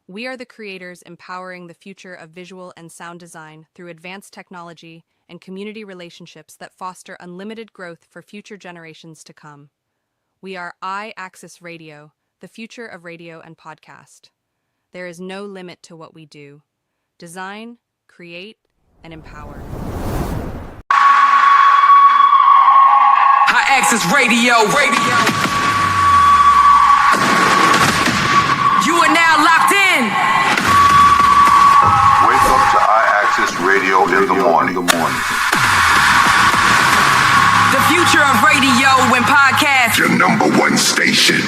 We are the creators empowering the future of visual and sound design through advanced technology and community relationships that foster unlimited growth for future generations to come. We are IAXISRADIO, the future of radio and podcast. There is no limit to what we do. Design, create, and empower. IAXISRADIO. You are now locked in. Wake up to IAXISRADIO in the morning. The future of radio and podcast. Your number one station.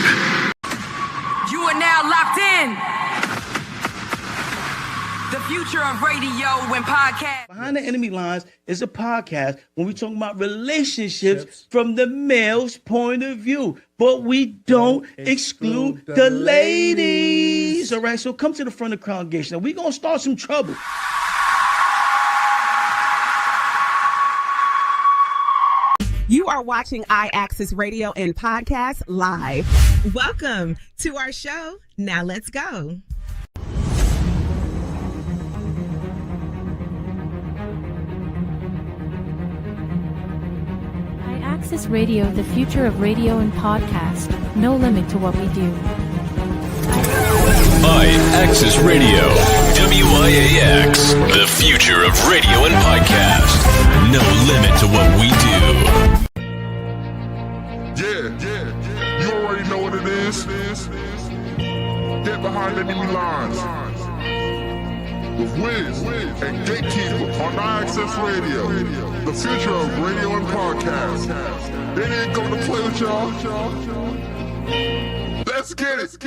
You are now locked in. The future of radio and podcast. Behind the Enemy Lines is a podcast when we talk about relationships from the male's point of view. But we don't exclude the ladies. All right, so come to the front of the congregation. Now, we're going to start some trouble. You are watching IAXISRADIO and Podcast live. Welcome to our show. Now let's go. IAXISRADIO, the future of radio and podcast. No limit to what we do. IAXISRADIO, WIAX, the future of radio and podcast. No limit to what we do. Yeah. You already know what it is. Get behind Enemy Lines. With WIZZ and Gatekeeper on IAXISRADIO. The future of radio and podcast. They ain't gonna play with y'all. Let's get it.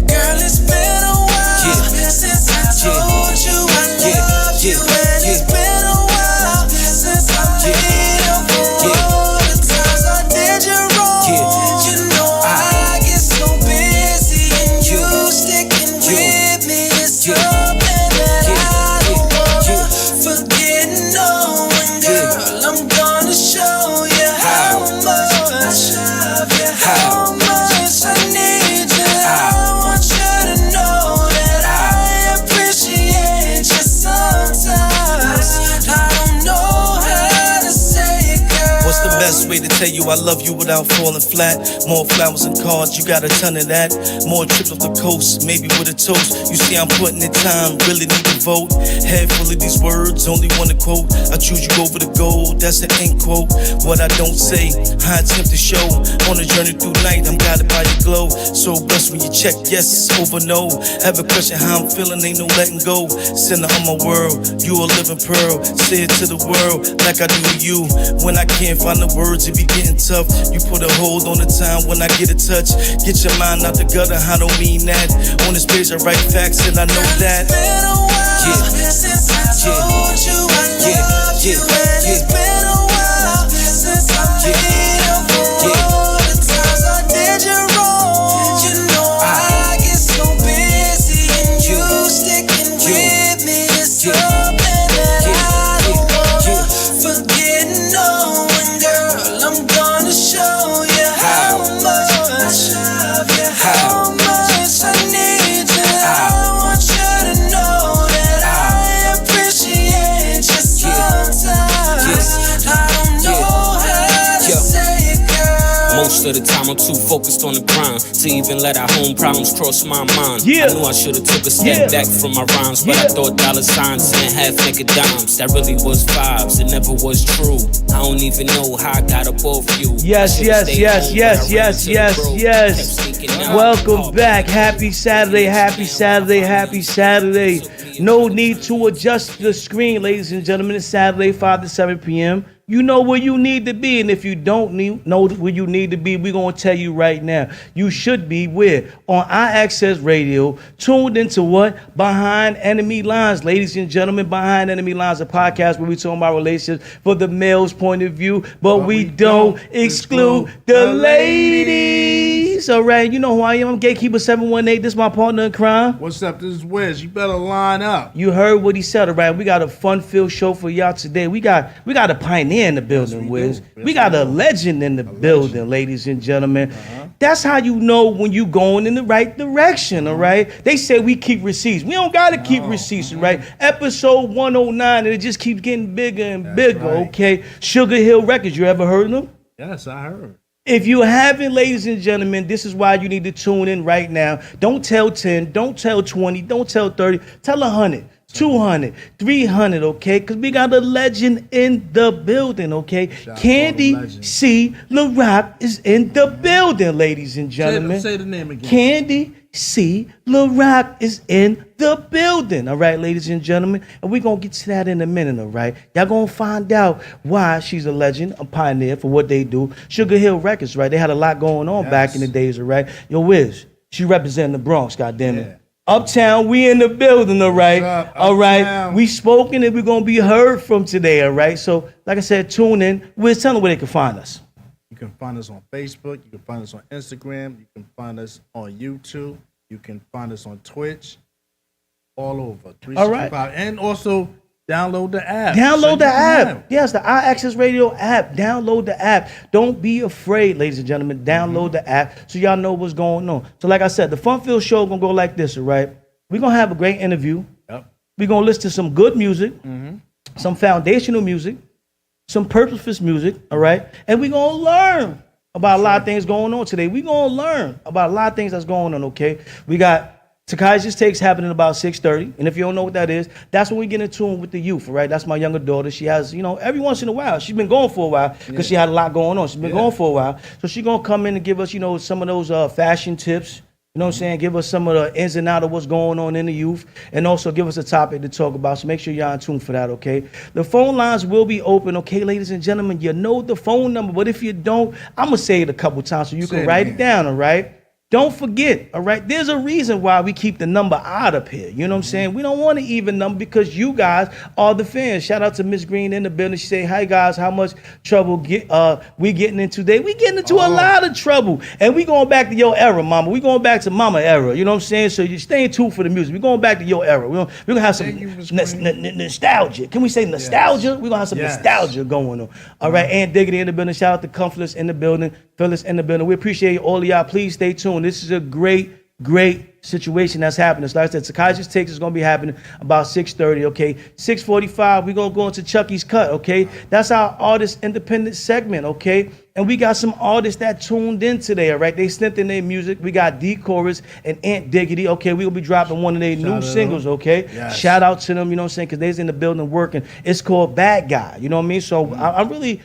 Girl, it's been a while since I told you I love you. And it's been a while since I made up for all the times I did you wrong. You know I get so busy and you sticking with me is something that I don't wanna forget. No, and girl, I'm gonna show you how much I love you, how much I need you. I want you to know that I appreciate you sometimes. I don't know how to say it, girl. What's the best way to tell you I love you without falling flat? More flowers and cards, you got a ton of that. More trips up the coast, maybe with a toast. You see I'm putting in time, really need to vote. Head full of these words, only one to quote. I choose you over the gold, that's an end quote. What I don't say, I attempt to show. On a journey through night, I'm guided by your glow. So blessed when you check, yes, it's over, no. Have a question how I'm feeling, ain't no letting go. Center of my world, you a living pearl. Say it to the world, like I do to you. When I can't find the words, it be getting tough. You put a hold on the time when I get a touch. Get your mind out the gutter, I don't mean that. On this page I write facts and I know that. It's been a while since I told you I love you. And it's been a while since I made up for all the times I did you wrong. You know I get so busy and you sticking with me is something that I don't wanna forget. No, and girl, I'm gonna show you how much I love you, how much I need you. I want you to know that I appreciate you sometimes. I don't know how to say it, girl. Most of the time I'm too focused on the grind to even let our home problems cross my mind. Yeah. I knew I should've took a step back from my rhymes, but I thought dollar signs and half-nigga dimes. That really was vibes, it never was true. I don't even know how I got up off you. Yes. Welcome back. Happy Saturday. No need to adjust the screen, ladies and gentlemen. It's Saturday, 5 to 7 p.m. you know where you need to be. And if you don't know where you need to be, we're going to tell you right now. You should be where? On IAXIS Radio, tuned into what? Behind Enemy Lines. Ladies and gentlemen, Behind Enemy Lines, a podcast where we talk about relationships for the male's point of view, but we don't exclude the ladies. All right, you know who I am. I'm Gatekeeper 718. This is my partner in crime. What's up? This is Wiz. You better line up. You heard what he said, all right? We got a fun-filled show for y'all today. We got a pioneer in the building, Wiz. We got a legend in the building, ladies and gentlemen. That's how you know when you going in the right direction, all right? They say we keep receipts. We don't got to keep receipts, all right? Episode 109, and it just keeps getting bigger and bigger, okay? Sugar Hill Records, you ever heard of them? Yes, I heard. If you haven't, ladies and gentlemen, this is why you need to tune in right now. Don't tell 10, don't tell 20, don't tell 30, tell 100. 200, 300, okay? Because we got a legend in the building, okay? Candi C. Larock is in the building, ladies and gentlemen. Say the name again. Candi C. Larock is in the building, all right, ladies and gentlemen? And we're going to get to that in a minute, all right? Y'all going to find out why she's a legend, a pioneer for what they do. Sugar Hill Records, right? They had a lot going on back in the days, all right? Yo, Wiz, she representing the Bronx, goddammit. Uptown, we in the building, all right? All right. We spoken and we're going to be heard from today, all right? So, like I said, tune in. Wiz, tell them where they can find us. You can find us on Facebook. You can find us on Instagram. You can find us on YouTube. You can find us on Twitch. All over. All right. And also, download the app. Download the app. Yes, the IAXIS Radio app. Download the app. Don't be afraid, ladies and gentlemen. Download the app so y'all know what's going on. So like I said, the fun-filled show going to go like this, all right? We're going to have a great interview. Yep. We're going to listen to some good music, some foundational music, some purposeless music, all right? And we're going to learn about a lot of things going on today. We're going to learn about a lot of things that's going on, okay? We got TYKAJA'S takes happening about 6:30, and if you don't know what that is, that's when we get in tune with the youth, right? That's my younger daughter. She has, you know, every once in a while, she's been going for a while because she had a lot going on. She's been going for a while, so she's gonna come in and give us, you know, some of those fashion tips. You know what I'm saying? Give us some of the ins and outs of what's going on in the youth, and also give us a topic to talk about. So make sure y'all in tune for that, okay? The phone lines will be open, okay, ladies and gentlemen. You know the phone number, but if you don't, I'm gonna say it a couple times so you can write it down, all right? Don't forget, all right? There's a reason why we keep the number out up here. You know what I'm saying? We don't want an even number because you guys are the fans. Shout out to Miss Green in the building. She say, "Hi guys, how much trouble we getting into today? We getting into a lot of trouble, and we going back to your era, mama. We going back to mama era. You know what I'm saying? So you staying tuned for the music. We going back to your era. We're gonna have some nostalgia. Can we say nostalgia? We're gonna have some nostalgia going on. All right, Aunt Diggity in the building. Shout out to Comfortless in the building. Phyllis in the building. We appreciate all of y'all. Please stay tuned. This is a great situation that's happening. So like I said, TYKAJA'S Takes is going to be happening about 6:30, okay? 6:45, we're going to go into Chucky's Cut, okay? That's our artist independent segment, okay? And we got some artists that tuned in today, all right? They sent in their music. We got D Chorus and Aunt Diggity, okay? We'll be dropping one of their new singles, okay? Yes. Shout out to them, you know what I'm saying? Because they're in the building working. It's called Bad Guy, you know what I mean? So I'm really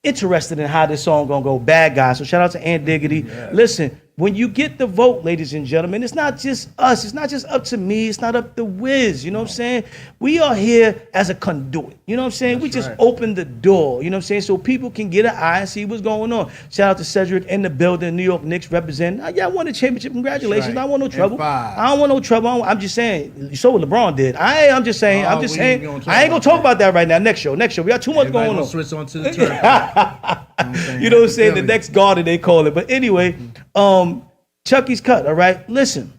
interested in how this song gonna go, Bad Guy. So shout out to Aunt Diggity. Listen, when you get the vote, ladies and gentlemen, it's not just us. It's not just up to me. It's not up to WIZZ. You know what I'm saying? We are here as a conduit. You know what I'm saying? We just open the door. You know what I'm saying? So people can get an eye and see what's going on. Shout out to Cedric in the building, New York Knicks representing. Y'all won the championship. Congratulations. I don't want no trouble. I don't want no trouble. I'm just saying. So what LeBron did. I'm just saying. I ain't gonna talk about that right now. Next show. We got too much going on. Switch on to the turf. You know what I'm saying? The next garden they call it. But anyway, Chucky's Cut, all right? Listen,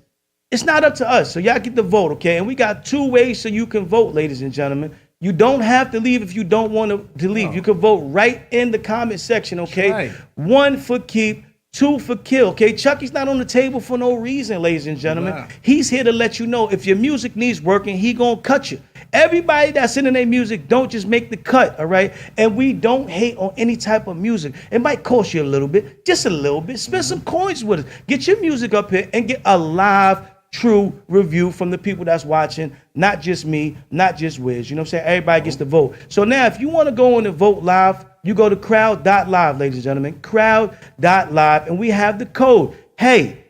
it's not up to us, so y'all get the vote, okay? And we got 2 ways so you can vote, ladies and gentlemen. You don't have to leave if you don't want to leave. You can vote right in the comment section, okay? 1 for keep, 2 for kill, okay? Chucky's not on the table for no reason, ladies and gentlemen. He's here to let you know if your music needs working, he gonna cut you. Everybody that's sending their music, don't just make the cut, all right? And we don't hate on any type of music. It might cost you a little bit, just a little bit. Spend some coins with us. Get your music up here and get a live, true review from the people that's watching, not just me, not just WIZZ. You know what I'm saying? Everybody gets to vote. So now, if you want to go on and vote live, you go to crowd.live, ladies and gentlemen, crowd.live, and we have the code. Hey,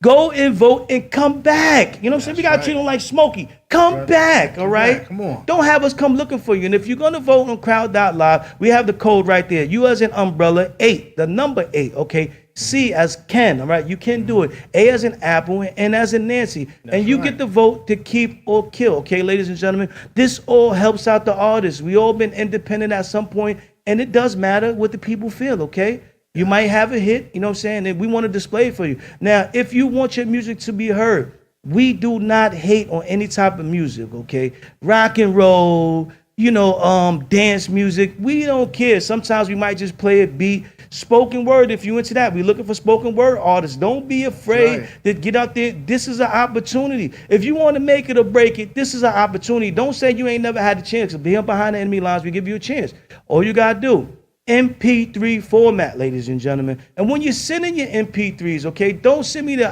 Go and vote and come back. You know what I'm saying? We got to treat them like Smokey. Come back, all right? Come on. Don't have us come looking for you. And if you're going to vote on Crowd.live, we have the code right there. U as in umbrella, 8, the number 8, okay? C as Ken, all right? You can do it. A as in Apple, and N as in Nancy. And you get the vote to keep or kill, okay, ladies and gentlemen? This all helps out the artists. We all been independent at some point, and it does matter what the people feel, okay? You might have a hit, you know what I'm saying? And we want to display it for you. Now, if you want your music to be heard, we do not hate on any type of music, okay? Rock and roll, you know, dance music, we don't care. Sometimes we might just play a beat. Spoken word, if you into that, we're looking for spoken word artists. Don't be afraid to get out there. This is an opportunity. If you want to make it or break it, this is an opportunity. Don't say you ain't never had a chance. Being behind the enemy lines, we give you a chance. All you got to do, MP3 format, ladies and gentlemen. And when you're sending your MP3s, okay, don't send me the,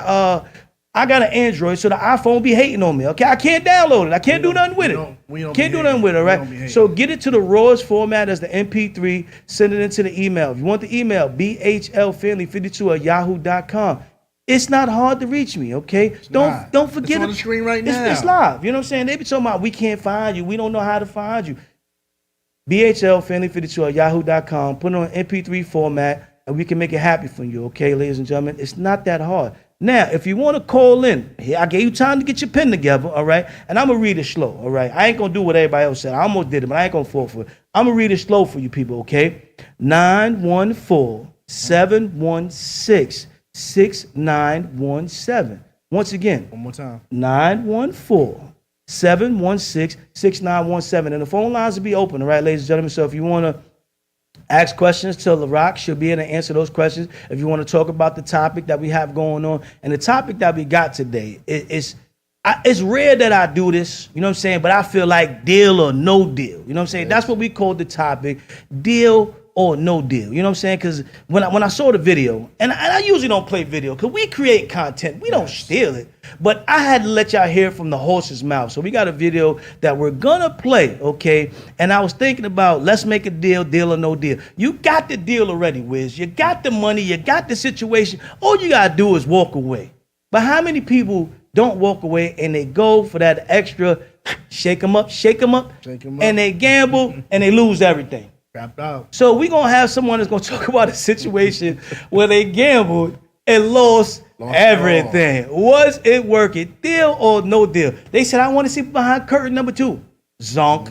I got an Android, so the iPhone be hating on me, okay? I can't download it. I can't do nothing with it. Can't do nothing with it, all right? So get it to the rawest format as the MP3, send it into the email. If you want the email, bhlfamily52@yahoo.com. It's not hard to reach me, okay? Don't forget it's on the screen right now. It's live, you know what I'm saying? They be talking about we can't find you. We don't know how to find you. bhlfamily52@yahoo.com. Put it on MP3 format, and we can make it happy for you, okay, ladies and gentlemen? It's not that hard. Now, if you want to call in, here, I gave you time to get your pen together, all right? And I'm going to read it slow, all right? I ain't going to do what everybody else said. I almost did it, but I ain't going to fall for it. I'm going to read it slow for you people, okay? 914-716-6917. Once again. One more time. 914-716-6917. And the phone lines will be open, all right, ladies and gentlemen? So if you want to ask questions to Larock, she'll be able to answer those questions. If you want to talk about the topic that we have going on, and the topic that we got today, it's rare that I do this, you know what I'm saying? But I feel like deal or no deal, you know what I'm saying? Yes. That's what we call the topic, deal or no deal, you know what I'm saying? Because when I saw the video, and I usually don't play video because we create content, we don't steal it. But I had to let y'all hear from the horse's mouth. So we got a video that we're gonna play, okay? And I was thinking about, let's make a deal, deal or no deal. You got the deal already, Wiz. You got the money, you got the situation. All you gotta do is walk away. But how many people don't walk away and they go for that extra shake them up, and they gamble and they lose everything? Out. So we're gonna have someone that's gonna talk about a situation where they gambled and lost everything. Was it working? Deal or no deal? They said, I want to see behind curtain number 2. Zonk.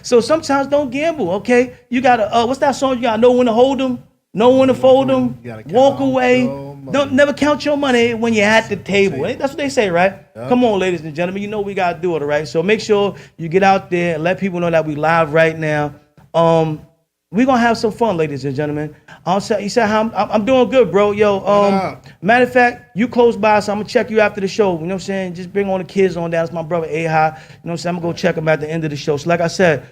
So sometimes don't gamble, okay? You gotta, what's that song? You gotta know when to hold them, know when to fold them, walk away. Don't never count your money when you're at the table. That's what they say, right? Yep. Come on, ladies and gentlemen. You know we gotta do it, all right? So make sure you get out there and let people know that we live right now. We're gonna have some fun, ladies and gentlemen. He said, I'm doing good, bro. Yo, matter of fact, you close by, so I'm gonna check you after the show. You know what I'm saying? Just bring on the kids on down. It's my brother A-High. You know what I'm saying? I'm gonna go check him at the end of the show. So like I said,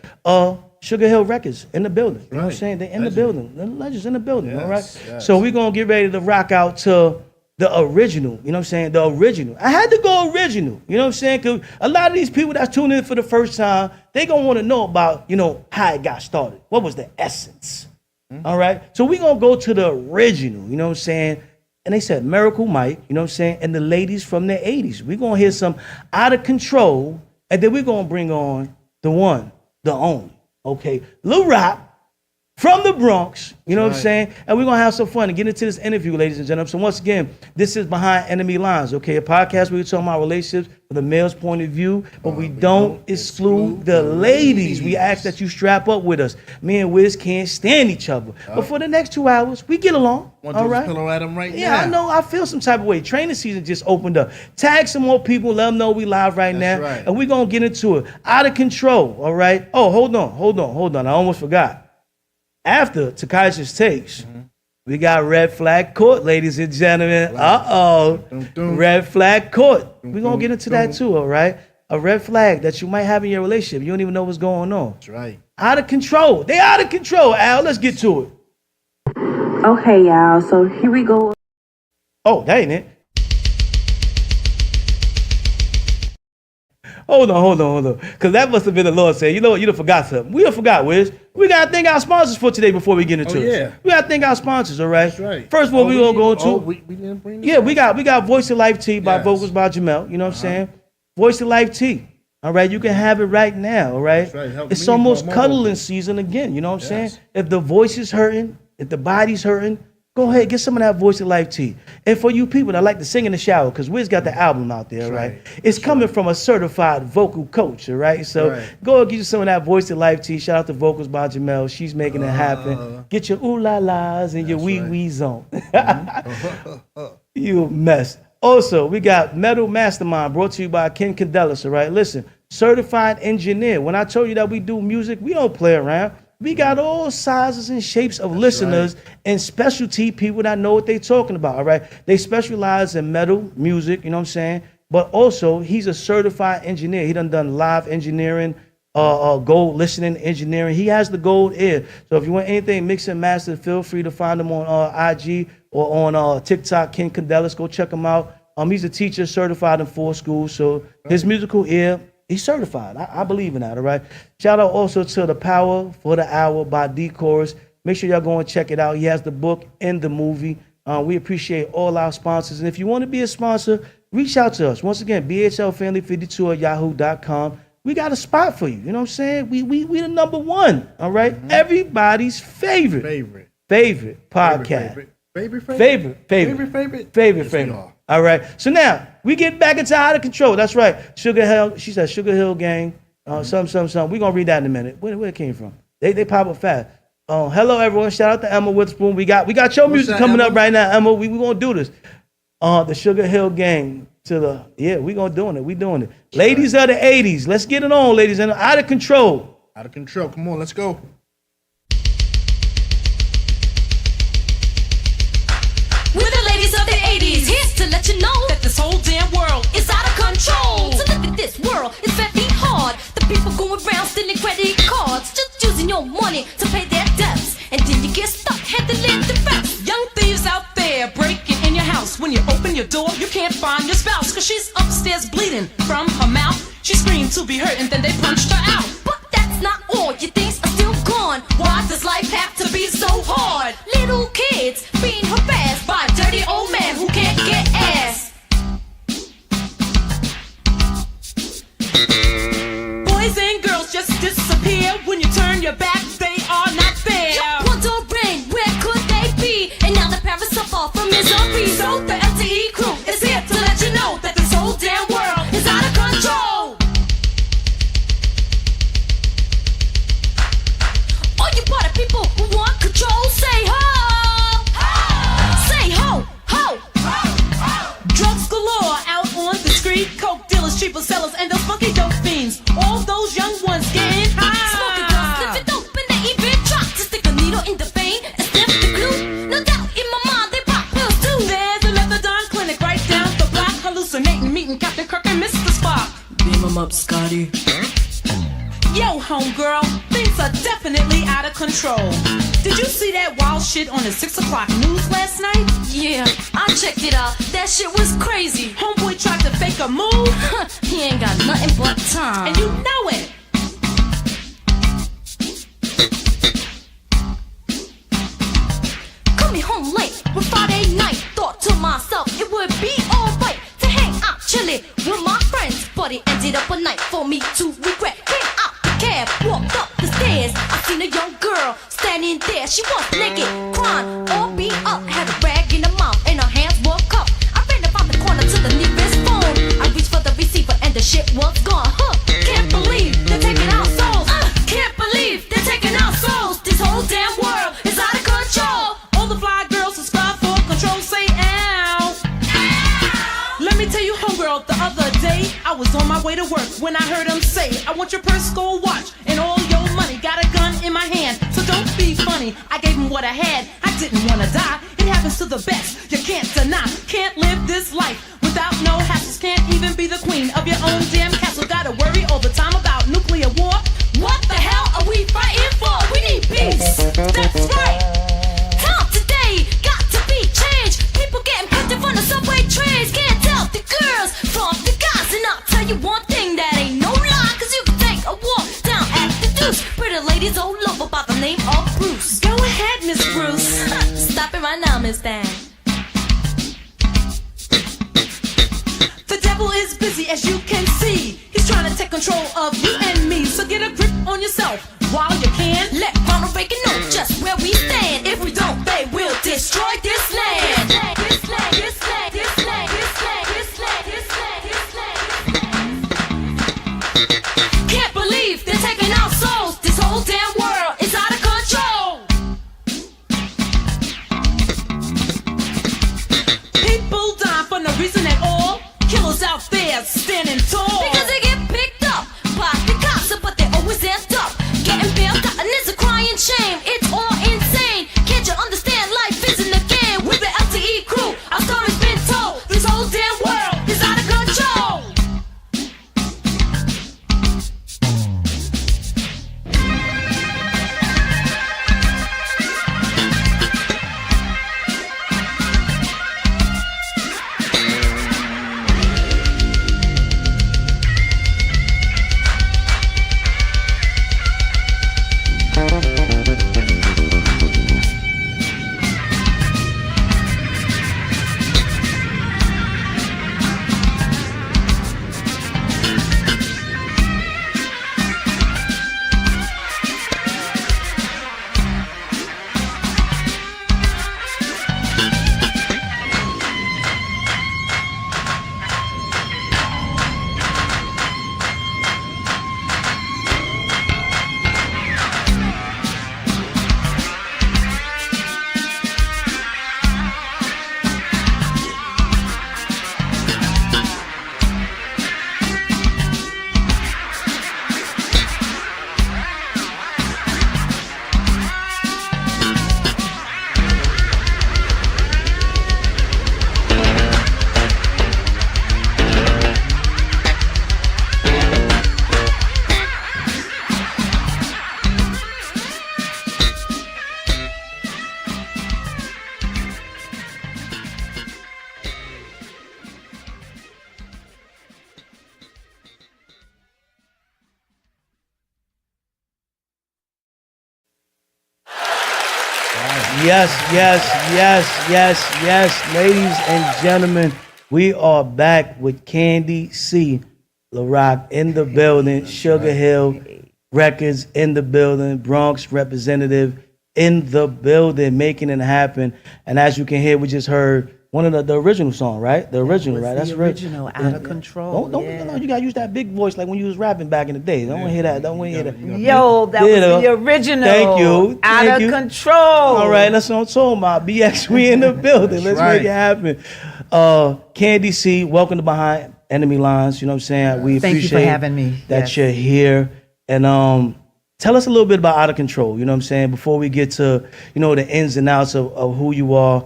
Sugar Hill Records in the building. You know what I'm saying? They're in the building. The legends in the building, all right? Yes. So we're gonna get ready to rock out to the original, you know what I'm saying? The original. I had to go original, you know what I'm saying? Because a lot of these people that's tuning in for the first time, they going to want to know about, you know, how it got started. What was the essence? All right? So we going to go to the original, you know what I'm saying? And they said Miracle Mike, you know what I'm saying? And the ladies from the 80s. We're going to hear some Out of Control, and then we're going to bring on the one, the only, okay? Larock. From the Bronx, you know what I'm saying? And we're going to have some fun and get into this interview, ladies and gentlemen. So once again, this is Behind Enemy Lines, okay? A podcast where we're talking about relationships from the male's point of view, but we don't exclude the ladies. We ask that you strap up with us. Me and Wiz can't stand each other. But for the next 2 hours, we get along, all right? Pillow at him right now. Yeah, I know. I feel some type of way. Training season just opened up. Tag some more people. Let them know we live right now. Right. And we're going to get into it. Out of Control, all right? Oh, hold on. I almost forgot. After TYKAJA'S takes, we got Red Flag Court, ladies and gentlemen. Red Flag Court. We're going to get into that too, all right? A red flag that you might have in your relationship. You don't even know what's going on. That's right. Out of control. They out of control, Al. Let's get to it. Okay, y'all. So here we go. Oh, that ain't it. Hold on. Because that must have been the Lord saying, you know what, you done forgot something. We done forgot, Wiz. We got to thank our sponsors for today before we get into it. Yeah. We got to thank our sponsors, all right? That's right. First one we going to go to. We didn't bring this Yeah, we got Voice of Life Tea by Yes. Vocals by Jamel. You know what I'm saying? Voice of Life Tea. All right, you can have it right now, all right? That's right. Help It's me almost promote cuddling it. season again, you know what I'm Yes. saying? If the voice is hurting, if the body's hurting, go ahead, get some of that Voice of Life Tea. And for you people that like to sing in the shower, because Wiz got the album out there, right? It's coming from a certified vocal coach, all right? So go and get you some of that Voice of Life Tea. Shout out to Vocals by Jamel. She's making it happen. Get your ooh-la-las and your wee-wees on. You a mess. Also, we got Metal Mastermind brought to you by Ken Candelas, all right? Listen, certified engineer. When I told you that we do music, we don't play around. We got all sizes and shapes of listeners and specialty people that know what they're talking about, all right? They specialize in metal music, you know what I'm saying? But also, he's a certified engineer. He done live engineering, gold listening engineering. He has the gold ear. So if you want anything mix and master, feel free to find him on IG or on TikTok, Ken Candelas. Go check him out. He's a teacher certified in 4 schools. So his musical ear, he's certified. I believe in that, all right? Shout out also to The Power for the Hour by D-Chorus. Make sure y'all go and check it out. He has the book and the movie. We appreciate all our sponsors. And if you want to be a sponsor, reach out to us. Once again, BHLFamily52@yahoo.com. We got a spot for you. You know what I'm saying? We the number one, all right? Everybody's favorite podcast. Favorite. All right. So now we get back into Out of Control. That's right. Sugar Hill. She said Sugar Hill Gang. Something. We're gonna read that in a minute. Where it came from? They pop up fast. Hello everyone. Shout out to Emma Witherspoon. We got your music coming up right now, Emma. We gonna do this. The Sugar Hill Gang we gonna doing it. We doing it. Ladies of the 80s. Let's get it on, ladies and Out of Control. Out of Control. Come on, let's go. We're the ladies of the 80s, here to let you know that this whole damn world is out of control. So look at this world, it's very hard. The people going around stealing credit cards, just using your money to pay their debts. And then you get stuck handling the rest. Young thieves out there breaking in your house. When you open your door, you can't find your spouse, cause she's upstairs bleeding from her mouth. She screamed to be heard and then they punched her out. But that's not all, your things are still gone. Why does life have to be so hard? Little kids being harassed by a dirty old man who can't get ass. Boys and girls just disappear. When you turn your back, they are not there. You're wondering, where could they be? And now the parents suffer from misery. So the LTE crew is here to let you know that this whole damn world is out of control. All you party people who want control, say ho! Say ho, ho! Drugs galore out on the street. Coke dealers, cheaper sellers, and those funky dope fiends. All those young ones getting high. Smoking drugs, sniffing dope, and they even try to stick a needle in the vein and sniff the glue. No doubt in my mind they pop pills too. There's a methadone clinic right down the block, hallucinating, meeting Captain Kirk and Mr. Spock. Beam 'em up, Scotty. Yo, homegirl, things are definitely out of control. Did you see that wild shit on the 6 o'clock news last night? Yeah, I checked it out. That shit was crazy. Homeboy tried to fake a move. He ain't got nothing but time. And you know it. Coming home late one Friday night, thought to myself it would be alright to hang out chilling with my friends, but it ended up a night for me to regret. Came out the cab, walked up the stairs, I seen a young girl standing there. She was naked, crying, all beat up, had a rag in her mouth and her hands were cupped. I ran around the corner to the nearest phone. I reached for the receiver and the shit was gone. Can't believe they're taking our souls. Can't believe they're taking our souls. This whole damn world is out of control. All the fly girls who strive for control say ow. Let me tell you, homegirl, the other day I was on my way to work when I heard him say, I want your purse, gold watch, and all your money. Got a gun in my hand, so don't be funny. I gave him what I had, I didn't want to die. It happens to the best, you can't deny. Can't live this life without no hassles. Can't even be the queen of your own damn castle. Gotta worry all the time about nuclear war. What the hell are we fighting for? We need peace. That's right. Time today got to be changed. People getting put in front of subway trains. Can't tell the girls from the guys. And I'll tell you one thing that ain't no control of you and me. So get a grip on yourself while you can. Let Ronald Reagan know just where we stand. If we don't, they will destroy this land. This land, this land, this land, this land, this land, this land, this land. Can't believe they're taking our souls. This whole damn world is out of control. People die for no reason at all. Killers out there standing tall. Because they get picked up by the cops, but they always end up getting bailed out, and it's a crying shame. It's all insane. Can't you understand? Life isn't a game. With the LTE crew, our story's been told. This whole damn world is out of control. Yes. Ladies and gentlemen, we are back with Candi C. Larock in the building, Sugar Hill Records in the building, Bronx representative in the building, making it happen. And as you can hear, we just heard one of the original song, right? The original, right? That's the original, Out of Control. Don't you gotta use that big voice like when you was rapping back in the day. Don't want to hear that. Don't want to hear that. Yo, that was the original. Thank you. Out of Control. All right, that's what I'm talking about. BX, we in the building. Let's make it happen. Candi C, welcome to Behind Enemy Lines. You know what I'm saying? We Thank appreciate you for having me. that you're here. And tell us a little bit about Out of Control. You know what I'm saying? Before we get to, the ins and outs of who you are.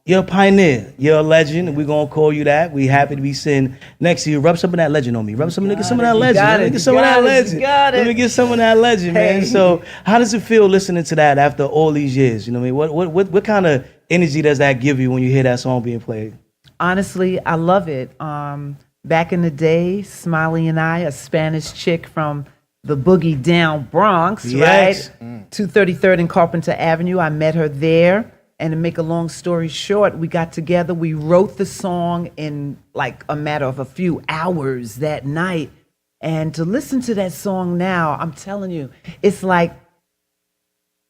You're a pioneer. You're a legend, and we're gonna call you that. We happy to be sitting next to you. Rub some of that legend on me. Rub some of that legend. Let me get some of that legend. Let me get some of that legend, man. So, how does it feel listening to that after all these years? You know what I mean? What kind of energy does that give you when you hear that song being played? Honestly, I love it. Back in the day, Smiley and I, a Spanish chick from the boogie down Bronx, Yes. right? 233rd and Carpenter Avenue. I met her there. And to make a long story short, we got together, we wrote the song in like a matter of a few hours that night. And to listen to that song now, I'm telling you, it's like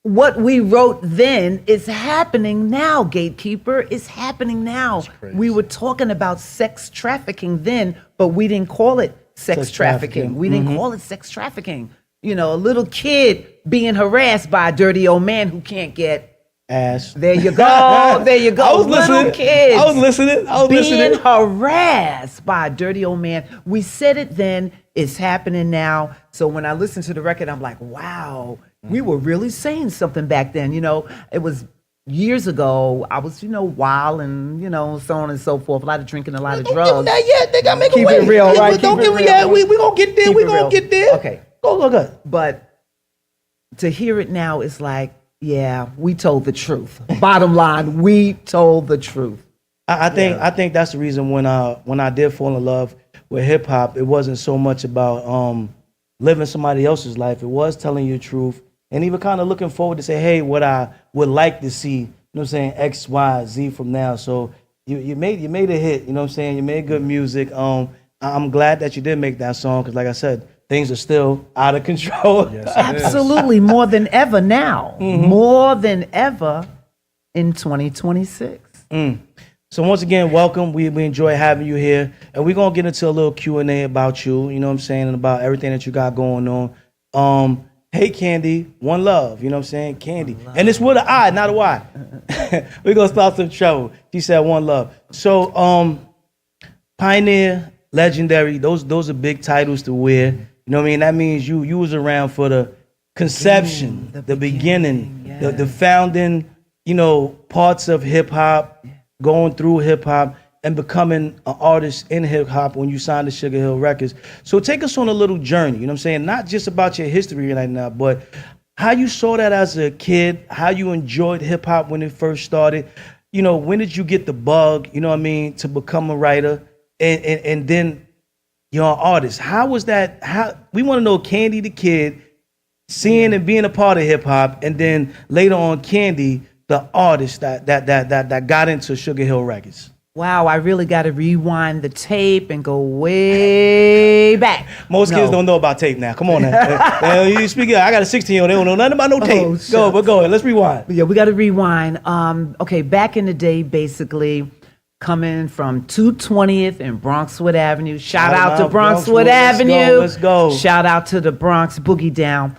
what we wrote then is happening now, Gatekeeper. It's happening now. We were talking about sex trafficking then, but we didn't call it sex trafficking. We didn't call it sex trafficking. A little kid being harassed by a dirty old man who can't get ass. There you go. There you go. I was Little listening. kids. I was listening. Being harassed by a dirty old man. We said it then. It's happening now. So when I listen to the record, I'm like, wow, we were really saying something back then. It was years ago. I was, wild and, so on and so forth. A lot of drinking, a lot of drugs. Don't give that yet. They gotta make Keep a way. it real, right? Don't give it yet. We gonna get there. Keep We it gonna real. get there. Okay. Go. But to hear it now is like, yeah, we told the truth. Bottom line, we told the truth. I think that's the reason when I did fall in love with hip hop, it wasn't so much about living somebody else's life. It was telling you the truth and even kind of looking forward to say, hey, what I would like to see, you know what I'm saying, X, Y, Z from now. So you made a hit, you know what I'm saying? You made good music. I'm glad that you did make that song because, like I said, things are still out of control. Yes, it Absolutely, more than ever now. More than ever in 2026. So once again, welcome. We enjoy having you here, and we're gonna get into a little Q&A about you. You know what I'm saying, and about everything that you got going on. Hey, Candi, one love. You know what I'm saying, Candi, and it's with an I, not a Y. We're gonna start some trouble. She said one love. So pioneer, legendary. Those are big titles to wear. You know what I mean? That means you was around for the conception, the beginning, the founding. You know, parts of hip hop. Going through hip hop and becoming an artist in hip hop when you signed to Sugar Hill Records. So take us on a little journey, you know what I'm saying? Not just about your history right now, but how you saw that as a kid, how you enjoyed hip hop when it first started. You know, when did you get the bug, you know what I mean, to become a writer and then you're an artist. How was that? How we want to know Candi the kid, seeing and being a part of hip hop, and then later on Candi, the artist that got into Sugar Hill Records. Wow, I really got to rewind the tape and go way back. Most kids don't know about tape now. Come on now. You speak. I got a 16-year-old. They don't know nothing about no tape. Go ahead. Let's rewind. Yeah, we got to rewind. Okay, back in the day, basically coming from 220th and Bronxwood Avenue. Shout out to Bronxwood Avenue. Let's go. Shout out to the Bronx Boogie Down.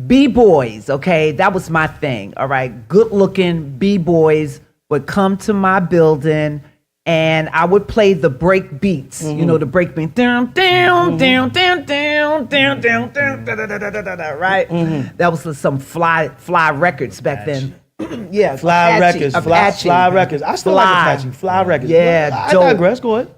B-boys, okay, that was my thing, all right? Good-looking B-boys would come to my building, and I would play the break beats, you know, the break beat, down, down, down, down, down, down, down, down, da, da, da, da, da, da, right? That was some fly records back then. Yeah, Fly Records. Fly Records. I still like Apache. Fly Records. Yeah, I digress. Go ahead.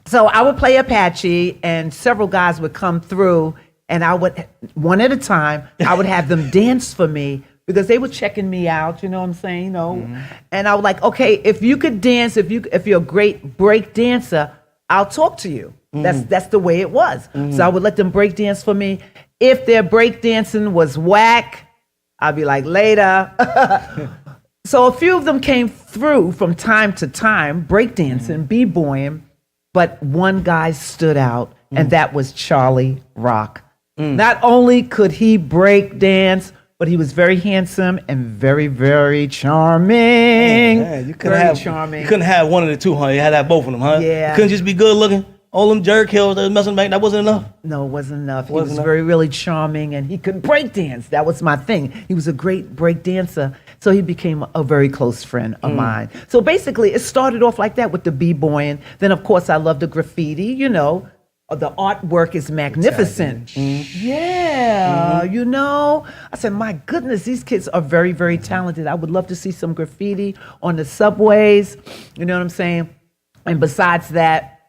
So I would play Apache, and several guys would come through, and I would, one at a time, I would have them dance for me because they were checking me out, you know what I'm saying, you know? And I was like, okay, if you could dance, if you're a great break dancer, I'll talk to you. That's the way it was. So I would let them break dance for me. If their break dancing was whack, I'd be like, later. So a few of them came through from time to time, break dancing, b-boying, but one guy stood out, and that was Charlie Rock. Not only could he break dance, but he was very handsome and very, very charming. You couldn't have one of the two, huh? You had to have both of them, huh? Yeah. You couldn't just be good looking. All them jerk hills that was messing back, that wasn't enough. No, it wasn't enough. He was very, really charming, and he could break dance. That was my thing. He was a great break dancer, so he became a very close friend of mine. So basically, it started off like that with the b-boying. Then, of course, I love the graffiti, you know. The artwork is magnificent. Yeah, you know. I said, my goodness, these kids are very, very talented. I would love to see some graffiti on the subways. You know what I'm saying? And besides that,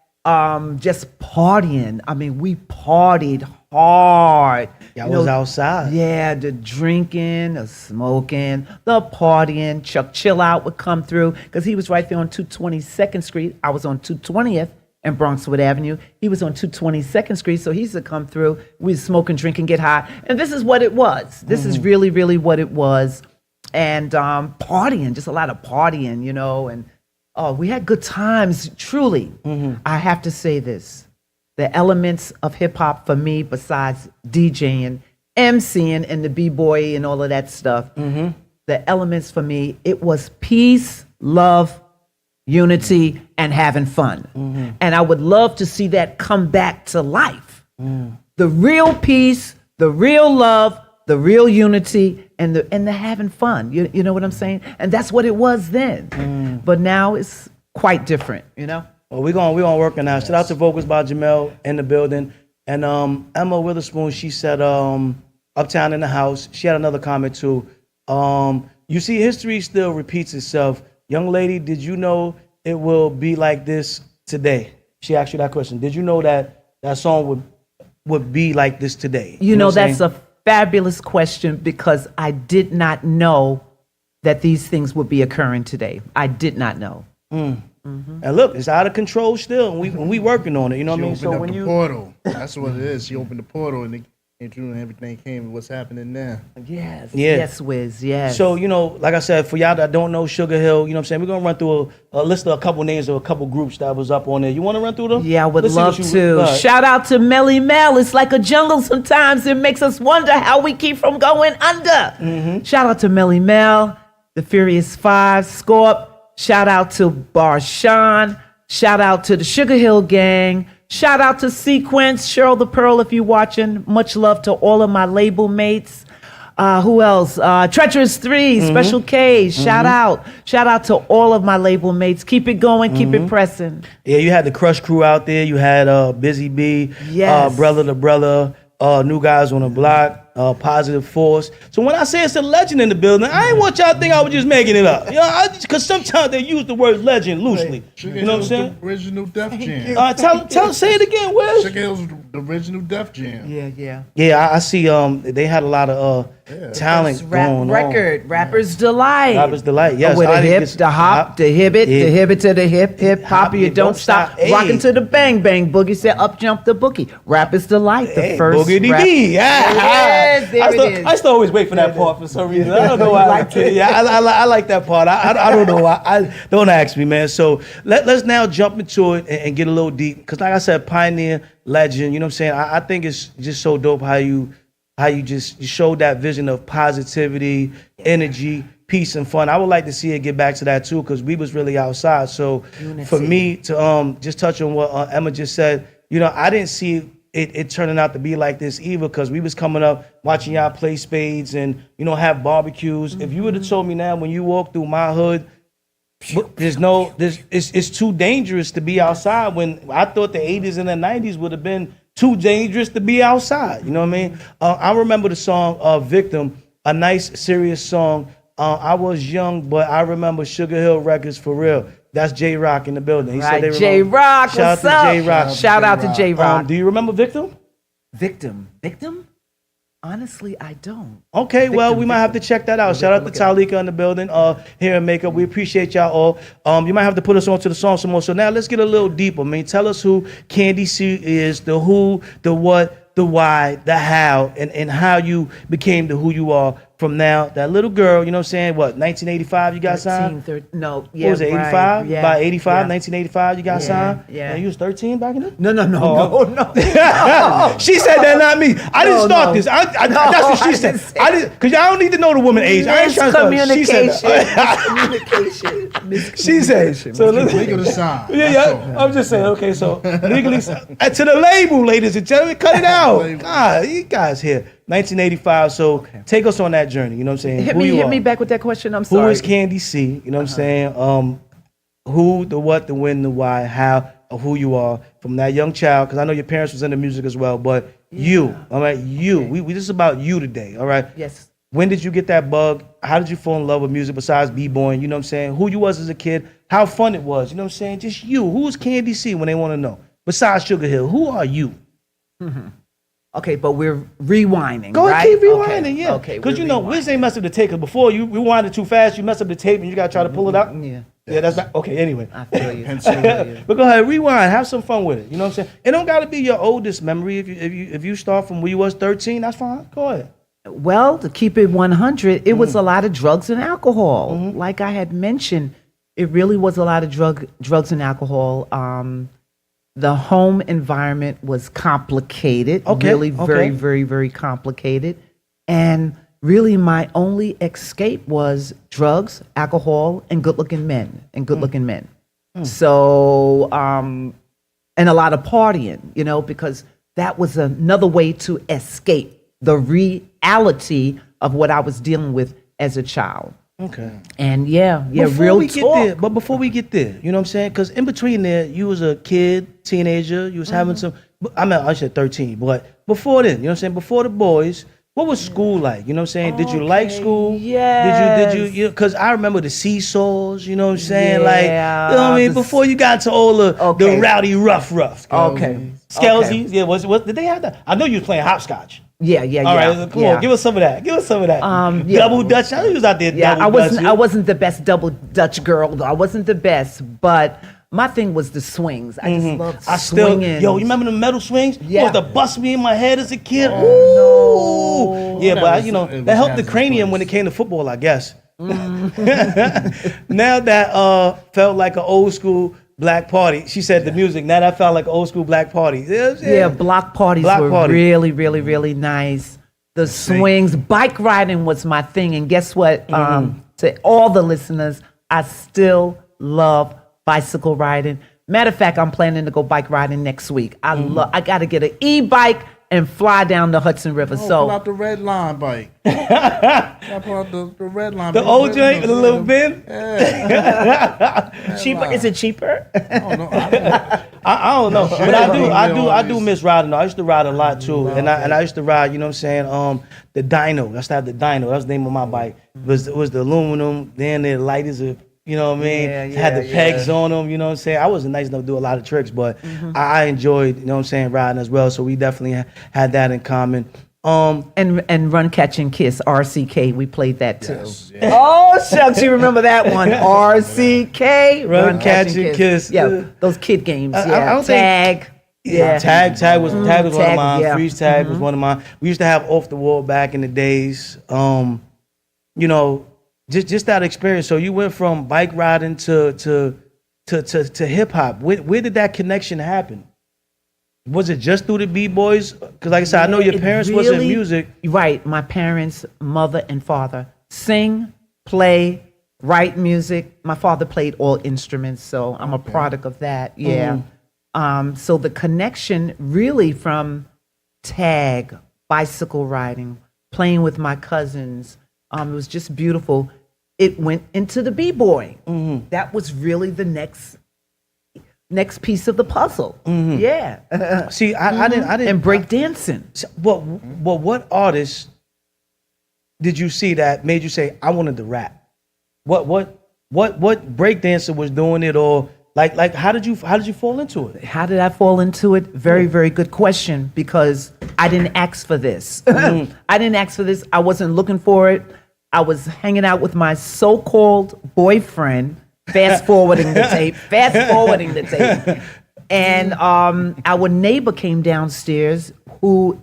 just partying. I mean, we partied hard. Y'all was outside. Yeah, the drinking, the smoking, the partying. Chuck Chill Out would come through because he was right there on 222nd Street. I was on 220th. And Bronxwood Avenue. He was on 222nd Street, so he used to come through. We would smoke and drink and get high. And this is what it was. This is really, really what it was. And partying, just a lot of partying, you know. And we had good times, truly. I have to say this. The elements of hip-hop for me, besides DJing, MCing, and the B-boy and all of that stuff, the elements for me, it was peace, love, unity, and having fun. And I would love to see that come back to life. The real peace, the real love, the real unity, and the having fun. You know what I'm saying? And that's what it was then. But now it's quite different, you know? Well, we're gonna work on that. Shout out to vocals by Jamel in the building. And Emma Witherspoon, she said Uptown in the house. She had another comment too. You see, history still repeats itself. Young lady, did you know it will be like this today? She asked you that question. Did you know that song would be like this today? You know that's a fabulous question because I did not know that these things would be occurring today. I did not know. And look, it's out of control still, and we working on it. You know what I mean? So when you portal, that's what it is. She opened the portal, and came through and everything came and what's happening now. Yes. Yeah. Yes, Wiz. Yes. So, like I said, for y'all that don't know Sugar Hill, you know what I'm saying? We're going to run through a list of a couple names of a couple groups that was up on there. You want to run through them? Yeah, I would Let's see love what you- to. go ahead. Shout out to Melly Mel. It's like a jungle sometimes. It makes us wonder how we keep from going under. Shout out to Melly Mel, the Furious Five, Scorp. Shout out to Barshawn. Shout out to the Sugar Hill Gang. Shout out to Sequence, Cheryl the Pearl, if you're watching. Much love to all of my label mates. Who else? Treacherous 3, Special K. Shout out. Shout out to all of my label mates. Keep it going. Keep it pressing. Yeah, you had the Crush crew out there. You had Busy B, Yes. Brother to Brother, New Guys on the Block, Positive Force. So when I say it's a legend in the building, I ain't want y'all to think I was just making it up. Because sometimes they use the word legend loosely. Sugar You know what I'm Hill's saying? the original Def Jam. Say it again, Wiz. Sugar Hill's the original Def Jam. Yeah. Yeah, I see. They had a lot of talent Rap going record, Rapper's Delight. Rapper's Delight, yes. With the Audience hip, gets- the hop, the hibbit, the hibbit to the hip hop, you don't stop. Hey. Rocking to the bang bang boogie, said up jump the boogie. Rapper's Delight, the Hey, first Boogity rap. B. Yeah. Yes, there it is. I still always wait for that part for some reason. I don't know why. I like that part. I don't know why. Don't ask me, man. So let's now jump into it and get a little deep. Because like I said, pioneer, legend, you know what I'm saying? I think it's just so dope how you just showed that vision of positivity, energy, peace, and fun. I would like to see it get back to that too, because we was really outside. So for me to just touch on what Emma just said, I didn't see it turning out to be like this either, because we was coming up watching y'all play spades and have barbecues. If you would have told me now when you walk through my hood, it's too dangerous to be outside, when I thought the 80s and the 90s would have been too dangerous to be outside. You know what I mean? I remember the song Victim, a nice, serious song. I was young, but I remember Sugar Hill Records for real. That's J-Rock in the building. He said they remember. J-Rock, Shout what's out up? to J-Rock. Shout out to J-Rock. Do you remember Victim? Victim? Honestly, I don't. Okay, well, we might have to check that out. Shout out to Talika in the building here in Makeup. We appreciate y'all all. You might have to put us on to the song some more. So now let's get a little deeper. Tell us who Candi C is, the who, the what, the why, the how, and how you became the who you are from now. That little girl, you know what I'm saying? What, 1985 you got signed? No, What was it, 85? right, yeah, By 85, yeah. 1985 you got signed? yeah. And you was 13 back in then? No. She said that, not me. I didn't start this. That's what she said. I didn't, because y'all don't need to know the woman age. I ain't trying to start. Miscommunication. She said. So Legal to sign. Yeah. I'm just saying. Okay, so legally, to the label, ladies and gentlemen, cut it out. God, you guys here. 1985. So take us on that journey. You know what I'm saying? Hit me back with that question. I'm Who sorry. is Candi C? You know what I'm saying? Who, the what, the when, the why, how, of who you are from that young child. Because I know your parents was into music as well, but you, all right, you. We this is about you today, all right? Yes. When did you get that bug? How did you fall in love with music besides b-boying? You know what I'm saying? Who you was as a kid? How fun it was? You know what I'm saying? Just you. Who is Candi C when they want to know? Besides Sugar Hill, who are you? Okay, but we're rewinding. Go right? ahead, keep rewinding, yeah. Okay. Because we're WIZZ ain't messed up the tape. Cause before you rewind it too fast, you mess up the tape and you gotta try to pull it out. Yeah, that's not okay. Anyway, I feel you. but go ahead, rewind. Have some fun with it. You know what I'm saying? It don't gotta be your oldest memory. If you start from when you was 13, that's fine. Go ahead. Well, to keep it 100, it was a lot of drugs and alcohol. Like I had mentioned, it really was a lot of drugs and alcohol. The home environment was complicated, very, very, very complicated. And really my only escape was drugs, alcohol, and good-looking men, So, and a lot of partying, because that was another way to escape the reality of what I was dealing with as a child. Okay. And Before we get there, you know what I'm saying? Because in between there, you was a kid, teenager, you was having some, I said 13, but before then, you know what I'm saying? Before the boys, what was school like? You know what I'm saying? Did you like school? Yes. Did you, because I remember the seesaws, you know what I'm saying? Yeah, Like, you know what I mean? Before you got to all the rowdy rough. Okay. Skelsies, yeah, what, did they have that? I know you was playing hopscotch. Yeah. All right, come on, give us some of that. Double Dutch. I know you was out there. Yeah, double Dutch. I wasn't the best double Dutch girl though. I wasn't the best, but My thing was the swings. I just loved Yo, swinging. you remember the metal swings? Yeah. You used to bust me in my head as a kid. Oh, Ooh. Yeah, but that helped the cranium when it came to football, I guess. Now that felt like an old school black party. She said the music. Now that felt like an old school black party. Yeah, block parties were really, really, really nice. The swings, bike riding was my thing. And guess what? To all the listeners, I still love bicycle riding. Matter of fact, I'm planning to go bike riding next week. I got to get an e-bike and fly down the Hudson River. Pull out the red line bike. Pull out the red line. The old joint, the little bin. Yeah. Cheaper? Is it cheaper? I don't know. I don't know, but I do miss riding. I used to ride a lot too, and I used to ride. You know what I'm saying? The dyno. I used to have the dyno. That was the name of my bike. It was the aluminum. Then the light is a. You know what I mean? Had the pegs on them, you know what I'm saying? I wasn't nice enough to do a lot of tricks, but I enjoyed, you know what I'm saying, riding as well. So we definitely had that in common. And Run, Catch, and Kiss, RCK, we played that too. Yes, yeah. Oh, shucks, you remember that one. RCK, Run, Catch, and Kiss. Yeah, those kid games. I Tag. Tag was one of mine. Yeah. Freeze tag was one of mine. We used to have off the wall back in the days. You know, just that experience. So you went from bike riding to hip hop. Where did that connection happen? Was it just through the B-boys? Because like I said, I know your parents wasn't in music. Right. My parents, mother and father, sing, play, write music. My father played all instruments, so I'm a product of that. Yeah. So the connection really from tag, bicycle riding, playing with my cousins, it was just beautiful. It went into the B-boy. That was really the next piece of the puzzle. Yeah. See, I didn't. And break dancing. Well, what artists did you see that made you say, I wanted to rap? What break dancer was doing it, or like how did you fall into it? How did I fall into it? Very, very good question, because I didn't ask for this. I didn't ask for this. I wasn't looking for it. I was hanging out with my so-called boyfriend, fast forwarding the tape. And our neighbor came downstairs, who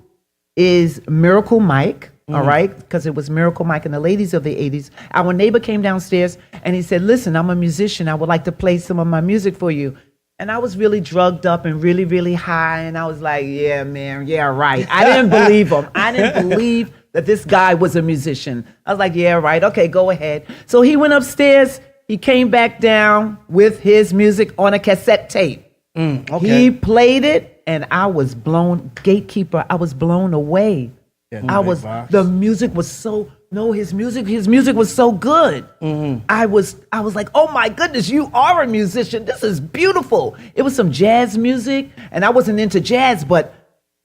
is Miracle Mike, all right? Because it was Miracle Mike and the ladies of the 80s. Our neighbor came downstairs and he said, listen, I'm a musician. I would like to play some of my music for you. And I was really drugged up and really, really high. And I was like, yeah, man, yeah, right. I didn't believe him. I didn't believe that this guy was a musician. I was like, yeah, right. Okay, go ahead. So he went upstairs. He came back down with his music on a cassette tape. He played it, and I was blown. Gatekeeper, I was blown away. The music was so. No, his music was so good. I was like, oh my goodness, you are a musician. This is beautiful. It was some jazz music, and I wasn't into jazz, but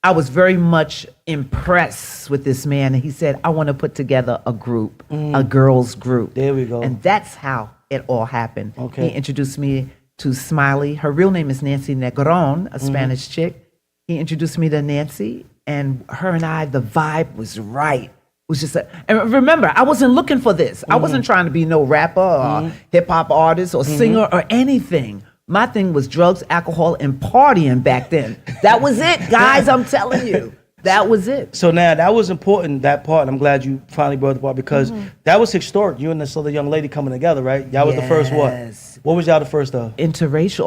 I was very much impressed with this man. And he said, I want to put together a group, a girls group. There we go. And that's how it all happened. Okay. He introduced me to Smiley. Her real name is Nancy Negron, a Spanish chick. He introduced me to Nancy, and her and I, the vibe was right. It was just and remember, I wasn't looking for this. I wasn't trying to be no rapper or hip hop artist or singer or anything. My thing was drugs, alcohol, and partying back then. That was it, guys. I'm telling you. That was it. So now that was important, that part. I'm glad you finally brought the part, because that was historic. You and this other young lady coming together, right? Y'all was the first what? What was y'all the first of? Interracial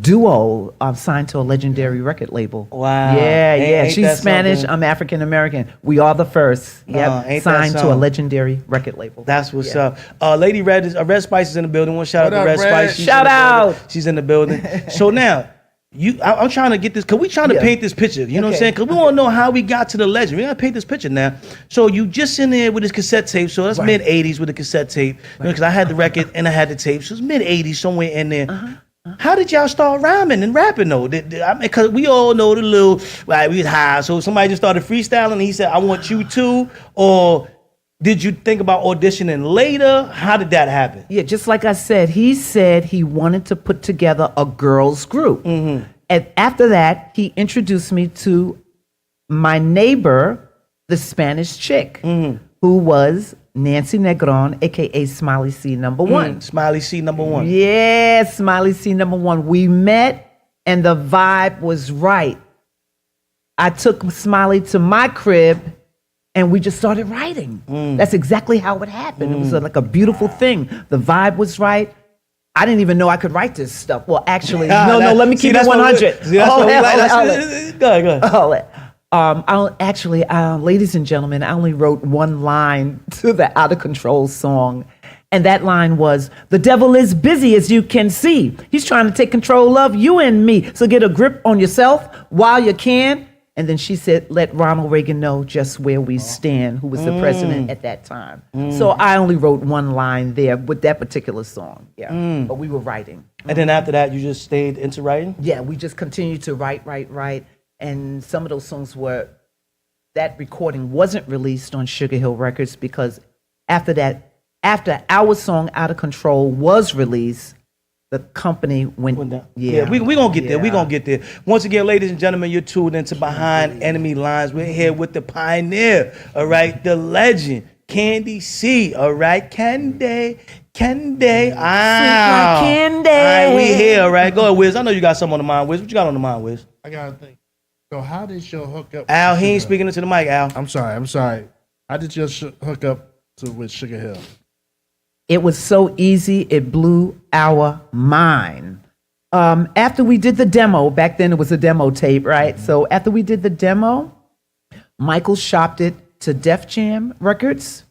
duo signed to a legendary record label. Wow. Yeah, Ain't She's that Spanish. something? I'm African American. We are the first. Ain't Signed that to a something? legendary record label. That's what's up. Lady Red Spice is in the building. One shout out to Red Spice. She's Shout in the out. building. She's in the building. So now, I'm trying to get this, because we trying to paint this picture, you know what I'm saying? Because we want to know how we got to the legend. We got to paint this picture now. So you just in there with this cassette tape. So that's mid-'80s with the cassette tape. Because I had the record and I had the tape. So it's mid-'80s, somewhere in there. How did y'all start rhyming and rapping, though? Because we all know the little, right, we was high. So somebody just started freestyling and he said, I want you to, or did you think about auditioning later? How did that happen? Yeah, just like I said, he said he wanted to put together a girls group. And after that, he introduced me to my neighbor, the Spanish chick. who was Nancy Negron, aka Smiley C #1. Smiley C #1. Yeah, Smiley C #1. We met and the vibe was right. I took Smiley to my crib and we just started writing. That's exactly how it happened. It was like a beautiful thing. The vibe was right. I didn't even know I could write this stuff. Well, actually, no, let me keep it 100. Go ahead. Ladies and gentlemen, I only wrote one line to the Out of Control song. And that line was, the devil is busy, as you can see. He's trying to take control of you and me. So get a grip on yourself while you can. And then she said, let Ronald Reagan know just where we stand, who was the president at that time. So I only wrote one line there with that particular song. Yeah, but we were writing. And then after that, you just stayed into writing? Yeah, we just continued to write. And some of those songs that recording wasn't released on Sugar Hill Records because after our song Out of Control was released, the company went down. Yeah, we gonna get there. We gonna get there. Once again, ladies and gentlemen, you're tuned into Behind Enemy Lines. We're here with the pioneer, all right, the legend, Candi C, all right, Candi. Candi. All right, we here, all right. Go ahead, Wiz. I know you got something on the mind, Wiz. What you got on the mind, Wiz? I gotta think. So how did your hookup? Al, he ain't speaking into the mic, Al. I'm sorry. How did your hook up with Sugar Hill? It was so easy, it blew our mind. After we did the demo, back then it was a demo tape, right? So after we did the demo, Michael shopped it to Def Jam Records,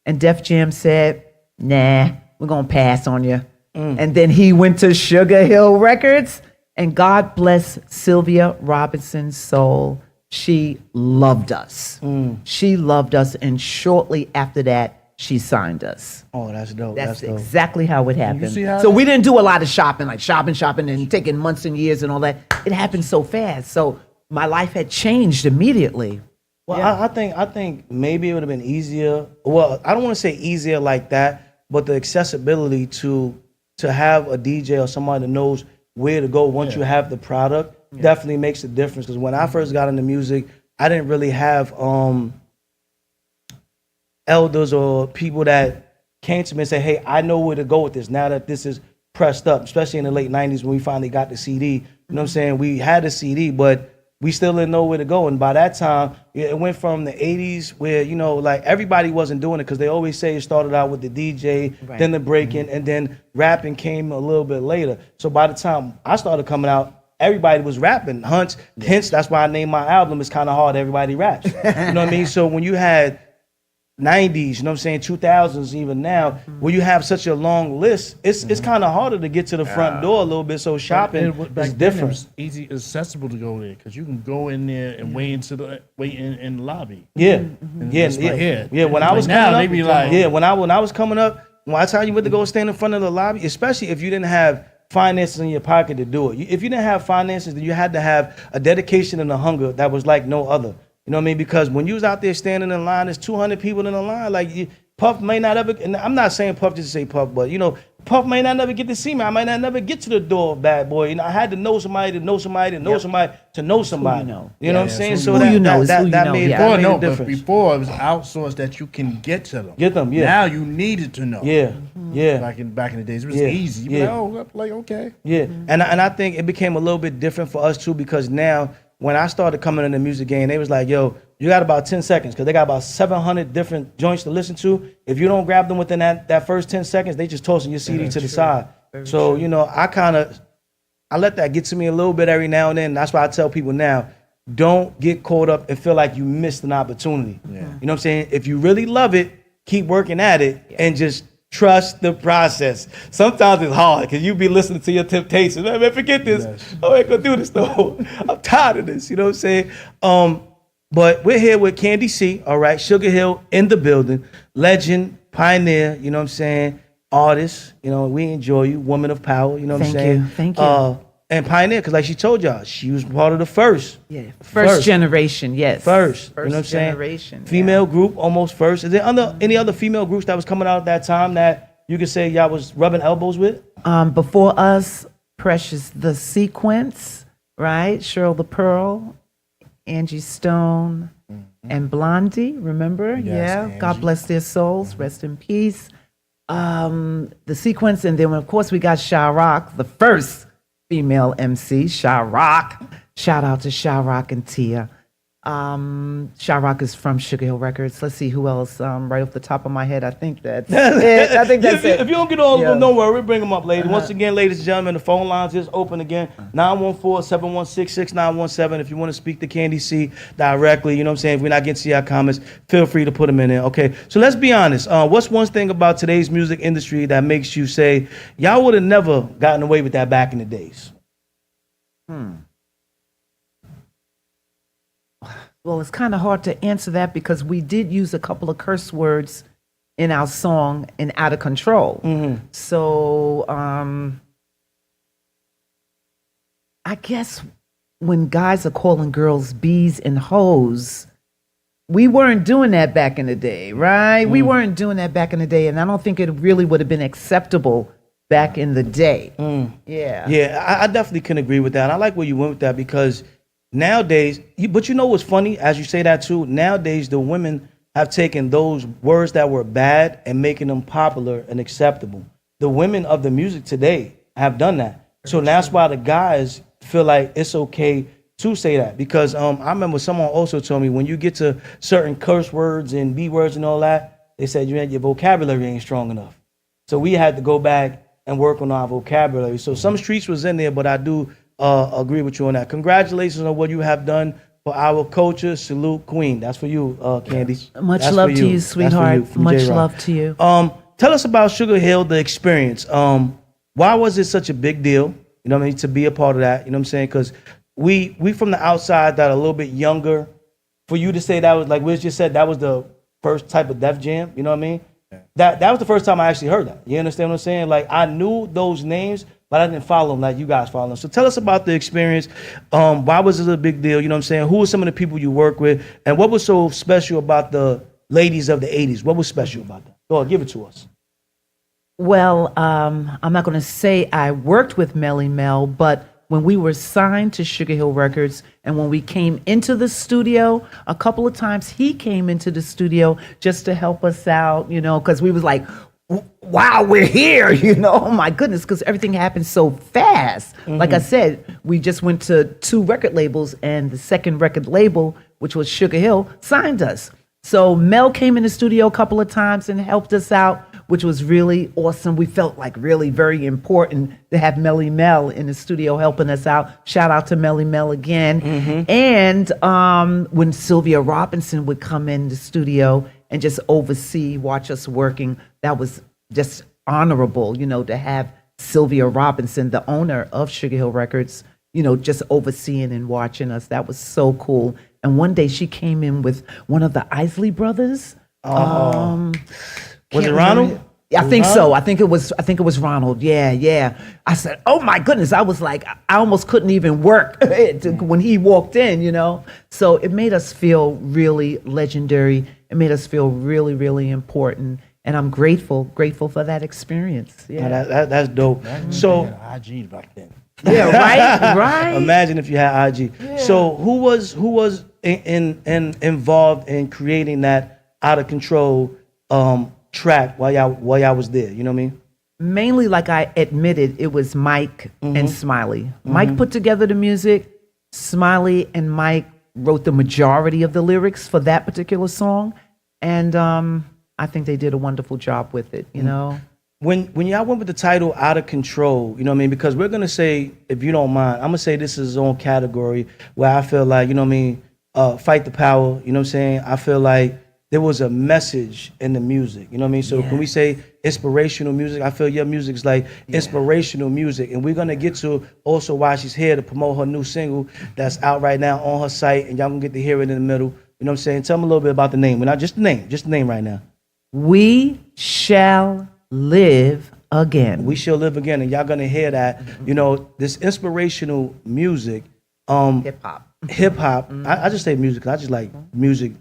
and Def Jam said, nah, we're gonna pass on you. And then he went to Sugar Hill Records, and God bless Sylvia Robinson's soul. She loved us. She loved us, and shortly after that, she signed us. Oh, that's dope. That's dope. exactly how it happened. See how so we didn't do a lot of shopping, like shopping, and taking months and years and all that. It happened so fast. So my life had changed immediately. Well, yeah. I think maybe it would have been easier. Well, I don't want to say easier like that, but the accessibility to have a DJ or somebody that knows where to go once you have the product definitely makes a difference. Because when I first got into music, I didn't really have elders or people that came to me and said, hey, I know where to go with this now that this is pressed up, especially in the late 90s when we finally got the CD. You know what I'm saying? We had a CD, but we still didn't know where to go. And by that time, it went from the 80s where, you know, like everybody wasn't doing it because they always say it started out with the DJ, then the breaking, and then rapping came a little bit later. So by the time I started coming out, everybody was rapping. Hence, that's why I named my album, It's Kind of Hard, Everybody Raps. You know what I mean? So when you had 90s, you know what I'm saying, 2000s, even now, when you have such a long list, it's kind of harder to get to the front door a little bit. So shopping is different. It was easy, accessible to go there because you can go in there and wait in the lobby. Yeah, yeah. When I was now, coming they be up, like, when I was coming up, when I tell you what to go stand in front of the lobby, especially if you didn't have finances in your pocket to do it. If you didn't have finances, then you had to have a dedication and a hunger that was like no other. You know what I mean? Because when you was out there standing in line, there's 200 people in the line. Like Puff may not ever, and I'm not saying Puff just to say Puff, but you know, Puff may not never get to see me. I might not never get to the door of Bad Boy. You know, I had to know somebody to know somebody to know somebody to know somebody. You know what I'm saying? So that made a difference. But before it was outsourced that you can get to them. Get them, yeah. Now you needed to know. Yeah. Back in the days, it was easy. You like, okay. Yeah, and I think it became a little bit different for us too because now when I started coming in the music game, they was like, yo, you got about 10 seconds because they got about 700 different joints to listen to. If you don't grab them within that first 10 seconds, they just tossing your CD to the side. So, you know, I let that get to me a little bit every now and then. That's why I tell people now, don't get caught up and feel like you missed an opportunity. You know what I'm saying? If you really love it, keep working at it and just trust the process. Sometimes it's hard because you be listening to your temptations. Man, forget this. I ain't gonna do this though. I'm tired of this. You know what I'm saying? But we're here with Candi C, all right? Sugar Hill in the building. Legend, pioneer, you know what I'm saying? Artist, you know, we enjoy you. Woman of power, you know what I'm saying? Thank you. And pioneer, because like she told y'all, she was part of the first. Yeah, first generation, yes. First, you know what I'm saying? Generation. Female group, almost first. Is there any other female groups that was coming out at that time that you could say y'all was rubbing elbows with? Before us, Precious the Sequence, right? Cheryl the Pearl. Angie Stone, and Blondie, remember? Yes, yeah. Angie. God bless their souls. Rest in peace. The sequence, and then of course we got Larock, the first female MC, Larock. Shout out to Larock and Tia. Larock is from Sugar Hill Records. Let's see who else. Right off the top of my head, I think that's it. I think that's it. If you don't get all of them, don't worry. We'll bring them up later. Once again, ladies and gentlemen, the phone lines is open again. 914-716-6917. If you want to speak to Candi C directly, you know what I'm saying? If we're not getting to your comments, feel free to put them in there. Okay. So let's be honest. What's one thing about today's music industry that makes you say, y'all would have never gotten away with that back in the days? Well, it's kind of hard to answer that because we did use a couple of curse words in our song in Out of Control. So I guess when guys are calling girls bees and hoes, we weren't doing that back in the day, right? We weren't doing that back in the day, and I don't think it really would have been acceptable back in the day. Yeah, I definitely can agree with that. And I like where you went with that because nowadays, but you know what's funny, as you say that too, nowadays the women have taken those words that were bad and making them popular and acceptable. The women of the music today have done that. So that's why the guys feel like it's okay to say that. Because I remember someone also told me when you get to certain curse words and B words and all that, they said your vocabulary ain't strong enough. So we had to go back and work on our vocabulary. So some streets was in there, but I do agree with you on that. Congratulations on what you have done for our culture. Salute, Queen. That's for you, Candi. Much That's love for to you, sweetheart. from Much J-Rock. love to you. Tell us about Sugar Hill, the experience. Why was it such a big deal? You know what I mean? To be a part of that. You know what I'm saying? Because we from the outside that are a little bit younger, for you to say that was, like Wiz just said, that was the first type of Def Jam. You know what I mean? That was the first time I actually heard that. You understand what I'm saying? Like, I knew those names, but I didn't follow them like you guys follow them. So tell us about the experience. Why was it a big deal? You know what I'm saying? Who were some of the people you work with? And what was so special about the ladies of the 80s? What was special about them? Go on, give it to us. Well, I'm not going to say I worked with Melly Mel, but when we were signed to Sugar Hill Records and when we came into the studio, a couple of times he came into the studio just to help us out, you know, because we was like, wow, we're here, you know, oh my goodness, because everything happened so fast. Like I said, we just went to 2 record labels and the second record label, which was Sugar Hill, signed us. So Mel came in the studio a couple of times and helped us out, which was really awesome. We felt like really very important to have Melly Mel in the studio helping us out. Shout out to Melly Mel again. And when Sylvia Robinson would come in the studio and just oversee, watch us working, that was just honorable, you know, to have Sylvia Robinson, the owner of Sugar Hill Records, you know, just overseeing and watching us. That was so cool. And one day she came in with one of the Isley brothers. Was it Ronald? I think so. I think it was Ronald. Yeah. I said, oh my goodness. I was like, I almost couldn't even work when he walked in, you know? So it made us feel really legendary. It made us feel really, really important. And I'm grateful for that experience. Yeah. That's dope. So IG back then. Yeah, right. Imagine if you had IG. Yeah. So who was involved in creating that Out of Control track while y'all was there? You know what I mean? Mainly, like I admitted, it was Mike and Smiley. Mike put together the music. Smiley and Mike wrote the majority of the lyrics for that particular song, and I think they did a wonderful job with it. You know. When y'all went with the title Out of Control, you know what I mean? Because we're gonna say, if you don't mind, I'm gonna say this is its own category where I feel like, you know what I mean, fight the power, you know what I'm saying? I feel like there was a message in the music, you know what I mean? So can we say inspirational music? I feel your music is like inspirational music. And we're gonna get to also why she's here to promote her new single that's out right now on her site, and y'all gonna get to hear it in the middle. You know what I'm saying? Tell me a little bit about the name. Not just the name right now. We Shall Live Again. We Shall Live Again, and y'all gonna hear that. You know, this inspirational music, Hip hop. I just say music 'cause I just like music,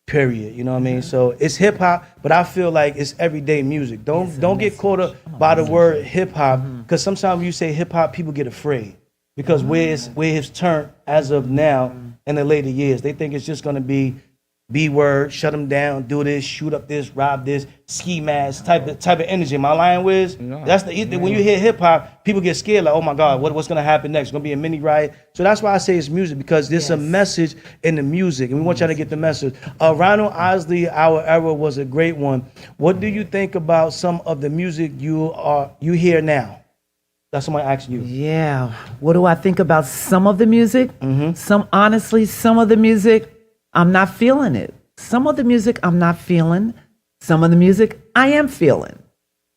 period. You know what I mean? So it's hip hop, but I feel like it's everyday music. Don't get caught up by the word hip hop, because sometimes when you say hip hop, people get afraid. because where it's turned as of now in the later years. They think it's just going to be B-word, shut them down, do this, shoot up this, rob this, ski mask type of energy. Am I lying, Wiz? No, that's when you hear hip hop, people get scared like, oh my God, what's going to happen next? It's going to be a mini riot. So that's why I say it's music, because there's a message in the music, and we want y'all to get the message. Ronald Isley, Our Era was a great one. What do you think about some of the music you hear now? That's somebody asking you. Yeah. What do I think about some of the music? Honestly, some of the music, I'm not feeling it. Some of the music I'm not feeling. Some of the music I am feeling.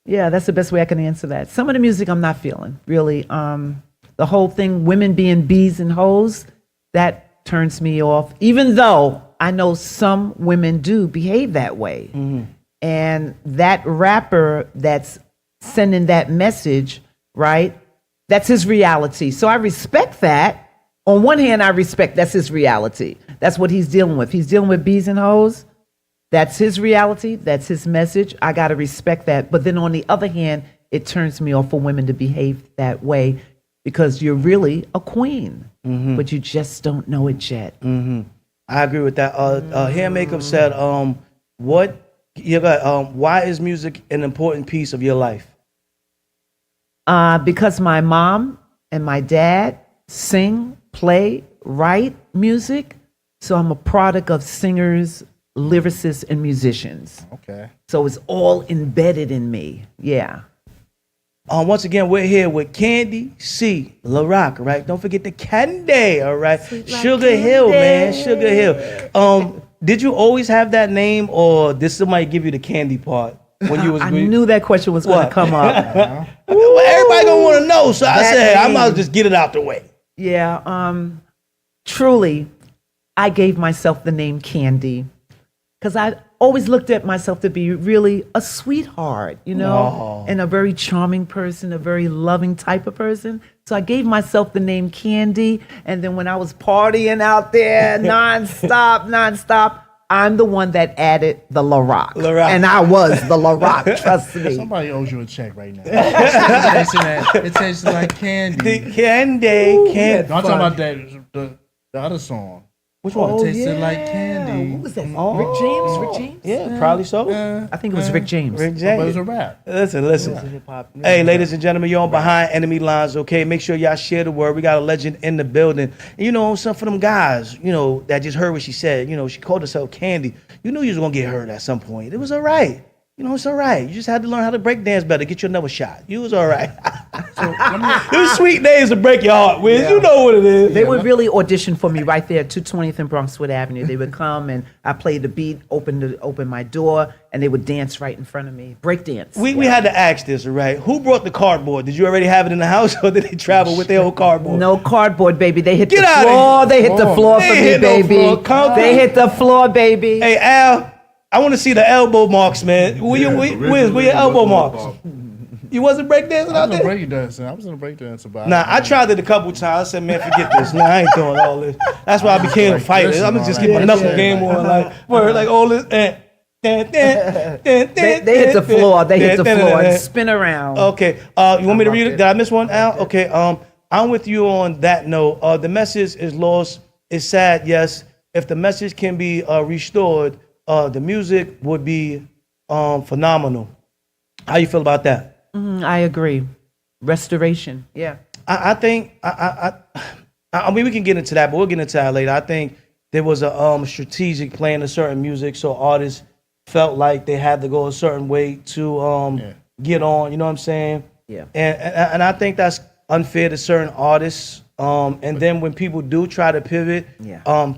Yeah, that's the best way I can answer that. Some of the music I'm not feeling, really. The whole thing, women being bees and hoes, that turns me off, even though I know some women do behave that way. And that rapper that's sending that message, right, that's his reality. So I respect that. On one hand, I respect that's his reality. That's what he's dealing with. He's dealing with bees and hoes. That's his reality. That's his message. I got to respect that. But then on the other hand, it turns me off for women to behave that way, because you're really a queen, but you just don't know it yet. I agree with that. Hair Makeup said, why is music an important piece of your life? Because my mom and my dad sing, play, write music. So I'm a product of singers, lyricists, and musicians. Okay. So it's all embedded in me. Yeah. Once again, we're here with Candi C. Larock, right? Don't forget the Candi, all right? Sugar Hill, man, Sugar Hill. Did you always have that name, or did somebody give you the Candi part when you was? I knew that question was going to come up. Well, everybody gonna want to know, so I said, I might just get it out the way. Yeah. Truly, I gave myself the name Candi because I always looked at myself to be really a sweetheart, and a very charming person, a very loving type of person. So I gave myself the name Candi. And then when I was partying out there nonstop, I'm the one that added the Larock. And I was the Larock, trust me. Somebody owes you a check right now. It tastes like candy. Candy. I'm talking about the other song. Which one? Oh, It tasted like candy. What was that? Rick James? Yeah, probably so. I think it was Rick James. Rick James. But it was a rap. Listen. Hey, ladies and gentlemen, you're on Behind Enemy Lines, okay? Make sure y'all share the word. We got a legend in the building. And some for them guys, that just heard what she said. She called herself Candi. You knew you was going to get hurt at some point. It was all right. It's all right. You just had to learn how to break dance better. Get you another shot. You was all right. It was sweet days to break your heart, Wiz. Yeah. You know what it is. They would really audition for me right there at 220th and Bronxwood Avenue. They would come and I played the beat, open my door, and they would dance right in front of me. Break dance. We had to ask this, right? Who brought the cardboard? Did you already have it in the house, or did they travel with their own cardboard? No cardboard, baby. They hit the floor. They hit the floor for me, baby. They hit the floor, baby. Hey, Al. I want to see the elbow marks, man. Where your elbow marks? You wasn't breakdancing out there? I was in a breakdance about I tried it a couple times. I said, man, forget this. I ain't doing all this. That's why I became a fighter. I'm going to just keep my knuckle game on. Like all this. They hit the floor. They hit the floor and spin around. Okay. You want me to read it? Did I miss one, Al? Okay. I'm with you on that note. The message is lost. It's sad, yes. If the message can be restored, the music would be phenomenal. How you feel about that? I agree. Restoration. Yeah. I think I mean we can get into that, but we'll get into that later. I think there was a strategic playing a certain music, so artists felt like they had to go a certain way to get on. You know what I'm saying? Yeah. And I think that's unfair to certain artists. And then when people do try to pivot,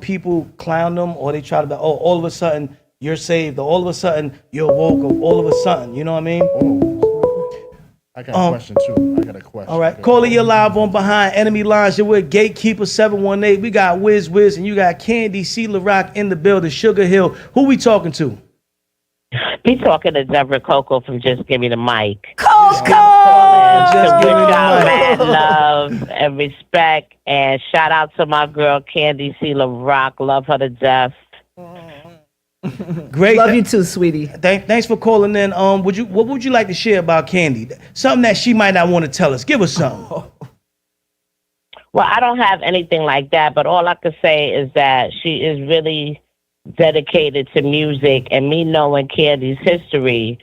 people clown them, or they try to be, all of a sudden you're saved, or all of a sudden you're woke, or all of a sudden, you know what I mean? I got a question too. All right, calling you live on Behind Enemy Lines. You're with Gatekeeper 718. We got WIZZ, and you got Candi C. Larock in the building. Sugar Hill. Who we talking to? Be talking to Deborah Coco from Just Give Me the Mic. Coco! Just give me the mad love and respect, and shout out to my girl Candi C. Larock. Love her to death. Great. Love you too, sweetie. Thanks for calling in. What would you like to share about Candi? Something that she might not want to tell us. Give us something. Well, I don't have anything like that, but all I could say is that she is really dedicated to music, and me knowing Candi's history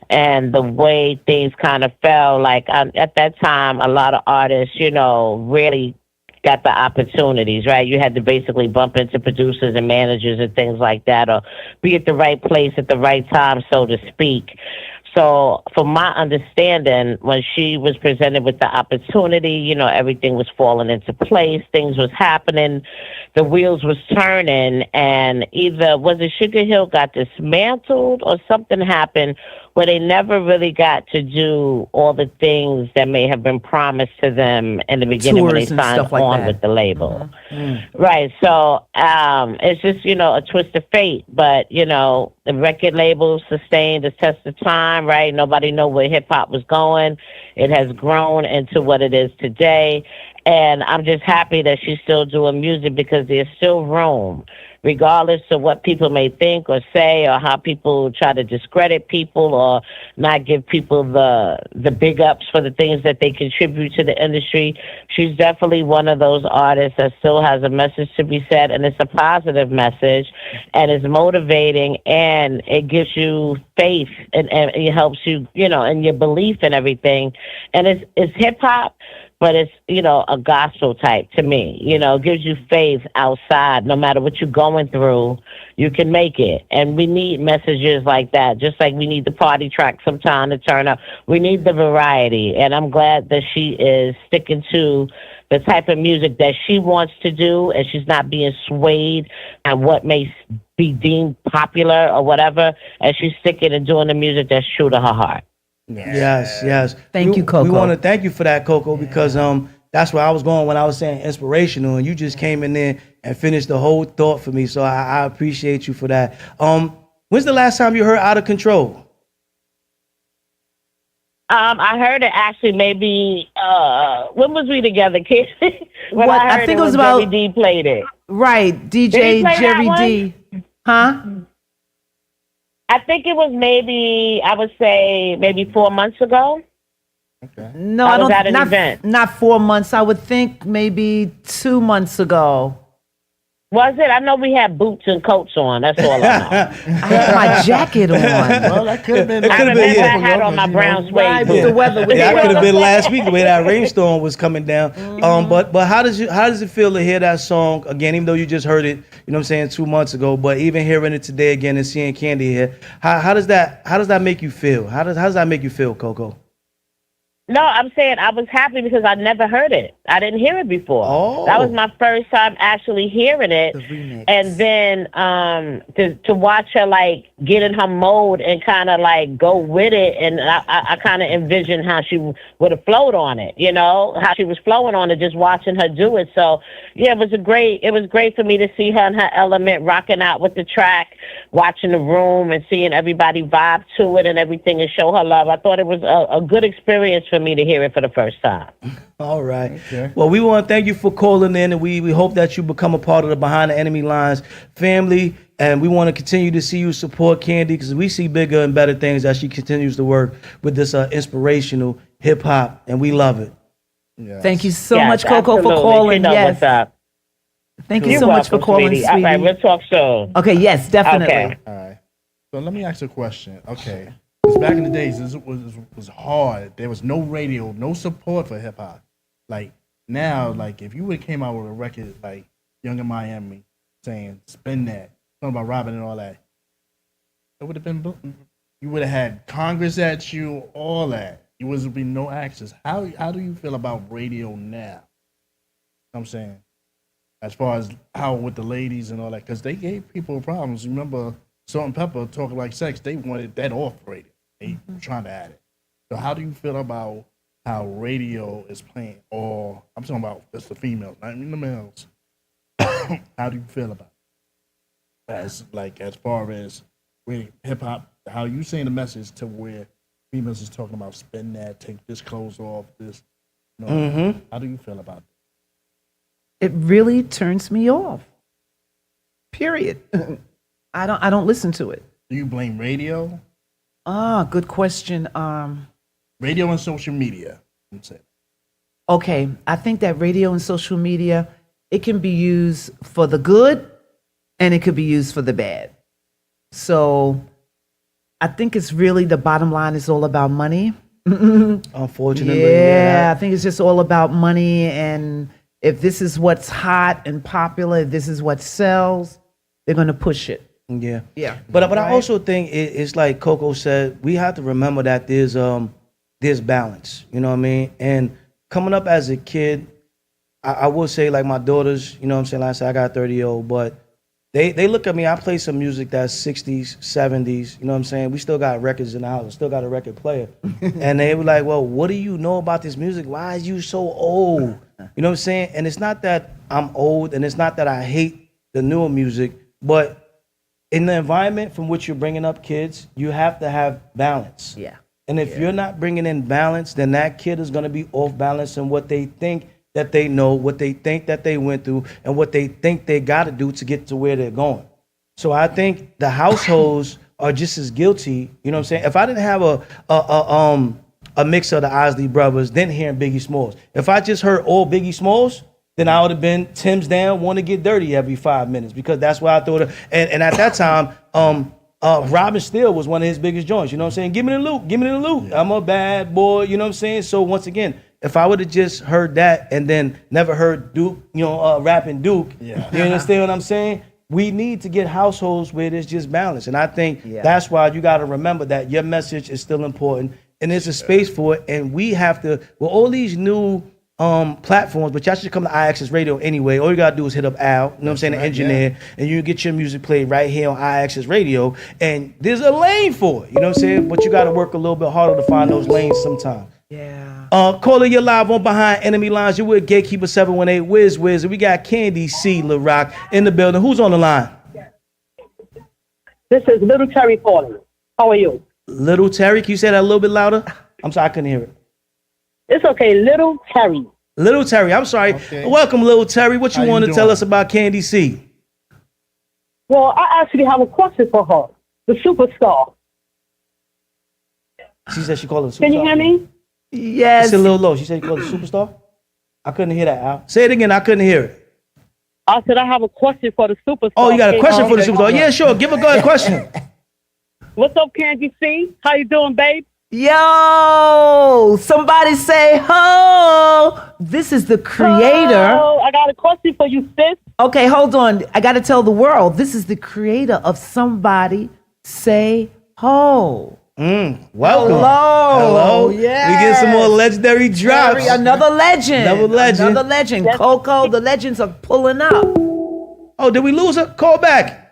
and the way things kind of fell, like at that time, a lot of artists, really got the opportunities, right? You had to basically bump into producers and managers and things like that, or be at the right place at the right time, so to speak. So from my understanding, when she was presented with the opportunity, everything was falling into place, things was happening, the wheels was turning, and either was it Sugar Hill got dismantled or something happened where they never really got to do all the things that may have been promised to them in the beginning when they signed on with the label. Right. So it's just, a twist of fate. But, the record label sustained the test of time, right? Nobody knew where hip hop was going. It has grown into what it is today. And I'm just happy that she's still doing music because there's still room, regardless of what people may think or say or how people try to discredit people or not give people the big ups for the things that they contribute to the industry. She's definitely one of those artists that still has a message to be said, and it's a positive message, and it's motivating, and it gives you faith, and it helps you, in your belief and everything. And it's hip-hop, but it's, a gospel type to me. It gives you faith outside. No matter what you're going through, you can make it. And we need messages like that, just like we need the party track sometime to turn up. We need the variety. And I'm glad that she is sticking to the type of music that she wants to do, and she's not being swayed by what may be deemed popular or whatever, and she's sticking and doing the music that's true to her heart. Yes. Thank you, Coco. We want to thank you for that, Coco, because that's where I was going when I was saying inspirational, and you just came in there and finished the whole thought for me. So I appreciate you for that. When's the last time you heard Out of Control? I heard it actually maybe when was we together, kid? When I think it was about Jerry D played it. Right, DJ Jerry D. Huh? I think it was maybe, I would say maybe 4 months ago. Okay. No, I don't. At an event. Not 4 months. I would think maybe 2 months ago. Was it? I know we had boots and coats on. That's all I know. I had my jacket on. Well, that could have been. I remember I had on my brown suede boots. The weather. That could have been last week the way that rainstorm was coming down. But how does it feel to hear that song again? Even though you just heard it, 2 months ago. But even hearing it today again and seeing Candi here, how does that make you feel? How does that make you feel, Coco? No, I'm saying I was happy because I never heard it. I didn't hear it before. Oh. That was my first time actually hearing it. The remix. And then to watch her like get in her mode and kind of like go with it, and I kind of envisioned how she would have flowed on it, how she was flowing on it, just watching her do it. So yeah, it was great for me to see her in her element, rocking out with the track, watching the room and seeing everybody vibe to it and everything and show her love. I thought it was a good experience for me to hear it for the first time. All right. Okay. Well, we want to thank you for calling in, and we hope that you become a part of the Behind the Enemy Lines family, and we want to continue to see you support Candi because we see bigger and better things as she continues to work with this inspirational hip hop, and we love it. Yes. Thank you so much, Coco, absolutely. for calling. Yes. What's up. Thank you You're so welcome, much for calling, sweetie. All right, we'll talk soon. Okay, yes, definitely. Okay. All right. So let me ask you a question. Okay. Because back in the days, this was hard. There was no radio, no support for hip hop. Like now, like if you would have came out with a record like Young in Miami saying "Spin That," talking about Robin and all that, it would have been. You would have had Congress at you, all that. There would be no access. How do you feel about radio now? I'm saying, as far as how with the ladies and all that, because they gave people problems. Remember, Salt and Pepper talking like sex. They wanted that off radio. They were trying to add it. So how do you feel about how radio is playing? Or I'm talking about just the females, not even the males. How do you feel about it? As far as hip hop, how you saying the message to where females is talking about spin that, take this clothes off, this. How do you feel about it? It really turns me off. Period. I don't listen to it. Do you blame radio? Good question. Radio and social media. Okay, I think that radio and social media, it can be used for the good and it could be used for the bad. So I think it's really, the bottom line is all about money. Unfortunately. Yeah, I think it's just all about money. And if this is what's hot and popular, if this is what sells, they're going to push it. Yeah. Yeah. But I also think it's like Coco said, we have to remember that there's balance. You know what I mean? And coming up as a kid, I will say, like, my daughters, you know what I'm saying? Like I said, I got a 30-year-old, but they look at me, I play some music that's 60s, 70s, you know what I'm saying? We still got records in the house, still got a record player. And they were like, well, what do you know about this music? Why is you so old? You know what I'm saying? And it's not that I'm old, and it's not that I hate the newer music, but in the environment from which you're bringing up kids, you have to have balance. Yeah. And if you're not bringing in balance, then that kid is going to be off balance in what they think that they know, what they think that they went through, and what they think they got to do to get to where they're going. So I think the households are just as guilty. You know what I'm saying? If I didn't have a mix of the Isley Brothers, then hearing Biggie Smalls, if I just heard all Biggie Smalls, then I would have been Tim's Down, Want to Get Dirty every 5 minutes, because that's why I thought of. And at that time, Robin Steele was one of his biggest joints. You know what I'm saying? Give me the loop, give me the loop. I'm a bad boy. You know what I'm saying? So once again, if I would have just heard that and then never heard Duke, rapping Duke, you understand what I'm saying? We need to get households where there's just balance. And I think that's why you got to remember that your message is still important and there's a space for it. And we have to, with all these new platforms, but y'all should come to IAXIS Radio anyway. All you got to do is hit up Al, you know what I'm saying, the engineer, and you get your music played right here on IAXIS Radio. And there's a lane for it, you know what I'm saying? But you got to work a little bit harder to find those lanes sometimes. Yeah. Caller, you're live on Behind Enemy Lines. You're with Gatekeeper 718 WIZZ, and we got Candi C. Larock in the building. Who's on the line? This is Little Terry calling. How are you? Little Terry, can you say that a little bit louder? I'm sorry, I couldn't hear it. It's okay, Little Terry. Little Terry, I'm sorry. Okay. Welcome, Little Terry. What you want to tell us about Candi C? Well, I actually have a question for her, the superstar. She said she called her superstar. Can you hear me? Yes. It's a little low. She said you called her superstar? I couldn't hear that, Al. Say it again. I couldn't hear it. I said I have a question for the superstar. Oh, you got a question for the superstar? Yeah, sure. Give a good question. What's up, Candi C? How you doing, babe? Yo, somebody say ho. This is the creator. Oh, I got a question for you, sis. Okay, hold on. I got to tell the world. This is the creator of Somebody Say Ho. Welcome. Hello. Yeah. We get some more legendary drops. Another legend. Another legend. Coco, the legends are pulling up. Oh, did we lose her? Call back.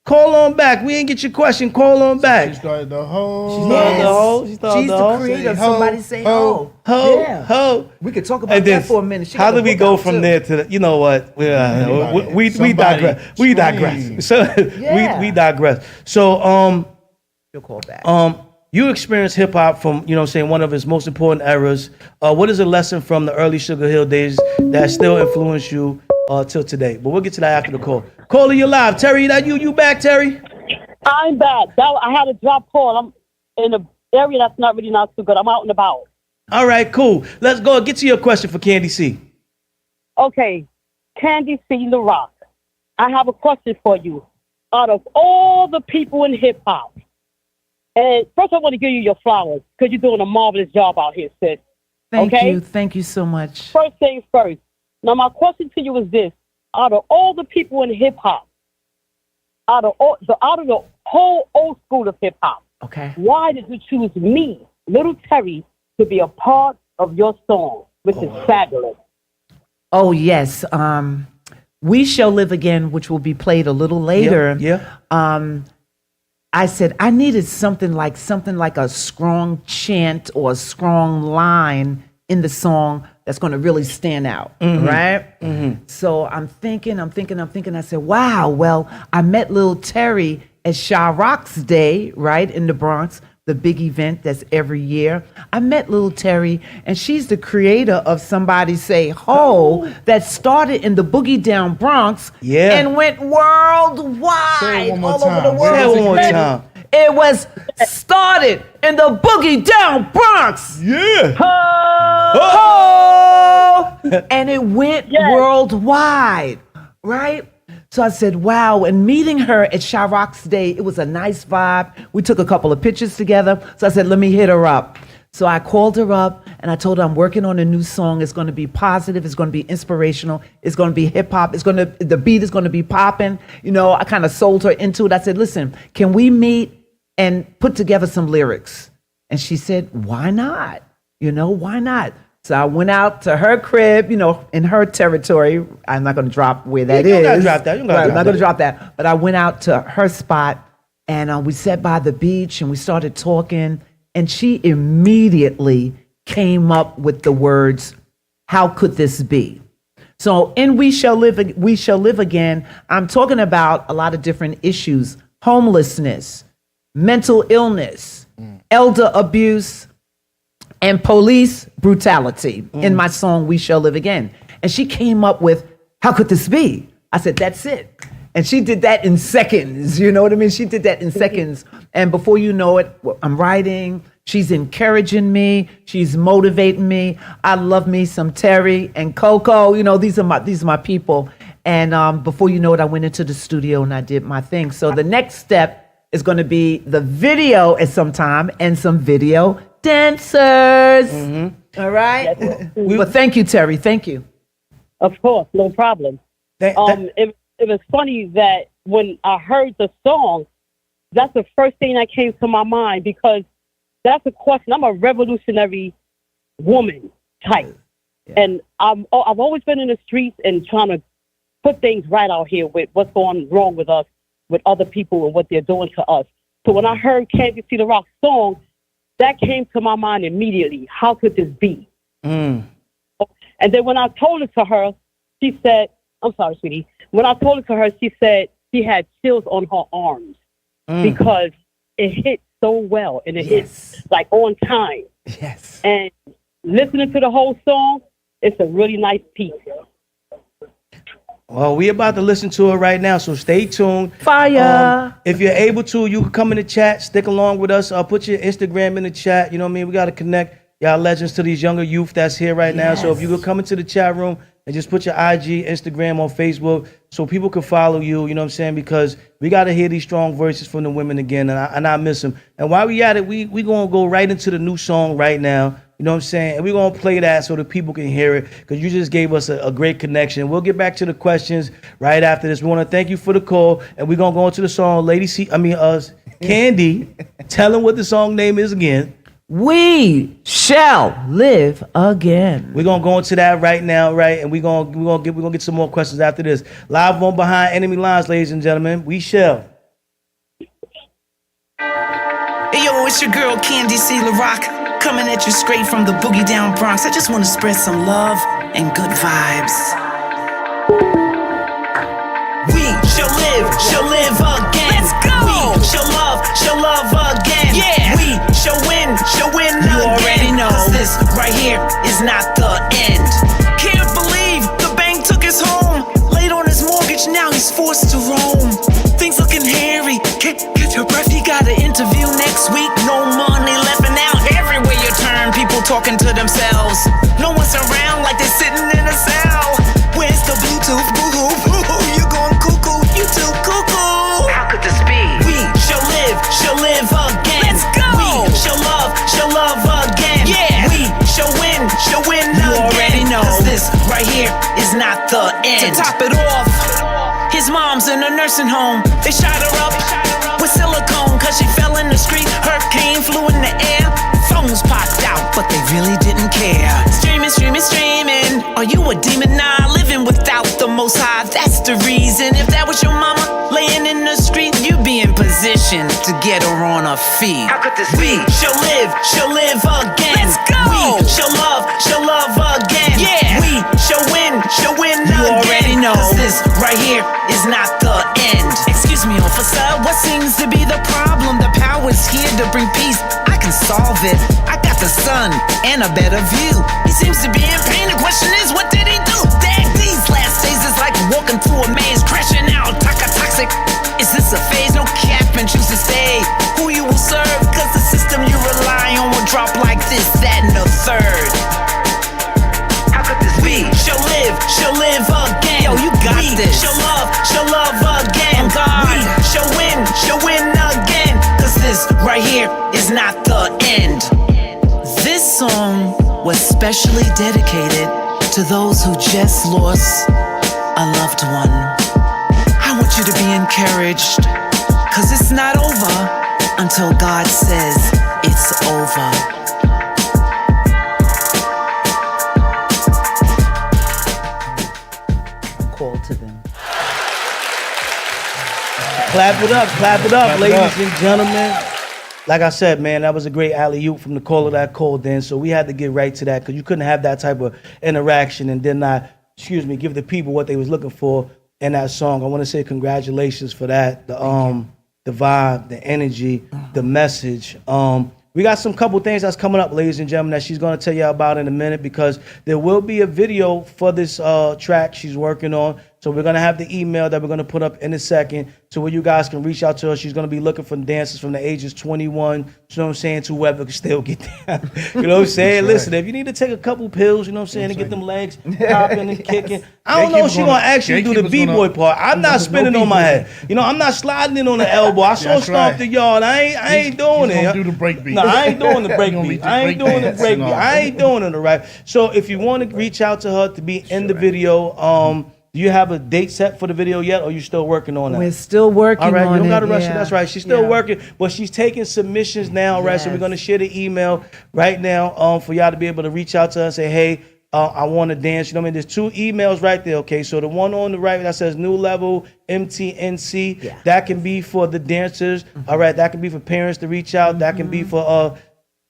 Call on back. We didn't get your question. Call on back. She started the whole. She's the creator of Somebody Say Ho. Ho. We could talk about that for a minute. How do we go from there to you know what? We digress. We digress. So we digress. So you'll call back. You experienced hip hop from, you know what I'm saying, one of its most important eras. What is a lesson from the early Sugar Hill days that still influence you till today? But we'll get to that after the call. Caller, you're live. Terry, that you back, Terry? I'm back. I had a drop call. I'm in an area that's not too good. I'm out and about. All right, cool. Let's go. Get to your question for Candi C. Okay. Candi C. Larock. I have a question for you. Out of all the people in hip hop, and first I want to give you your flowers because you're doing a marvelous job out here, sis. Thank you so much. First things first. Now my question to you is this. Out of all the people in hip hop, out of the whole old school of hip hop, why did you choose me, Little Terry, to be a part of your song, which is fabulous? Oh yes. We Shall Live Again, which will be played a little later. I said I needed something like a strong chant or a strong line in the song that's going to really stand out, right? Mm-hmm. So I'm thinking. I said, wow, well, I met Lil Terry at Rock's Day, right, in the Bronx, the big event that's every year. I met Lil Terry, and she's the creator of Somebody Say Ho that started in the Boogie Down Bronx and went worldwide, all over the world. Say it one more time. It was started in the Boogie Down Bronx. Yeah. Ho! And it went worldwide, right? So I said, wow. And meeting her at Shyrock's Day, it was a nice vibe. We took a couple of pictures together. So I said, let me hit her up. So I called her up and I told her I'm working on a new song. It's going to be positive. It's going to be inspirational. It's going to be hip hop. The beat is going to be popping. You know, I kind of sold her into it. I said, listen, can we meet and put together some lyrics? And she said, why not? You know, why not? So I went out to her crib, you know, in her territory. I'm not going to drop where that is. You don't gotta drop that. I'm not going to drop that. But I went out to her spot and we sat by the beach and we started talking. And she immediately came up with the words, how could this be? So in We Shall Live Again, I'm talking about a lot of different issues: homelessness, mental illness, elder abuse, and police brutality in my song, We Shall Live Again. And she came up with, how could this be? I said, that's it. And she did that in seconds, you know what I mean? She did that in seconds. And before you know it, I'm writing, she's encouraging me, she's motivating me. I love me some Terry and Coco, you know, these are my people. And before you know it, I went into the studio and I did my thing. So the next step is gonna be the video at some time and some video dancers. All right? Well, thank you, Terry, thank you. Of course, no problem. It was funny that when I heard the song, that's the first thing that came to my mind, because that's a question. I'm a revolutionary woman type. And I've always been in the streets and trying to put things right out here with what's going wrong with us, with other people and what they're doing to us. So when I heard Candi C. Larock's song, that came to my mind immediately. How could this be? And then when I told it to her, she said, I'm sorry, sweetie. When I told it to her, she said she had chills on her arms because it hit so well and it hit like on time. Yes. And listening to the whole song, it's a really nice piece. Well, we about to listen to it right now, so stay tuned. Fire! If you're able to, you can come in the chat, stick along with us. Put your Instagram in the chat. You know what I mean? We got to connect y'all legends to these younger youth that's here right now. So if you could come into the chat room and just put your IG, Instagram, on Facebook so people can follow you, you know what I'm saying? Because we got to hear these strong voices from the women again, and I miss them. And while we at it, we going to go right into the new song right now. You know what I'm saying? And we're going to play that so that people can hear it, because you just gave us a great connection. We'll get back to the questions right after this. We want to thank you for the call, and we're going to go into the song. Candi, tell them what the song name is again. We Shall Live Again. We're gonna go into that right now, right? And we're gonna get some more questions after this. Live on Behind Enemy Lines, ladies and gentlemen. We shall. Hey yo, it's your girl Candi C. Larock, coming at you straight from the boogie down Bronx. I just want to spread some love and good vibes. We shall live again. Let's go. We shall love again. Yeah. We shall win again. You already know, 'cause this right here is not the end. Can't believe the bank took his home. Late on his mortgage, now he's forced to roam. Things looking hairy. Can't get your breath, he got an interview next week. No money left, and now everywhere you turn, people talking to themselves. No one's around, like they're sitting in a cell. Where's the Bluetooth? Boo-hoo, boo-hoo, you going cuckoo, you too cuckoo. How could this be? We shall live again. Let's go. We shall love again. Yeah. We shall win again. You already know, 'cause this right here is not the end. To top it off, his mom's in a nursing home. They shot her up with silicone, 'cause she fell in the street. Hurricane flew in the air. Phones popped out, but they really didn't care. Streaming. Are you a demon? Nah, living without the Most High, that's the reason. If that was your mama laying in the street, you'd be in position to get her on her feet. How could this be? We shall live again. Let's go. We shall love again. Yeah. We shall win again. You already know, 'cause this right here is not the end. Excuse me, officer, what seems to be the problem? The power's here to bring peace. I can solve it. I got the sun and a better view. He seems to be in pain. The question is, what did he do? Dang, these last days is like walking through a maze, crashing out, toxic. Is this a phase? No cap and choose to stay. Who you will serve? 'Cause the system you rely on will drop like this, that, and the third. How could this be? We this. Show love again. We show win again. Cause this right here is not the end. This song was specially dedicated to those who just lost a loved one. I want you to be encouraged, cause it's not over until God says it's over. Call to them. Clap it up, ladies and gentlemen. Like I said, man, that was a great alley-oop from the caller that called in, so we had to get right to that because you couldn't have that type of interaction and then not, give the people what they was looking for in that song. I want to say congratulations for that. The vibe, the energy, the message. We got some couple things that's coming up, ladies and gentlemen, that she's going to tell you about in a minute because there will be a video for this track she's working on. So we're going to have the email that we're going to put up in a second to where you guys can reach out to her. She's going to be looking for dancers from the ages 21, you know what I'm saying, to whoever can still get down. You know what I'm saying? Listen, if you need to take a couple pills, you know what I'm saying, to get them legs popping and kicking. I don't know if she's going to actually do the B-boy part. I'm not spinning on my head. You know, I'm not sliding in on the elbow. I saw Stomp the Yard. I ain't doing it. He's going to do the break beat. No, I ain't doing the break beat. I ain't doing the break beat. I ain't doing it, all right? So if you want to reach out to her to be in the video, do you have a date set for the video yet, or are you still working on that? We're still working on it. All right, you don't got to rush it. That's right. She's still working, but she's taking submissions now, right? So we're going to share the email right now for y'all to be able to reach out to her and say, hey, I want to dance. You know what I mean? There's two emails right there, okay? So the one on the right that says New Level MTNC, that can be for the dancers, all right? That can be for parents to reach out. That can be for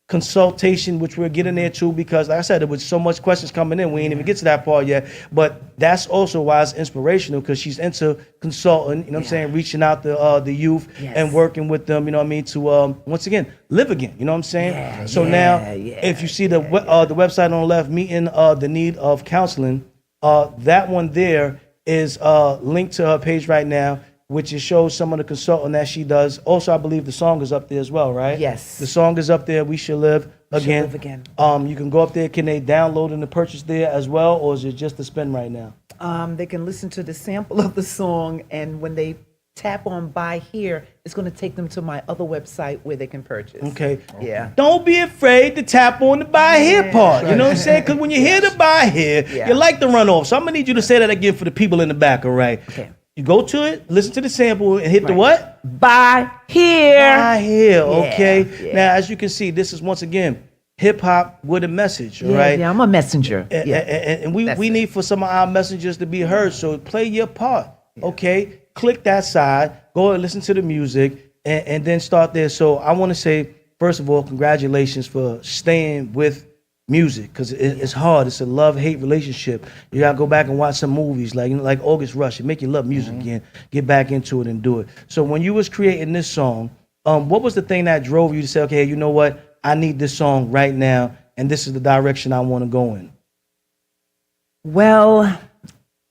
consultation, which we're getting there too, because like I said, there was so much questions coming in, we ain't even get to that part yet, but that's also why it's inspirational, because she's into consulting, you know what I'm saying, reaching out to the youth and working with them, you know what I mean, to once again live again, you know what I'm saying. So now if you see the website on the left, meeting the need of counseling, that one there is linked to her page right now, which it shows some of the consulting that she does. Also, I believe the song is up there as well, right? Yes. The song is up there, We Should Live Again. You can go up there. Can they download and purchase there as well, or is it just the spin right now? They can listen to the sample of the song, and when they tap on Buy Here, it's going to take them to my other website where they can purchase. Okay. Yeah. Don't be afraid to tap on the Buy Here part. You know what I'm saying? Because when you hear the Buy Here, you like to run off. So I'm going to need you to say that again for the people in the back, all right? Okay. You go to it, listen to the sample, and hit the what? Buy Here. Buy Here, okay? Yeah. Now, as you can see, this is once again hip-hop with a message, all right? Yeah, I'm a messenger. And we need for some of our messengers to be heard, so play your part, okay? Click that side, go and listen to the music, and then start there. So I want to say, first of all, congratulations for staying with music, because it's hard. It's a love-hate relationship. You gotta go back and watch some movies like August Rush and make you love music again. Get back into it and do it. So when you was creating this song, what was the thing that drove you to say, okay, you know what, I need this song right now, and this is the direction I want to go in? Well,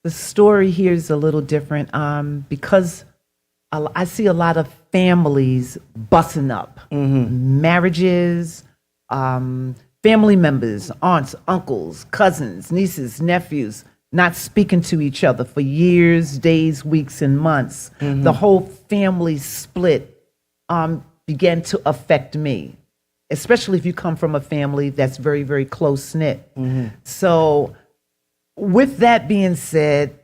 the story here is a little different because I see a lot of families busting up, marriages, family members, aunts, uncles, cousins, nieces, nephews, not speaking to each other for years, days, weeks, and months. The whole family split began to affect me, especially if you come from a family that's very, very close-knit. So with that being said,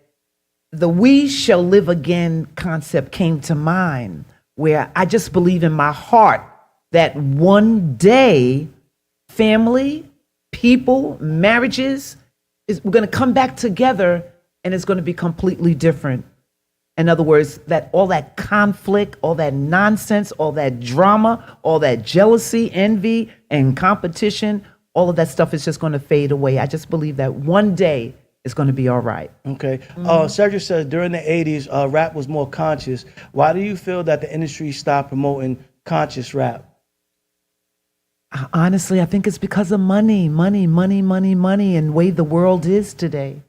the We Shall Live Again concept came to mind, where I just believe in my heart that one day family, people, marriages, we're going to come back together, and it's going to be completely different. In other words, that all that conflict, all that nonsense, all that drama, all that jealousy, envy, and competition, all of that stuff is just going to fade away. I just believe that one day it's going to be all right. Okay. Sergio says during the 80s, rap was more conscious. Why do you feel that the industry stopped promoting conscious rap? Honestly, I think it's because of money, and the way the world is today.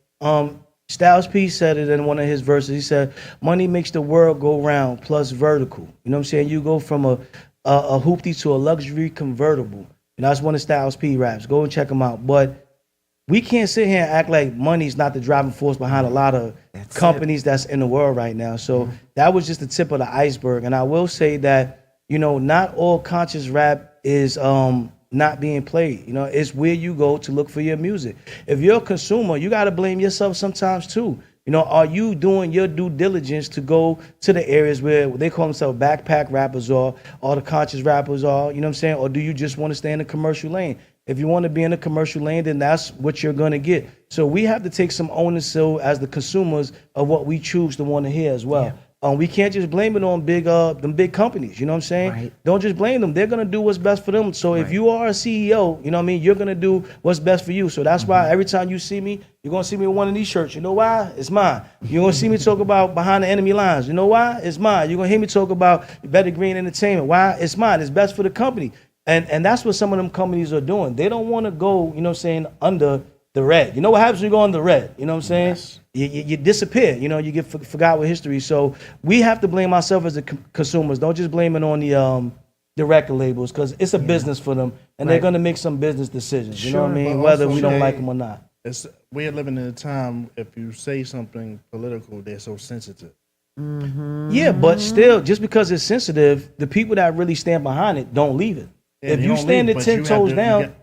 Styles P said it in one of his verses. He said, money makes the world go round, plus vertical. You know what I'm saying? You go from a hoopty to a luxury convertible. And that's one of Styles P raps. Go and check him out. But we can't sit here and act like money's not the driving force behind a lot of companies that's in the world right now. So that was just the tip of the iceberg. And I will say that, you know, not all conscious rap is not being played. You know, it's where you go to look for your music. If you're a consumer, you got to blame yourself sometimes too. You know, are you doing your due diligence to go to the areas where they call themselves backpack rappers or the conscious rappers are, you know what I'm saying? Or do you just want to stay in the commercial lane? If you want to be in the commercial lane, then that's what you're going to get. So we have to take some ownership as the consumers of what we choose to want to hear as well. We can't just blame it on them big companies, you know what I'm saying? Right. Don't just blame them. They're going to do what's best for them. So if you are a CEO, you know what I mean, you're going to do what's best for you. So that's why every time you see me, you're going to see me with one of these shirts. You know why? It's mine. You're going to see me talk about Behind the Enemy Lines. You know why? It's mine. You're going to hear me talk about Better Green Entertainment. Why? It's mine. It's best for the company. And that's what some of them companies are doing. They don't want to go, you know what I'm saying, under the red. You know what happens when you go under the red? You know what I'm saying? Yes. You disappear. You know, you get forgot with history. So we have to blame ourselves as the consumers. Don't just blame it on the record labels, because it's a business for them, and they're going to make some business decisions. You know what I mean? Whether we don't like them or not. We're living in a time, if you say something political, they're so sensitive. Yeah, but still, just because it's sensitive, the people that really stand behind it don't leave it. Yeah, if you stand it 10 toes down,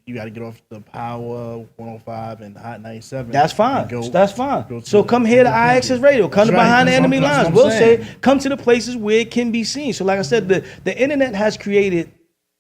you got to get off the Power 105 and Hot 97. That's fine. That's fine. So come here to IAXISRADIO. Come to Behind the Enemy Lines. We'll say, come to the places where it can be seen. So like I said, the internet has created,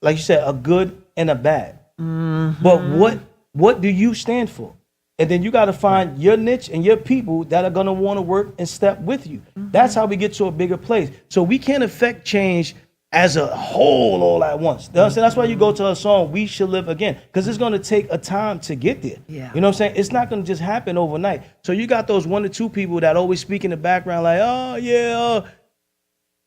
like you said, a good and a bad. But what do you stand for? And then you got to find your niche and your people that are going to want to work and step with you. That's how we get to a bigger place. So we can't affect change as a whole all at once. That's why you go to a song, We Should Live Again, because it's going to take a time to get there. Yeah. You know what I'm saying? It's not going to just happen overnight. So you got those 1 or 2 people that always speak in the background like, oh, yeah.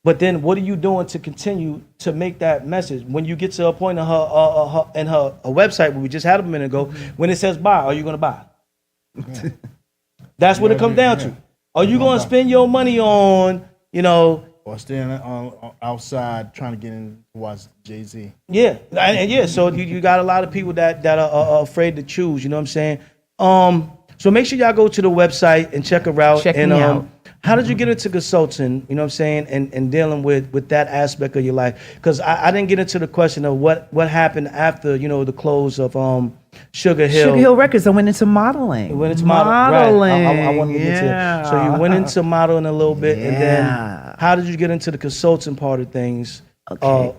But then what are you doing to continue to make that message? When you get to a point in her website, where we just had a minute ago, when it says buy, are you going to buy? That's what it comes down to. Are you going to spend your money on, you know, or staying outside trying to get in to watch Jay-Z? Yeah, and so you got a lot of people that are afraid to choose. You know what I'm saying? So make sure y'all go to the website and check her out. Check me out. How did you get into consulting? You know what I'm saying? And dealing with that aspect of your life? Because I didn't get into the question of what happened after, you know, the close of Sugar Hill Records. I went into modeling. You went into modeling. Right. I wanted to get to. So you went into modeling a little bit, and then how did you get into the consulting part of things? Okay.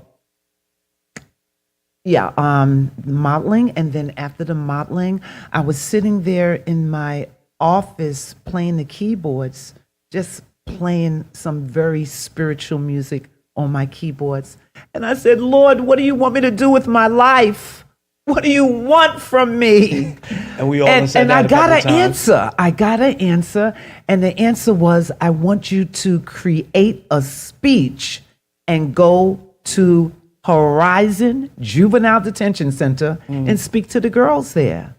Modeling, and then after the modeling, I was sitting there in my office playing the keyboards, just playing some very spiritual music on my keyboards. And I said, Lord, what do you want me to do with my life? What do you want from me? And we all and I got an answer. And the answer was, I want you to create a speech and go to Horizon Juvenile Detention Center and speak to the girls there.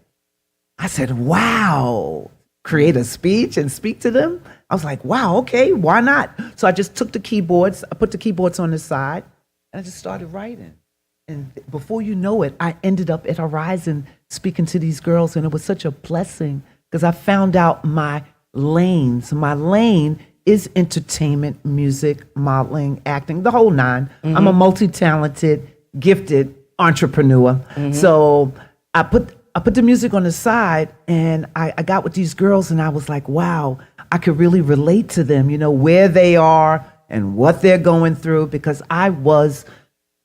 I said, wow, create a speech and speak to them? I was like, wow, okay, why not? So I just took the keyboards, I put the keyboards on the side, and I just started writing. And before you know it, I ended up at Horizon speaking to these girls, and it was such a blessing because I found out my lanes. My lane is entertainment, music, modeling, acting, the whole nine. I'm a multi-talented, gifted entrepreneur. So I put the music on the side, and I got with these girls, and I was like, wow, I could really relate to them, you know, where they are and what they're going through, because I was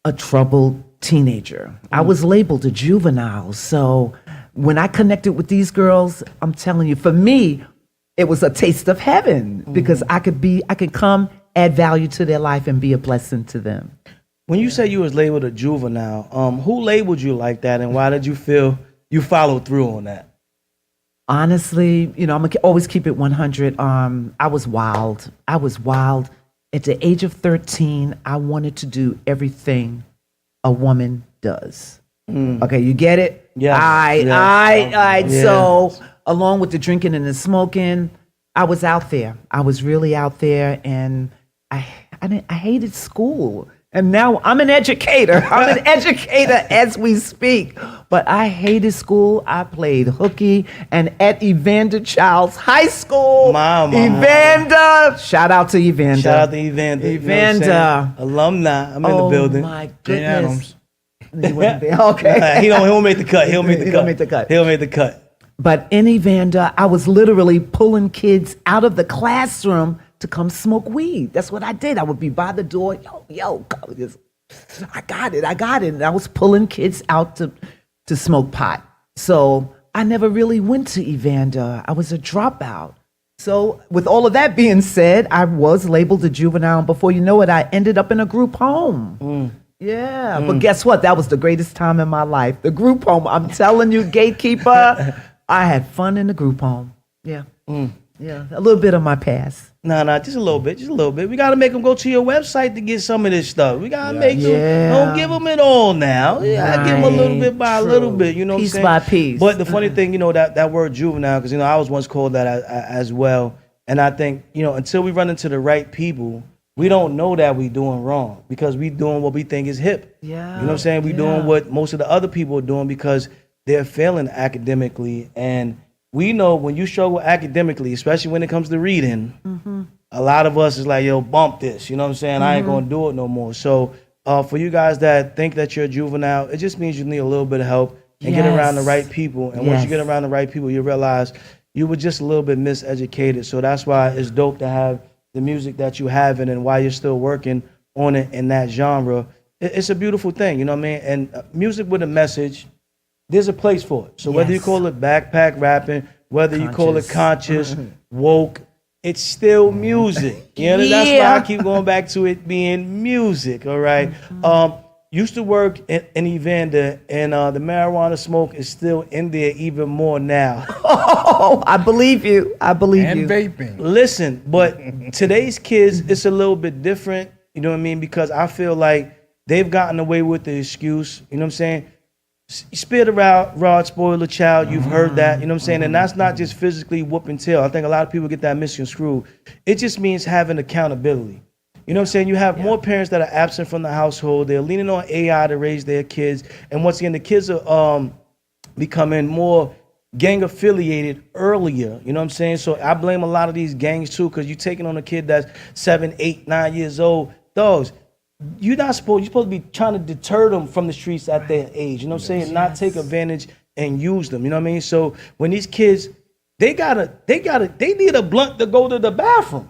a troubled teenager. I was labeled a juvenile. So when I connected with these girls, I'm telling you, for me, it was a taste of heaven because I could come, add value to their life, and be a blessing to them. When you say you was labeled a juvenile, who labeled you like that, and why did you feel you followed through on that? Honestly, you know, I'm gonna always keep it 100. I was wild. At the age of 13, I wanted to do everything a woman does. Okay, you get it? Yeah. So along with the drinking and the smoking, I was out there. I was really out there, and I hated school. And now I'm an educator. I'm an educator as we speak. But I hated school. I played hooky and at Evander Childs High School. Evander. Shout out to Evander. Shout out to Evander. Evander. You know alumni. I'm in the building. Oh my Jane goodness. Adams. He wasn't there. Okay. He don't make the cut. He'll make the cut. He'll make the cut. He'll make the cut. But in Evander, I was literally pulling kids out of the classroom to come smoke weed. That's what I did. I would be by the door. Yo, I got it. And I was pulling kids out to smoke pot. So I never really went to Evander. I was a dropout. So with all of that being said, I was labeled a juvenile. And before you know it, I ended up in a group home. Yeah, but guess what? That was the greatest time in my life. The group home. I'm telling you, Gatekeeper, I had fun in the group home. Yeah. Yeah, a little bit of my past. Nah, just a little bit. We got to make them go to your website to get some of this stuff. We got to make them, don't give them it all now. Yeah, give them a little bit by a little bit, you know what I'm saying? Piece by piece. But the funny thing, that word juvenile, because, I was once called that as well. And I think, until we run into the right people, we don't know that we doing wrong because we doing what we think is hip. Yeah. You know what I'm saying? We doing what most of the other people are doing because they're failing academically. And we know when you struggle academically, especially when it comes to reading, a lot of us is like, yo, bump this. You know what I'm saying? I ain't going to do it no more. So for you guys that think that you're a juvenile, it just means you need a little bit of help and get around the right people. And once you get around the right people, you realize you were just a little bit miseducated. So that's why it's dope to have the music that you have and why you're still working on it in that genre. It's a beautiful thing, you know what I mean? And music with a message, there's a place for it. So whether you call it backpack rapping, whether you call it conscious, woke, it's still music. You know, that's why I keep going back to it being music, all right? Used to work in Evander, and the marijuana smoke is still in there even more now. Oh, I believe you. And vaping. Listen, but today's kids, it's a little bit different, you know what I mean? Because I feel like they've gotten away with the excuse, you know what I'm saying? Spit a rod, spoil a child. You've heard that, you know what I'm saying? And that's not just physically whooping tail. I think a lot of people get that misconstrued. It just means having accountability. You know what I'm saying? You have more parents that are absent from the household. They're leaning on AI to raise their kids. And once again, the kids are becoming more gang affiliated earlier. You know what I'm saying? So I blame a lot of these gangs too, because you're taking on a kid that's 7, 8, 9 years old. Those. You're supposed to be trying to deter them from the streets at their age. You know what I'm saying? Not take advantage and use them. You know what I mean? So when these kids, they need a blunt to go to the bathroom.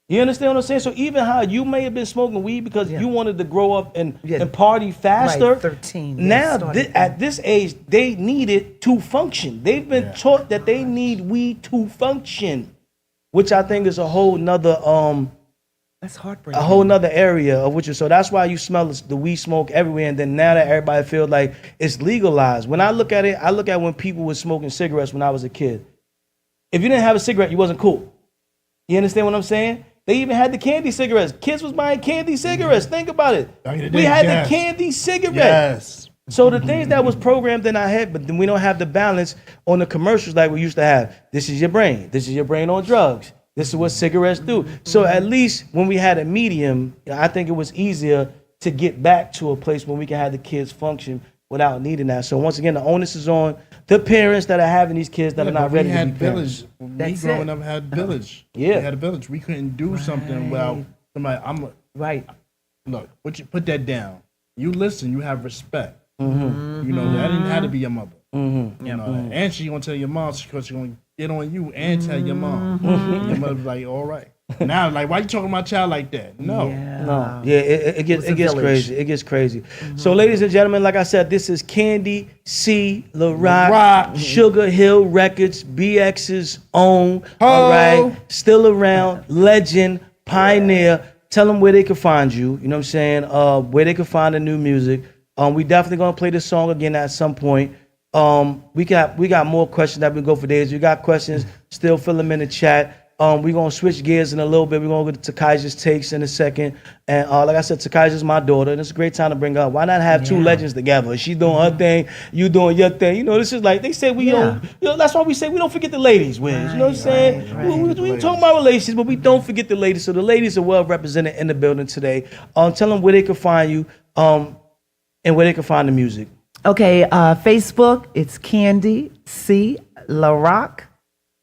You understand what I'm saying? So even how you may have been smoking weed because you wanted to grow up and party faster. Right, 13. Now at this age, they need it to function. They've been taught that they need weed to function, which I think is a whole nother that's heartbreaking. A whole nother area of which so that's why you smell the weed smoke everywhere. And then now that everybody feels like it's legalized. When I look at it, I look at when people were smoking cigarettes when I was a kid. If you didn't have a cigarette, you wasn't cool. You understand what I'm saying? They even had the candy cigarettes. Kids was buying candy cigarettes. Think about it. We had the candy cigarette. Yes. So the things that was programmed in our head, but then we don't have the balance on the commercials like we used to have. This is your brain. This is your brain on drugs. This is what cigarettes do. So at least when we had a medium, I think it was easier to get back to a place where we can have the kids function without needing that. So once again, the onus is on the parents that are having these kids that are not ready to be parents. Me growing up had village. Yeah. We had a village. We couldn't do something without somebody. Look, put that down. You listen, you have respect. You know, that didn't have to be your mother. You know, and she gonna tell your mom because she gonna get on you and tell your mom. Your mother's like, all right. Now, like, why you talking to my child like that? No. Yeah, it gets crazy. It gets crazy. So, ladies and gentlemen, like I said, this is Candi C. Larock, Sugar Hill Records, BX's own. All right, still around, legend, pioneer. Tell them where they can find you. You know what I'm saying? Where they can find the new music. We definitely gonna play this song again at some point. We got more questions that we go for days. You got questions, still fill them in the chat. We're going to switch gears in a little bit. We're going to go to TYKAJA'S takes in a second. And like I said, TYKAJA'S my daughter, and it's a great time to bring her up. Why not have two legends together? She's doing her thing, you doing your thing. You know, this is like, they say we don't, you know, that's why we say we don't forget the ladies, Wiz. You know what I'm saying? We talk about relations, but we don't forget the ladies. So the ladies are well represented in the building today. Tell them where they can find you and where they can find the music. Okay, Facebook, it's Candi C. Larock.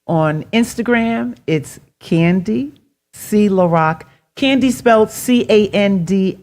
On Instagram, it's Candi C. Larock. Candi spelled Candi.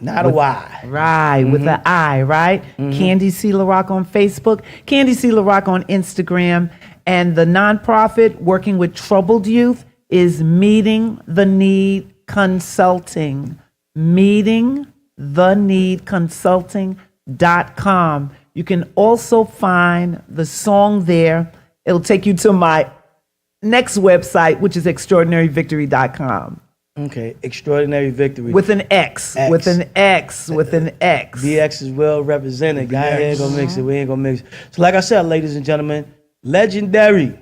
Not a Y. Right, with an I, right? Candi C. Larock on Facebook, Candi C. Larock on Instagram. And the nonprofit working with troubled youth is Meeting the Need Consulting. meetingtheneedconsulting.com. You can also find the song there. It'll take you to my next website, which is extraordinaryvictory.com. Okay, Extraordinary Victory. With an X. With an X. BX is well represented. Guy ain't gonna mix it. We ain't gonna mix it. So like I said, ladies and gentlemen, legendary,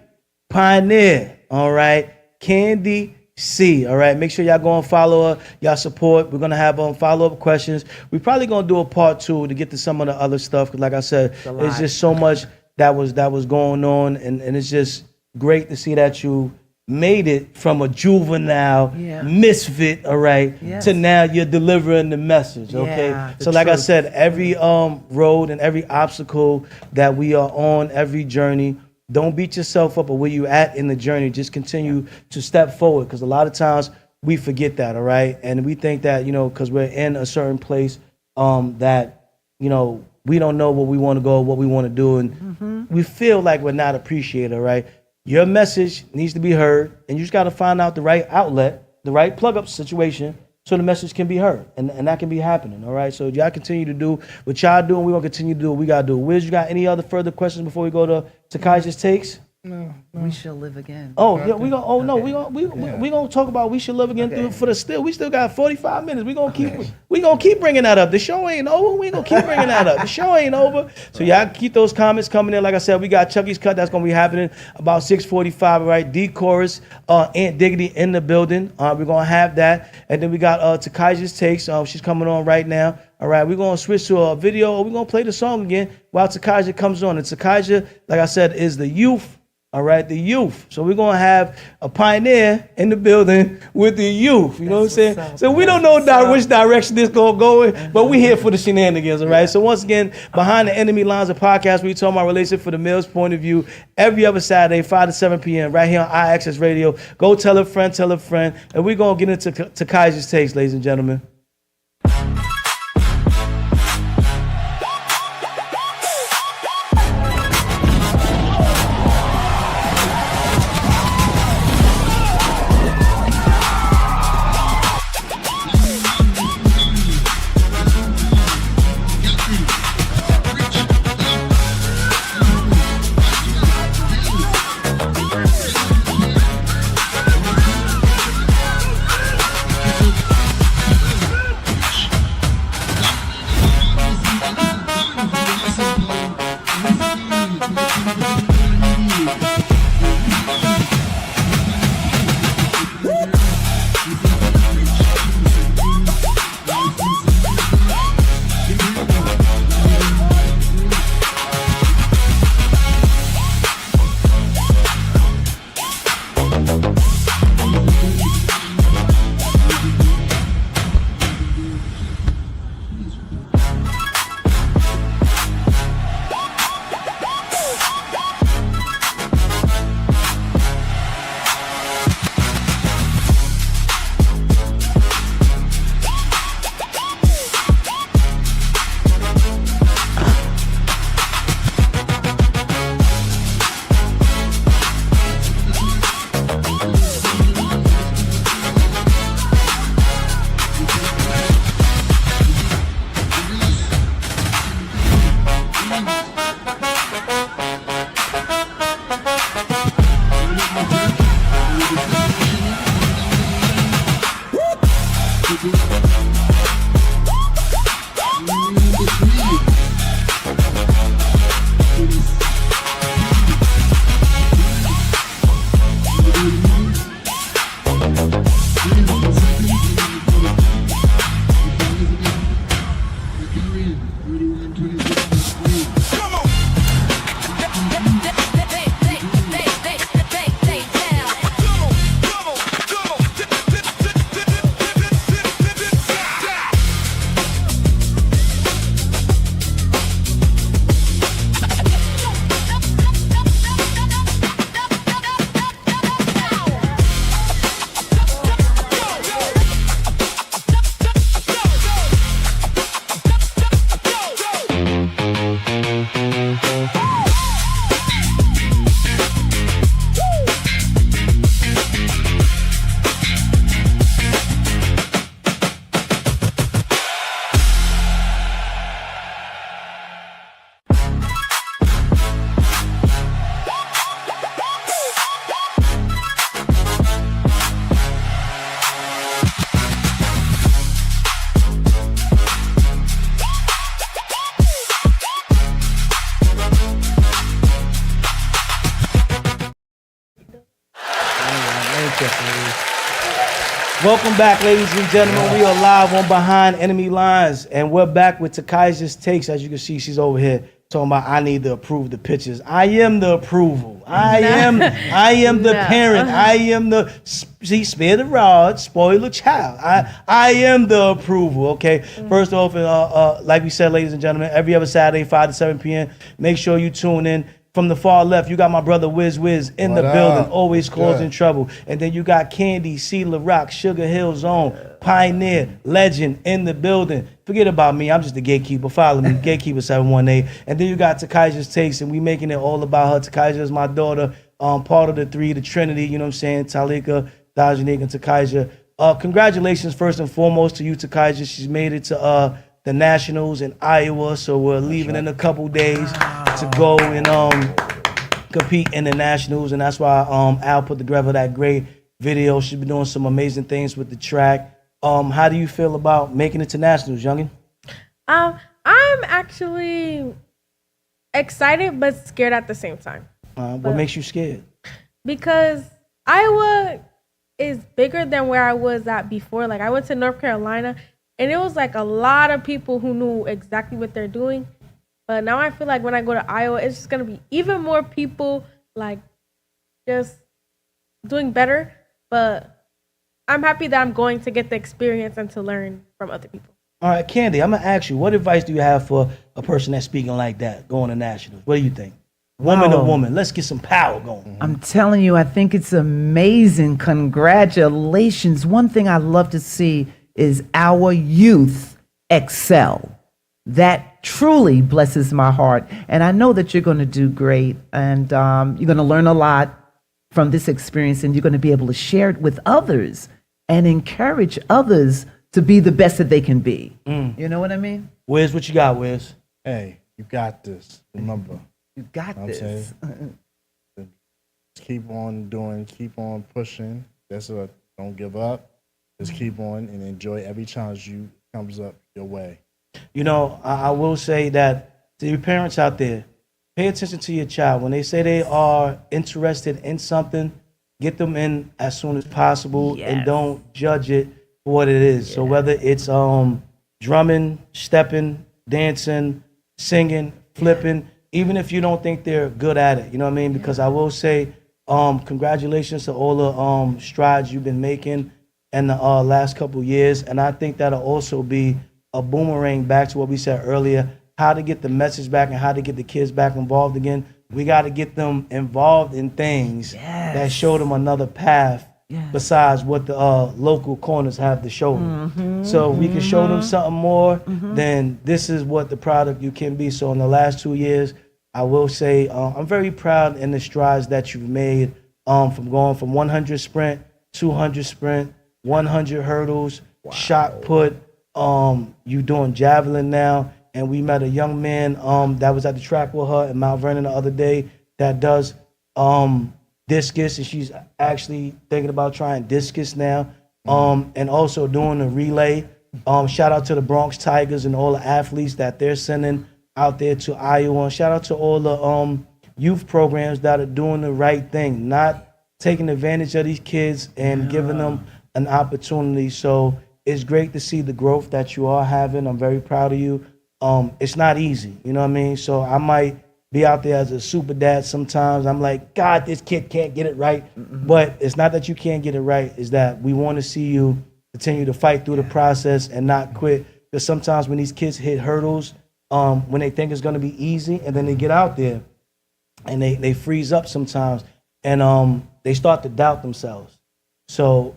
pioneer, all right, Candi C, all right. Make sure y'all go and follow her, y'all support. We're gonna have follow-up questions. We're probably gonna do a part 2 to get to some of the other stuff, because like I said, it's just so much that was going on, and it's just great to see that you made it from a juvenile misfit, all right, to now you're delivering the message, okay? So like I said, every road and every obstacle that we are on, every journey, don't beat yourself up or where you at in the journey. Just continue to step forward, because a lot of times we forget that, all right? And we think that, you know, because we're in a certain place that, you know, we don't know where we want to go, what we want to do, and we feel like we're not appreciated, right? Your message needs to be heard, and you just got to find out the right outlet, the right plug-up situation, so the message can be heard, and that can be happening, all right? So y'all continue to do what y'all do, and we're going to continue to do what we got to do. Wiz, you got any other further questions before we go to TYKAJA'S takes? No. We shall live again. Oh yeah, we gonna talk about We Should Live Again for the still. We still got 45 minutes. We gonna keep bringing that up. The show ain't over. We gonna keep bringing that up. The show ain't over. So y'all keep those comments coming in. Like I said, we got Chucky's Cut. That's gonna be happening about 6:45. All right, D Chorus, Aunt Diggity in the building. We're gonna have that, and then we got TYKAJA'S takes. She's coming on right now. All right, we're gonna switch to a video, or we're gonna play the song again while TYKAJA comes on. And TYKAJA, like I said, is the youth. All right, the youth. So we're gonna have a pioneer in the building with the youth. You know what I'm saying? So we don't know which direction this gonna go in, but we here for the shenanigans. All right. So once again, Behind the Enemy Lines, a podcast where we talk about relationship for the male's point of view every other Saturday, 5 to 7 p.m. right here on IAXISRADIO. Go tell a friend, and we're gonna get into TYKAJA'S takes, ladies and gentlemen. Welcome back, ladies and gentlemen. We are live on Behind Enemy Lines, and we're back with TYKAJA'S takes. As you can see, she's over here talking about I need to approve the pictures. I am the approval. I am the parent. I am the spare the rod, spoil the child. I am the approval. Okay. First off, like we said, ladies and gentlemen, every other Saturday, 5 to 7 p.m. Make sure you tune in. From the far left, you got my brother WIZZ in the building, always causing trouble. And then you got Candi, Larock, Sugar Hill Zone, Pioneer, Legend in the building. Forget about me, I'm just the gatekeeper. Follow me, Gatekeeper 718. And then you got TYKAJA'S takes, and we making it all about her. TYKAJA is my daughter, part of the three, the Trinity, you know what I'm saying? Talika, Dajanique, and TYKAJA. Congratulations, first and foremost, to you, TYKAJA. She's made it to the Nationals in Iowa, so we're leaving in a couple days to go and compete in the Nationals, and that's why Al put together that great video. She's been doing some amazing things with the track. How do you feel about making it to Nationals, youngin? I'm actually excited but scared at the same time. What makes you scared? Because Iowa is bigger than where I was at before. Like, I went to North Carolina, and it was like a lot of people who knew exactly what they're doing. But now I feel like when I go to Iowa, it's just going to be even more people, like, just doing better. But I'm happy that I'm going to get the experience and to learn from other people. All right, Candi, I'm going to ask you, what advice do you have for a person that's speaking like that, going to Nationals? What do you think? Woman to woman, let's get some power going. I'm telling you, I think it's amazing. Congratulations. One thing I love to see is our youth excel. That truly blesses my heart. And I know that you're going to do great, and you're going to learn a lot from this experience, and you're going to be able to share it with others and encourage others to be the best that they can be. You know what I mean? WIZZ, what you got, WIZZ? Hey, you got this. Remember. You got this. Keep on doing, keep on pushing. Don't give up. Just keep on and enjoy every challenge you comes up your way. You know, I will say that to your parents out there, pay attention to your child. When they say they are interested in something, get them in as soon as possible and don't judge it for what it is. So whether it's drumming, stepping, dancing, singing, flipping, even if you don't think they're good at it, you know what I mean? Because I will say congratulations to all the strides you've been making in the last couple of years. And I think that'll also be a boomerang back to what we said earlier, how to get the message back and how to get the kids back involved again. We got to get them involved in things that show them another path besides what the local corners have to show them. So we can show them something more, then this is what the product you can be. So in the last 2 years, I will say I'm very proud in the strides that you've made from going from 100 sprint, 200 sprint, 100 hurdles, shot put, you doing javelin now. And we met a young man that was at the track with her in Mount Vernon the other day that does discus, and she's actually thinking about trying discus now, and also doing a relay. Shout out to the Bronx Tigers and all the athletes that they're sending out there to Iowa. And shout out to all the youth programs that are doing the right thing, not taking advantage of these kids and giving them an opportunity. So it's great to see the growth that you are having. I'm very proud of you. It's not easy, you know what I mean? So I might be out there as a super dad sometimes. I'm like, God, this kid can't get it right. But it's not that you can't get it right. It's that we want to see you continue to fight through the process and not quit. Because sometimes when these kids hit hurdles, when they think it's going to be easy, and then they get out there and they freeze up sometimes, and they start to doubt themselves. So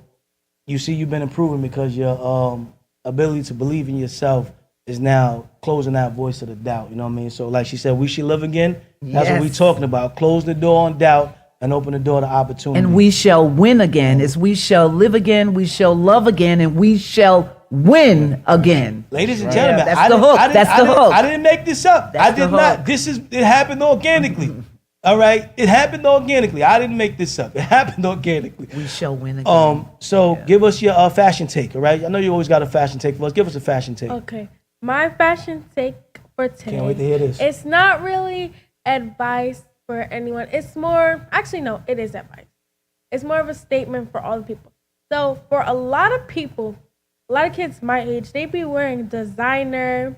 you see you've been improving because your ability to believe in yourself is now closing that voice of the doubt, you know what I mean? So like she said, we should live again. That's what we're talking about. Close the door on doubt and open the door to opportunity. And we shall win again. As we shall live again, we shall love again, and we shall win again. Ladies and gentlemen, that's the hook. That's the hook. I didn't make this up. I did not. It happened organically. All right? It happened organically. I didn't make this up. It happened organically. We shall win again. So give us your fashion take, all right? I know you always got a fashion take for us. Give us a fashion take. Okay. My fashion take for today. Can't wait to hear this. It's not really advice for anyone. It's more, actually, no, it is advice. It's more of a statement for all the people. So for a lot of people, a lot of kids my age, they be wearing designer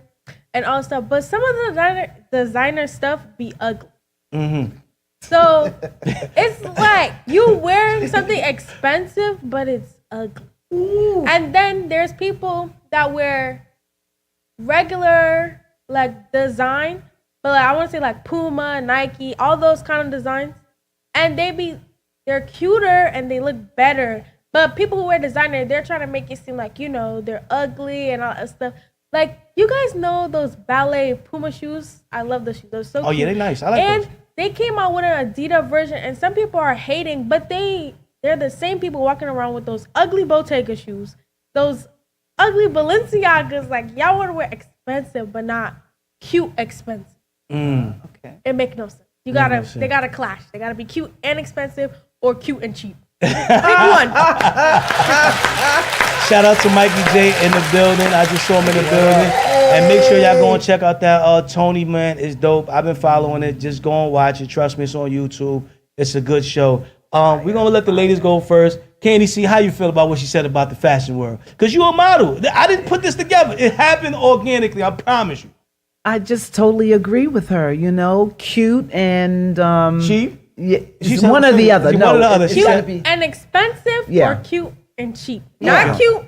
and all stuff, but some of the designer stuff be ugly. Mm-hmm. So it's like you wearing something expensive, but it's ugly. Ooh. And then there's people that wear regular like design, but like I want to say like Puma, Nike, all those kind of designs, and they're cuter and they look better. But people who wear designer, they're trying to make it seem like, you know, they're ugly and all that stuff. Like, you guys know those ballet Puma shoes? I love those shoes. They're so cute. Yeah, they're nice. I like those. And they came out with an Adidas version, and some people are hating, but they're the same people walking around with those ugly Bottega shoes, those ugly Balenciagas. Like, y'all want to wear expensive, but not cute expensive. Okay. It makes no sense. They gotta clash. They gotta be cute and expensive or cute and cheap. Pick one. Shout out to Mikey J in the building. I just saw him in the building. And make sure y'all go and check out that Tony, man. It's dope. I've been following it. Just go and watch it. Trust me, it's on YouTube. It's a good show. We're going to let the ladies go first. Candy C, how you feel about what she said about the fashion world? Because you're a model. I didn't put this together. It happened organically. I promise you. I just totally agree with her. You know, cute and... cheap? Yeah, she's one or the other. No, cute and expensive or cute and cheap. Not cute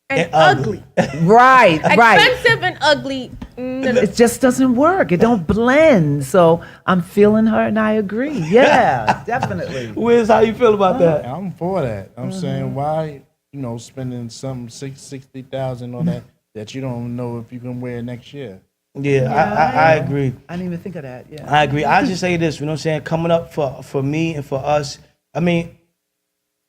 and ugly. Right. Expensive and ugly. It just doesn't work. It don't blend. So I'm feeling her, and I agree. Yeah, definitely. Wiz, how you feel about that? I'm for that. I'm saying why, spending some $60,000 on that you don't know if you can wear next year. Yeah, I agree. I didn't even think of that. Yeah, I agree. I just say this, you know what I'm saying? Coming up for me and for us, I mean,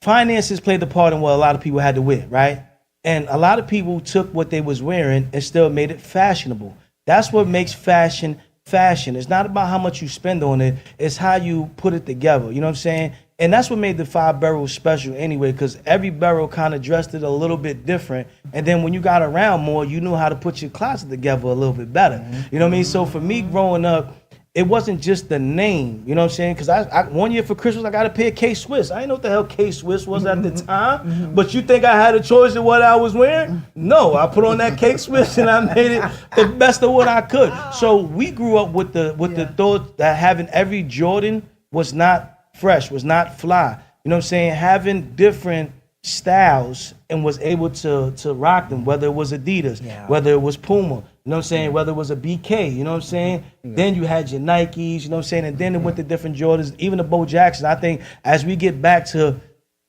finances played the part in what a lot of people had to wear, right? And a lot of people took what they was wearing and still made it fashionable. That's what makes fashion fashion. It's not about how much you spend on it. It's how you put it together. You know what I'm saying? And that's what made the 5 boroughs special anyway, because every borough kind of dressed it a little bit different. And then when you got around more, you knew how to put your closet together a little bit better. You know what I mean? So for me growing up, it wasn't just the name, you know what I'm saying? Because I one year for Christmas, I got a pair of K-Swiss. I didn't know what the hell K-Swiss was at the time. But you think I had a choice of what I was wearing? No, I put on that K-Swiss and I made it the best of what I could. So we grew up with the thought that having every Jordan was not fresh, was not fly. You know what I'm saying? Having different styles and was able to rock them, whether it was Adidas, whether it was Puma, you know what I'm saying? Whether it was a BK, you know what I'm saying? Then you had your Nikes, you know what I'm saying? And then it went to different Jordans, even the Bo Jackson. I think as we get back to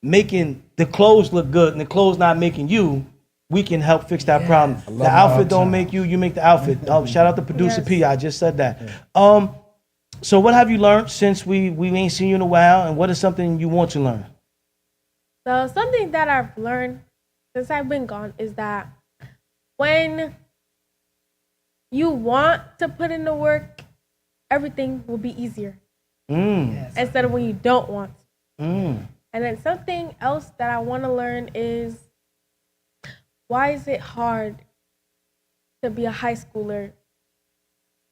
making the clothes look good and the clothes not making you, we can help fix that problem. The outfit don't make you, you make the outfit. Shout out to producer P, I just said that. So what have you learned since we ain't seen you in a while, and what is something you want to learn? So something that I've learned since I've been gone is that when you want to put in the work, everything will be easier. Instead of when you don't want to. And then something else that I want to learn is, why is it hard to be a high schooler,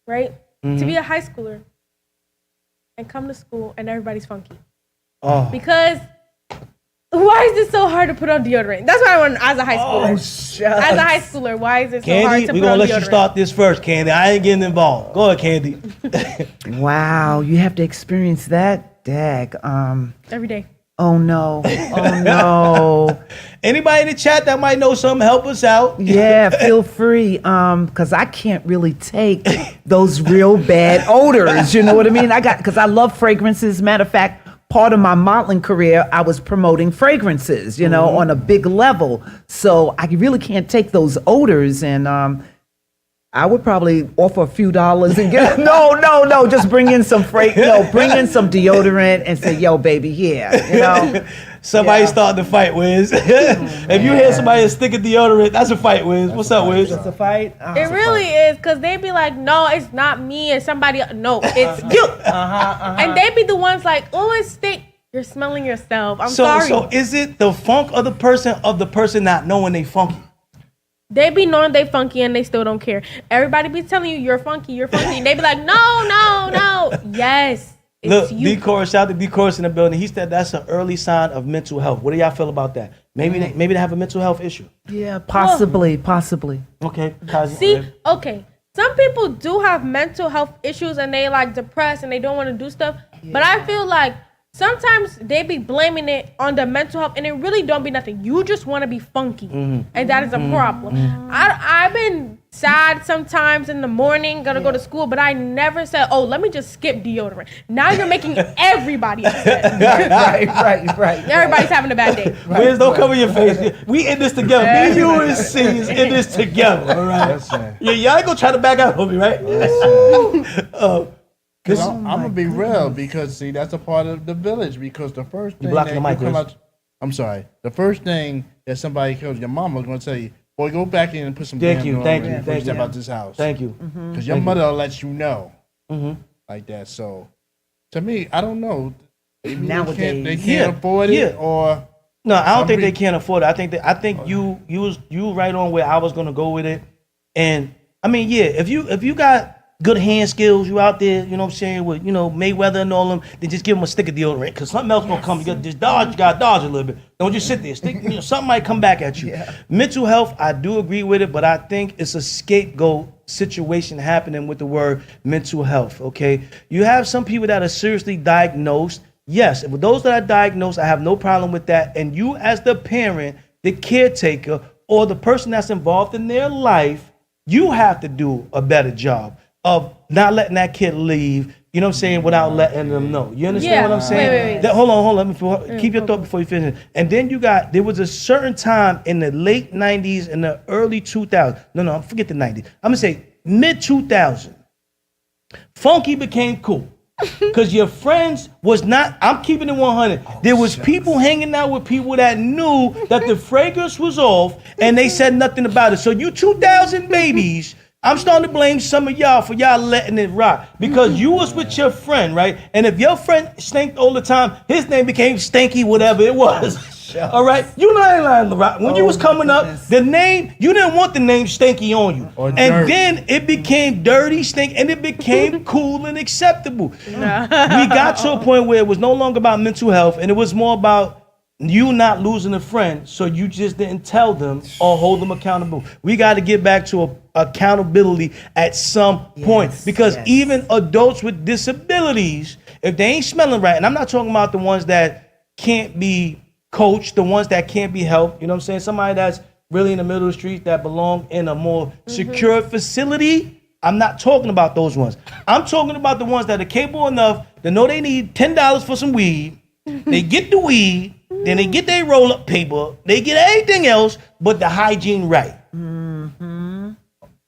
right? To be a high schooler and come to school and everybody's funky. Because why is it so hard to put on deodorant? That's what I want as a high schooler. As a high schooler, why is it so hard to put on deodorant? Candy, we're going to let you start this first, Candy. I ain't getting involved. Go ahead, Candy. Wow, you have to experience that, Dag. Every day. Oh, no. Oh, no. Anybody in the chat that might know something, help us out. Yeah, feel free. Because I can't really take those real bad odors. You know what I mean? Because I love fragrances. Matter of fact, part of my modeling career, I was promoting fragrances, on a big level. So I really can't take those odors. And I would probably offer a few dollars and get no, just bring in some bring in some deodorant and say, yo, baby, here, Somebody starting to fight, Wiz. If you hear somebody stick a deodorant, that's a fight, Wiz. What's up, Wiz? It's a fight? It really is, because they be like, no, it's not me and somebody, no, it's you. And they be the ones like, oh, it stink. You're smelling yourself. I'm sorry. So is it the funk of the person not knowing they funky? They be knowing they funky and they still don't care. Everybody be telling you you're funky. And they be like, no. Yes. Look, you. D-Chorus, shout out to D-Chorus in the building. He said that's an early sign of mental health. What do y'all feel about that? Maybe they have a mental health issue. Yeah, possibly. Okay. Kazi, See, okay. Some people do have mental health issues and they like depressed and they don't want to do stuff. But I feel like sometimes they be blaming it on the mental health and it really don't be nothing. You just want to be funky. And that is a problem. I've been sad sometimes in the morning, gotta go to school, but I never said, oh, let me just skip deodorant. Now you're making everybody upset. right. Everybody's having a bad day. Wiz, don't cover your face. We in this together. Me and you and C is in this together, all right? Yeah, y'all ain't gonna try to back out on me, right? I'm gonna be real because see that's a part of the village because the first thing blocking the mic, come Wiz. out, I'm sorry, the first thing that somebody kills your mama's gonna tell you, boy, go back in and put some Thank damn you, deodorant thank you, before thank step you. out this house. Thank you. Because your mother will let you know like that. So to me, I don't know. Maybe Nowadays. they can't afford it or no, I don't think they people- can't afford it. I think you was right on where I was gonna go with it. And I mean, yeah, if you got good hand skills, you out there, you know what I'm saying, with Mayweather and all them, then just give them a stick of deodorant because something else gonna come. You got just dodge, dodge a little bit. Don't just sit there. Something might come back at you. Mental health, I do agree with it, but I think it's a scapegoat situation happening with the word mental health. Okay, you have some people that are seriously diagnosed. Yes, with those that are diagnosed, I have no problem with that. And you, as the parent, the caretaker, or the person that's involved in their life, you have to do a better job of not letting that kid leave, you know what I'm saying, without letting them know. You understand what I'm saying? Wait. Hold on. Keep your thought before you finish. And then there was a certain time in the late 90s and the early 2000s. No, forget the 90s. I'm going to say mid 2000. Funky became cool. Because your friends was not, I'm keeping it 100. There was people hanging out with people that knew that the fragrance was off and they said nothing about it. So you 2000 babies, I'm starting to blame some of y'all for y'all letting it rock. Because you was with your friend, right? And if your friend stank all the time, his name became Stanky, whatever it was. All right? You know I ain't lying, Larock. When you was coming up, the name, you didn't want the name Stanky on you. And then it became Dirty Stink and it became cool and acceptable. We got to a point where it was no longer about mental health and it was more about you not losing a friend, so you just didn't tell them or hold them accountable. We got to get back to accountability at some point because even adults with disabilities, if they ain't smelling right, and I'm not talking about the ones that can't be coached, the ones that can't be helped, you know what I'm saying? Somebody that's really in the middle of the street that belong in a more secure facility. I'm not talking about those ones. I'm talking about the ones that are capable enough to know they need $10 for some weed. They get the weed, then they get their roll-up paper, they get everything else, but the hygiene right.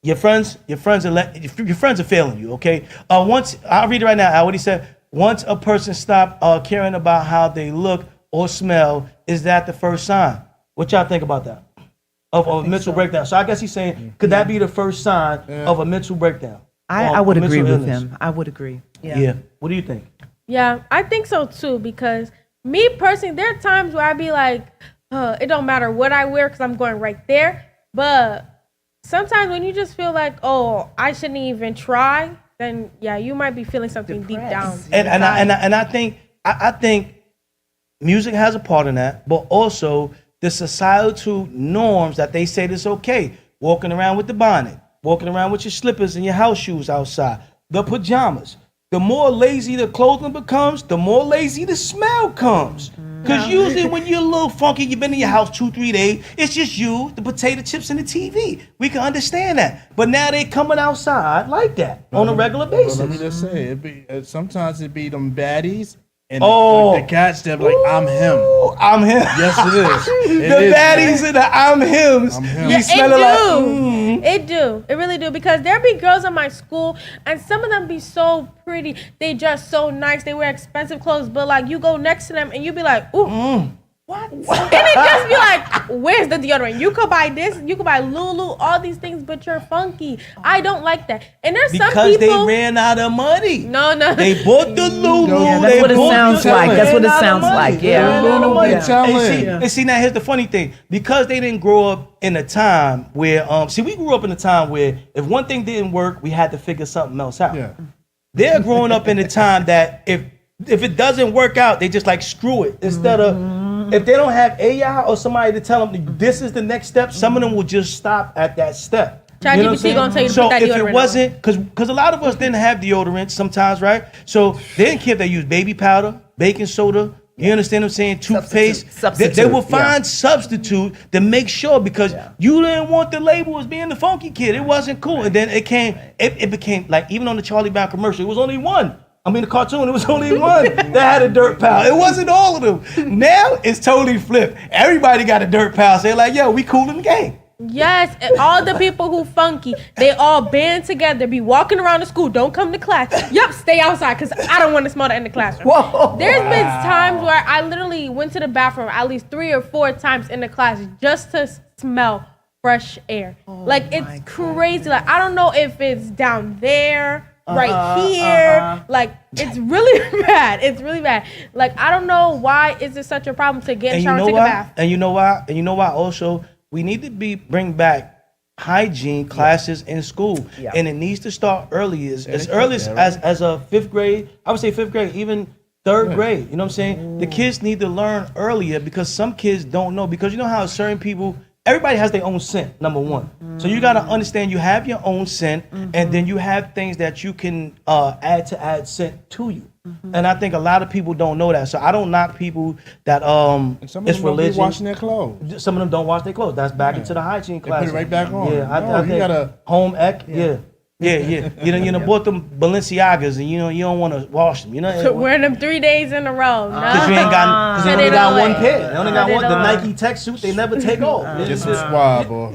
Your friends are failing you. Okay. Once I'll read it right now. What he said. Once a person stop caring about how they look or smell, is that the first sign? What y'all think about that? Of a mental breakdown. So I guess he's saying, could that be the first sign of a mental breakdown? I would agree with him. I would agree. Yeah. What do you think? Yeah, I think so too because me personally, there are times where I be like, it don't matter what I wear because I'm going right there. But sometimes when you just feel like, oh, I shouldn't even try, then yeah, you might be feeling something deep down. And I think music has a part in that, but also the societal norms that they say that's okay. Walking around with the bonnet, walking around with your slippers and your house shoes outside, the pajamas. The more lazy the clothing becomes, the more lazy the smell comes. Because usually when you're a little funky, you've been in your house 2-3 days, it's just you, the potato chips, and the TV. We can understand that. But now they coming outside like that on a regular basis. Let me just say, sometimes it be them baddies and the cats that like, I'm him. I'm him. Yes, it is. The baddies and the I'm hims. Yeah, it do. It really do. Because there be girls in my school and some of them be so pretty. They dress so nice. They wear expensive clothes. But like you go next to them and you be like, ooh. What? And it just be like, where's the deodorant? You could buy this, you could buy Lulu, all these things, but you're funky. I don't like that. And there's some people. Because they ran out of money. No. They bought the Lulu. Yeah, that's what it sounds like. That's what it sounds like. Yeah. And see, now here's the funny thing. Because they didn't grow up in a time where, we grew up in a time where if one thing didn't work, we had to figure something else out. Yeah. They're growing up in a time that if if it doesn't work out, they just like screw it. Instead of, if they don't have AI or somebody to tell them this is the next step, some of them will just stop at that step. ChatGPT gonna tell you to so put that if deodorant it wasn't, because a lot of us didn't have deodorant sometimes, right? So they didn't care if they used baby powder, baking soda. You understand what I'm saying? Toothpaste. They will find substitute to make sure, because you didn't want the label as being the funky kid. It wasn't cool. And then it became like, even on the Charlie Brown commercial, it was only one. I mean, the cartoon, it was only one that had a dirt pal. It wasn't all of them. Now it's totally flipped. Everybody got a dirt pal. So they're like, yo, we cool in the game. Yes, and all the people who funky, they all band together, be walking around the school, don't come to class. Yup, stay outside, because I don't want to smell that in the classroom. Whoa. There's been times where I literally went to the bathroom at least 3 or 4 times in the class just to smell fresh air. Like, it's crazy. Like, I don't know if it's down there, right here. Like, it's really bad. It's really bad. Like, I don't know why is it such a problem to get in the shower and take a bath. And you know why? And you know why also? We need to bring back hygiene classes in school, and it needs to start early, as early as a 5th grade. I would say 5th grade, even 3rd grade. You know what I'm saying? The kids need to learn earlier, because some kids don't know. Because you know how certain people, everybody has their own scent. Number one, so you got to understand you have your own scent, and then you have things that you can add scent to you. And I think a lot of people don't know that. So I don't knock people that it's religion. Washing their clothes. Some of them don't wash their clothes. That's back into the hygiene class. They put it right back on. Yeah, I think gotta home ec. Yeah. You know, bought them Balenciagas, and you don't want to wash them. You know, wearing them 3 days in a row. Because you ain't got, because they only got one pair. They only got one. The Nike tech suit, they never take off. Get some swab or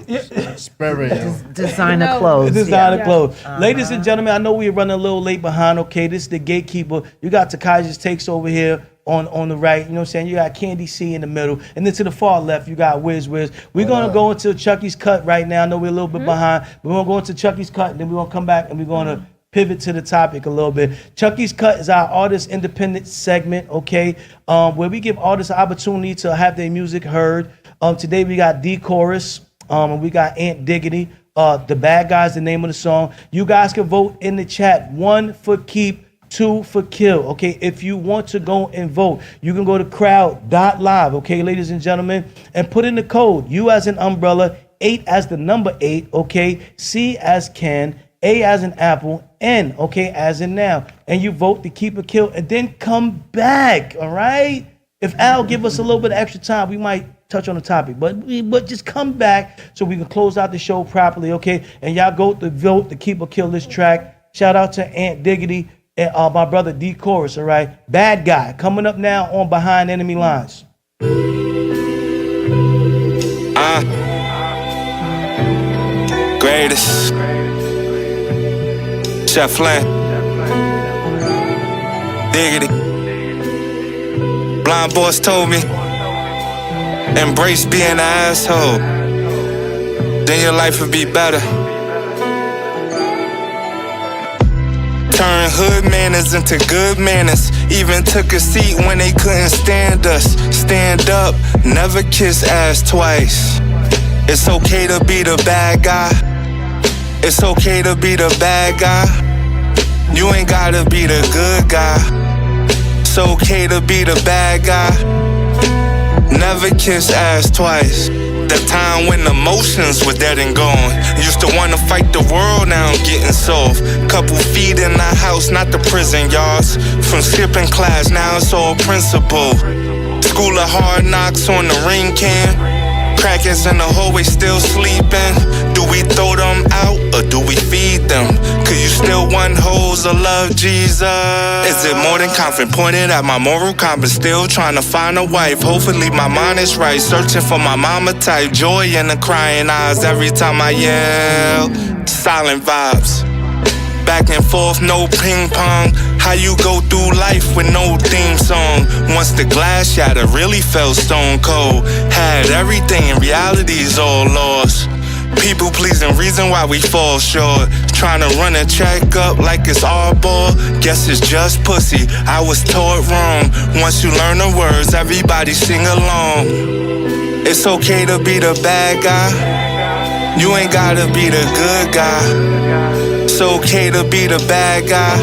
spray. Designer clothes. Designer clothes. Ladies and gentlemen, I know we're running a little late behind. Okay, this is the Gatekeeper. You got TYKAJA'S takes over here on the right. You know what I'm saying? You got Candi C in the middle, and then to the far left you got WIZZ. We're gonna go into Chucky's cut right now. I know we're a little bit behind. We're gonna go into Chucky's cut, and then we're gonna come back and we're gonna pivot to the topic a little bit. Chucky's cut is our artist independent segment, okay, where we give artists an opportunity to have their music heard. Today we got D Chorus, and we got Ant Diggity. The Bad Guys, the name of the song. You guys can vote in the chat. 1 for keep, 2 for kill. Okay, if you want to go and vote, you can go to crowd.live, okay, ladies and gentlemen, and put in the code U as an umbrella, 8 as the number 8, okay, C as can, A as in apple, N, okay, as in now, and you vote to keep or kill, and then come back. All right, if Al give us a little bit of extra time, we might touch on the topic, but just come back so we can close out the show properly, okay? And y'all go to vote to keep or kill this track. Shout out to Ant Diggity and my brother D Chorus, all right? Bad Guy coming up now on Behind Enemy Lines. Greatest Chef Flynn, Diggity. Blind boss told me, embrace being an asshole, then your life would be better. Turn hood manners into good manners. Even took a seat when they couldn't stand us. Stand up, never kiss ass twice. It's okay to be the bad guy. It's okay to be the bad guy. You ain't gotta be the good guy. It's okay to be the bad guy. Never kiss ass twice. The time when emotions were dead and gone. Used to wanna fight the world, now I'm getting soft. Couple feet in the house, not the prison yards. From skipping class, now it's all principal. School of hard knocks on the ring can. Crackers in the hallway still sleeping. Do we throw them out or do we feed them? Cause you still want hoes or love Jesus? Is it more than confident? Pointed at my moral compass. Still trying to find a wife. Hopefully my mind is right. Searching for my mama type. Joy in the crying eyes every time I yell. Silent vibes. Back and forth, no ping pong. How you go through life with no theme song? Once the glass shattered, really felt stone cold. Had everything, and reality's all lost. People pleasing, reason why we fall short. Trying to run a check up like it's our ball. Guess it's just pussy, I was taught wrong. Once you learn the words, everybody sing along. It's okay to be the bad guy. You ain't gotta be the good guy. It's okay to be the bad guy.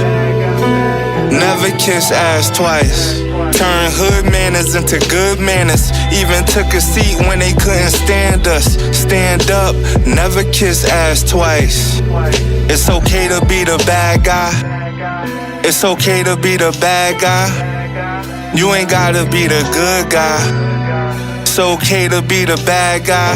Never kiss ass twice. Turn hood manners into good manners. Even took a seat when they couldn't stand us. Stand up, never kiss ass twice. It's okay to be the bad guy. It's okay to be the bad guy. You ain't gotta be the good guy. It's okay to be the bad guy.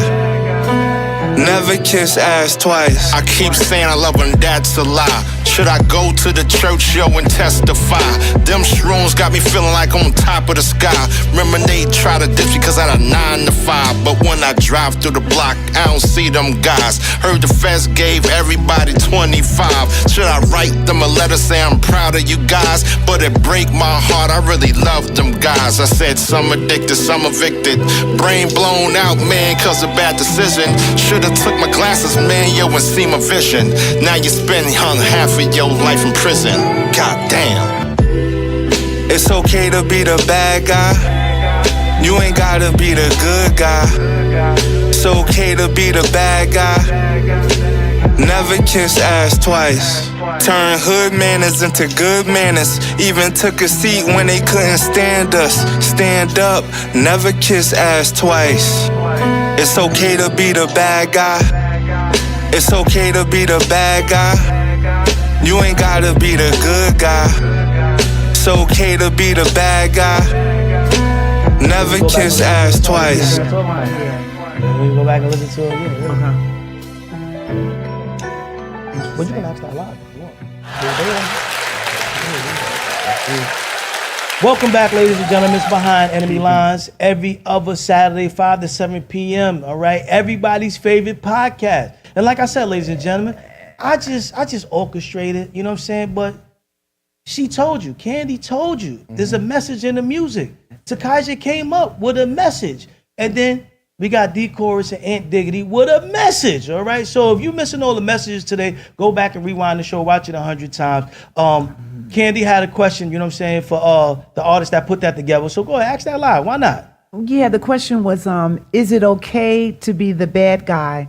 Never kiss ass twice. I keep saying I love him, that's a lie. Should I go to the church, yo, and testify? Them shrooms got me feeling like on top of the sky. Remember they tried to ditch me cause I had a 9 to 5. But when I drive through the block, I don't see them guys. Heard the feds gave everybody 25. Should I write them a letter say I'm proud of you guys? But it break my heart, I really love them guys. I said some addicted, some evicted. Brain blown out, man, cause of bad decision. Should've took my glasses, man, yo, and see my vision. Now you spend half of your life in prison. God damn. It's okay to be the bad guy. You ain't gotta be the good guy. It's okay to be the bad guy. Never kiss ass twice. Turn hood manners into good manners. Even took a seat when they couldn't stand us. Stand up, never kiss ass twice. It's okay to be the bad guy. It's okay to be the bad guy. You ain't gotta be the good guy. It's okay to be the bad guy. Never kiss ass twice. We go back and listen to it again. But you can ask that live if you want. Welcome back, ladies and gentlemen. It's Behind Enemy Lines every other Saturday, 5 to 7 p.m. All right, everybody's favorite podcast. And like I said, ladies and gentlemen, I just orchestrated. You know what I'm saying? But she told you, Candi told you, there's a message in the music. TYKAJA came up with a message, and then we got D-Chorus and Ant Diggity with a message. All right. So if you're missing all the messages today, go back and rewind the show, watch it 100 times. Candi had a question, you know what I'm saying, for the artist that put that together. So go ahead, ask that live. Why not? Yeah, the question was, is it okay to be the bad guy?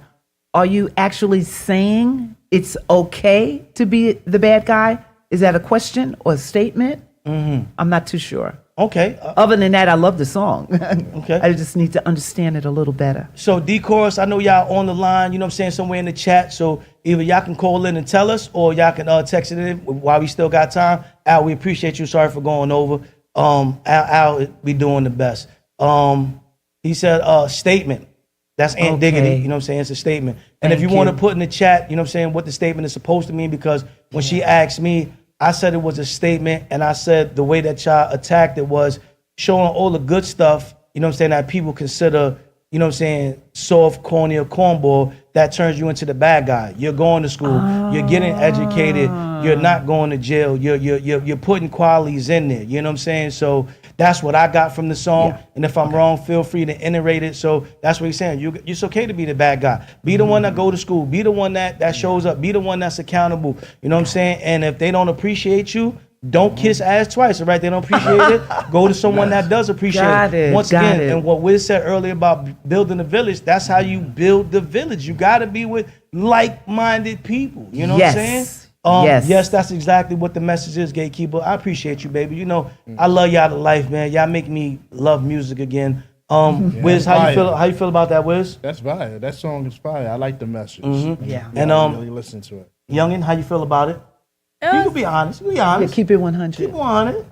Are you actually saying it's okay to be the bad guy? Is that a question or a statement? I'm not too sure. Okay. Other than that, I love the song. Okay. I just need to understand it a little better. So D-Chorus, I know y'all on the line, you know what I'm saying, somewhere in the chat. So either y'all can call in and tell us, or y'all can text it in while we still got time. Al, we appreciate you. Sorry for going over. Al, we doing the best. He said statement. That's Ant Diggity, you know what I'm saying? It's a statement. And if you want to put in the chat, you know what I'm saying, what the statement is supposed to mean, because when she asked me, I said it was a statement, and I said the way that y'all attacked it was showing all the good stuff, you know what I'm saying, that people consider, you know what I'm saying, soft, corny, or cornball, that turns you into the bad guy. You're going to school, you're getting educated, you're not going to jail, you're putting qualities in there, you know what I'm saying? So that's what I got from the song, and if I'm wrong, feel free to iterate it. So that's what he's saying. It's okay to be the bad guy. Be the one that go to school. Be the one that shows up. Be the one that's accountable. You know what I'm saying? And if they don't appreciate you, don't kiss ass twice, all right? They don't appreciate it. Go to someone that does appreciate it. Once again, and what Wiz said earlier about building a village, that's how you build the village. You got to be with like-minded people. You know what I'm saying? Yes, that's exactly what the message is, Gatekeeper. I appreciate you, baby. You know, I love y'all to life, man. Y'all make me love music again. Wiz, how you feel about that, Wiz? That's fire. That song is fire. I like the message. Yeah. And really listen to it. Youngin, how you feel about it? You can be honest. Be honest. Yeah, keep it 100. Keep on it.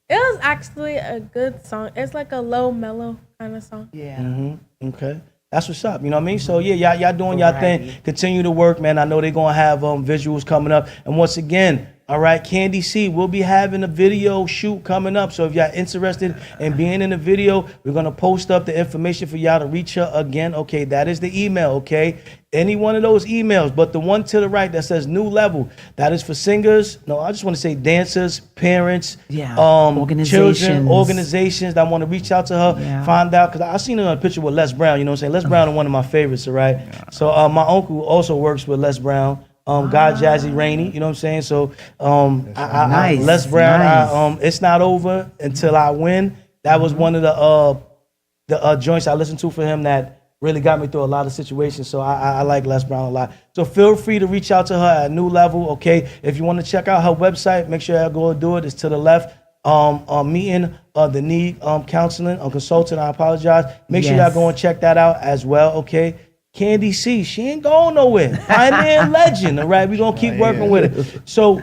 It was actually a good song. It's like a low, mellow kind of song. Yeah. Okay. That's what's up, you know what I mean? So yeah, y'all doing y'all thing. Continue to work, man. I know they're gonna have visuals coming up. And once again, all right, Candi C, we'll be having a video shoot coming up. So if y'all interested in being in the video, we're gonna post up the information for y'all to reach her again. Okay, that is the email, okay? Any one of those emails, but the one to the right that says New Level, that is for singers. No, I just want to say dancers, parents, children, organizations that want to reach out to her, find out, because I seen her on a picture with Les Brown, you know what I'm saying? Les Brown is one of my favorites, all right? So my uncle also works with Les Brown. God Jazzy Rainey, you know what I'm saying? So Les Brown, It's Not Over Until I Win. That was one of the joints I listened to for him that really got me through a lot of situations. So I like Les Brown a lot. So feel free to reach out to her at New Level, okay? If you want to check out her website, make sure y'all go and do it. It's to the left. Meeting the need counseling or consultant. I apologize. Make sure y'all go and check that out as well, okay? Candi C, she ain't going nowhere. Pioneer and legend, all right? We're going to keep working with it. So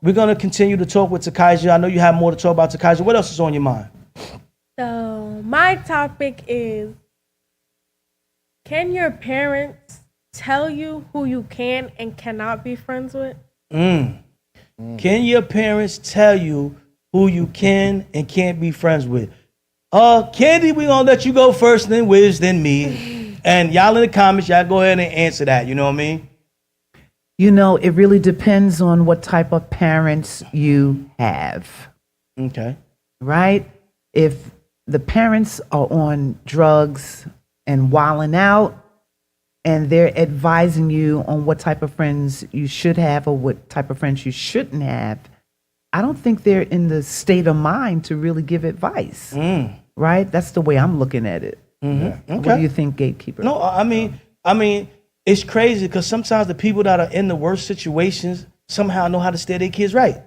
we're going to continue to talk with TYKAJA. I know you have more to talk about, TYKAJA. What else is on your mind? So my topic is, can your parents tell you who you can and cannot be friends with? Can your parents tell you who you can and can't be friends with? Candi, we're going to let you go first, then WIZZ, then me. And y'all in the comments, y'all go ahead and answer that. You know what I mean? You know, it really depends on what type of parents you have. Okay. Right? If the parents are on drugs and wilding out, and they're advising you on what type of friends you should have or what type of friends you shouldn't have, I don't think they're in the state of mind to really give advice. Right? That's the way I'm looking at it. Okay. What do you think, Gatekeeper? No, I mean, it's crazy because sometimes the people that are in the worst situations somehow know how to steer their kids right.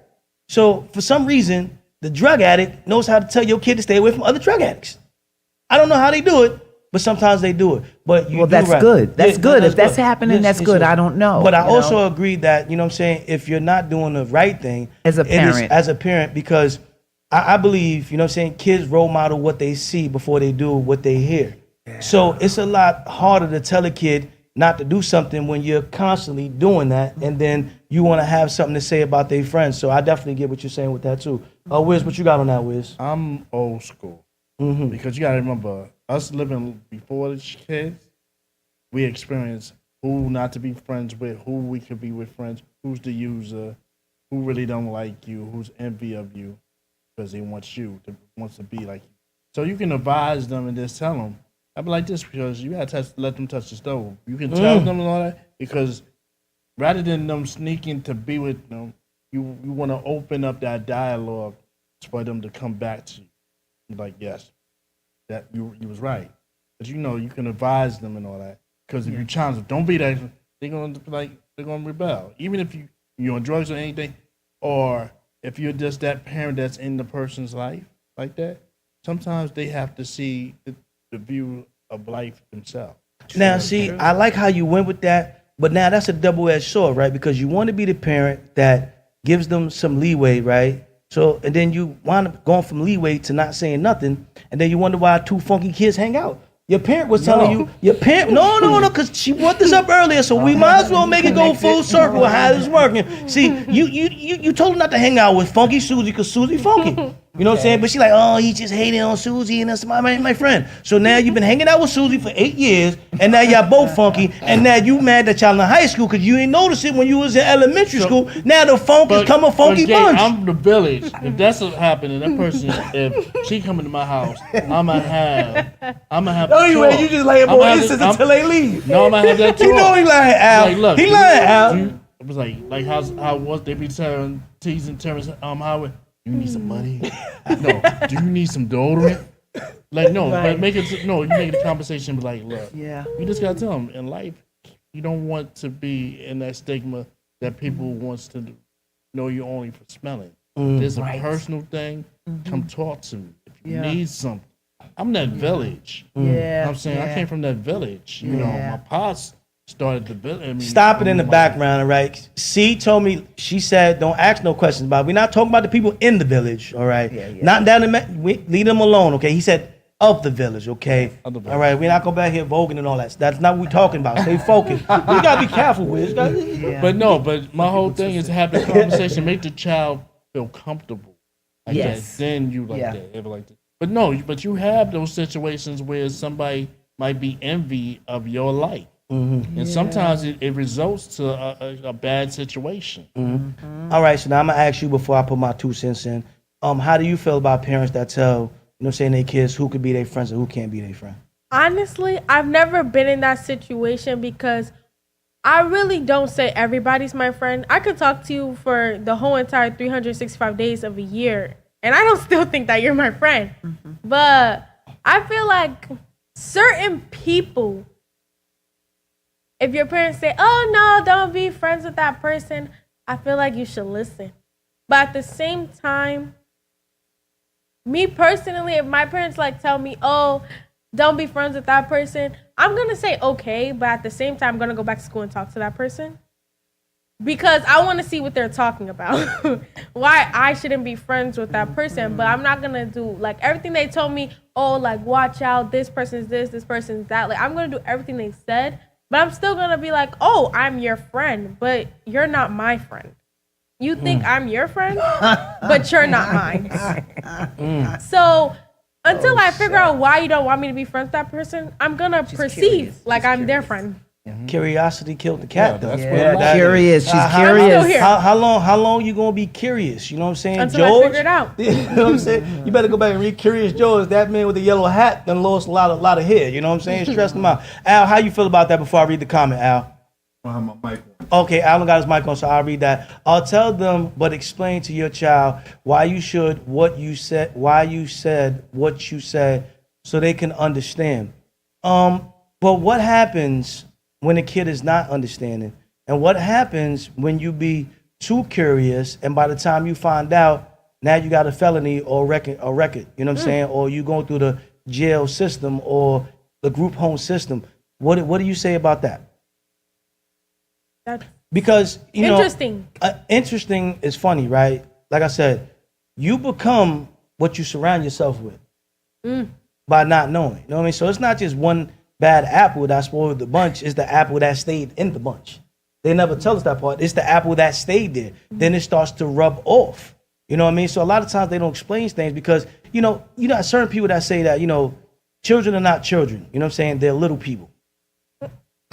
So for some reason, the drug addict knows how to tell your kid to stay away from other drug addicts. I don't know how they do it, but sometimes they do it. But that's right. good. That's good. If that's good. happening, that's good. I don't know. But I also agree that, you know what I'm saying, if you're not doing the right thing as a parent, because I believe, you know what I'm saying, kids role model what they see before they do what they hear. Yeah. So it's a lot harder to tell a kid not to do something when you're constantly doing that, and then you want to have something to say about their friends. So I definitely get what you're saying with that too. WIZZ, what you got on that, WIZZ? I'm old school. Because you got to remember, us living before the kids, we experienced who not to be friends with, who we could be with friends, who's the user, who really don't like you, who's envy of you because they want wants to be like you. So you can advise them and just tell them, I'd be like this because you got to let them touch the stove. You can tell them and all that because rather than them sneaking to be with them, you want to open up that dialogue for them to come back to you. You're like, yes, that you was right. But you know, you can advise them and all that. Because if you challenge them, don't be that, they're gonna rebel. Even if you're on drugs or anything, or if you're just that parent that's in the person's life like that, sometimes they have to see the view of life themselves. Now, see, I like how you went with that, but now that's a double-edged sword, right? Because you want to be the parent that gives them some leeway, right? So, and then you wind up going from leeway to not saying nothing, and then you wonder why two funky kids hang out. Your parent was telling you, no, because she brought this up earlier, so we might as well make it go full circle how this working. See, you told her not to hang out with Funky Susie because Susie funky. You know what I'm saying? But she like, oh, he just hated on Susie and that's my friend. So now you've been hanging out with Susie for 8 years, and now y'all both funky, and now you mad that y'all in high school because you didn't notice it when you was in elementary school. Now the funk is come a funky bunch. I'm the village. If that's what happened, and that person, if she coming to my house, I'ma have. No, you just laying more instance until they leave. No, I'ma have that talk. You know he lying, Al. Like, look, he lying, Al. It was like how was they be teasing Terrence how you need some money? No, do you need some deodorant? Like no, right. But you make it a conversation. Be like, look, you just gotta tell them in life, you don't want to be in that stigma that people wants to know you only for smelling. There's a personal thing. Come talk to me if you need something. I'm that village. You know what I'm saying I came from that village. You know, my pops started the village. Stop it in the background, all right? C told me, she said, don't ask no questions about it. We're not talking about the people in the village, all right? Not down leave them alone, okay? He said of the village, okay? All right, we're not going back here voguing and all that. That's not what we're talking about. Stay focused. You got to be careful with it. But my whole thing is to have the conversation, make the child feel comfortable. Like that. Then you like that, ever like that. But you have those situations where somebody might be envy of your life. And sometimes it results to a bad situation. All right, so now I'm going to ask you before I put my 2 cents in. How do you feel about parents that tell, their kids who could be their friends and who can't be their friend? Honestly, I've never been in that situation because I really don't say everybody's my friend. I could talk to you for the whole entire 365 days of a year, and I don't still think that you're my friend. But I feel like certain people, if your parents say, oh no, don't be friends with that person, I feel like you should listen. But at the same time, me personally, if my parents like tell me, oh, don't be friends with that person, I'm going to say okay, but at the same time, I'm going to go back to school and talk to that person. Because I want to see what they're talking about. Why I shouldn't be friends with that person, but I'm not going to do, like, everything they told me, oh, like, watch out, this person's this person's that. Like, I'm going to do everything they said, but I'm still going to be like, oh, I'm your friend, but you're not my friend. You think I'm your friend, but you're not mine. So until I figure out why you don't want me to be friends with that person, I'm going to perceive like I'm their friend. Curiosity killed the cat, though. Curious. She's curious. How long you gonna be curious? You know what I'm saying, Until George? I figure it out. You know what I'm saying? You better go back and read Curious George. That man with the yellow hat done lost a lot of hair. You know what I'm saying? Stressed him out. Al, how you feel about that before I read the comment, Al? I have my mic on. Okay, Alan got his mic on, so I'll read that. I'll tell them, but explain to your child why you said what you said, so they can understand. But what happens when a kid is not understanding? And what happens when you be too curious and by the time you find out, now you got a felony or record, you know what I'm saying? Or you going through the jail system or the group home system. What do you say about that? That's because, you interesting. know, interesting is funny, right? Like I said, you become what you surround yourself with by not knowing. You know what I mean? So it's not just one bad apple that spoiled the bunch. It's the apple that stayed in the bunch. They never tell us that part. It's the apple that stayed there. Then it starts to rub off. You know what I mean? So a lot of times they don't explain things because, you know, certain people that say that, you know, children are not children. You know what I'm saying? They're little people.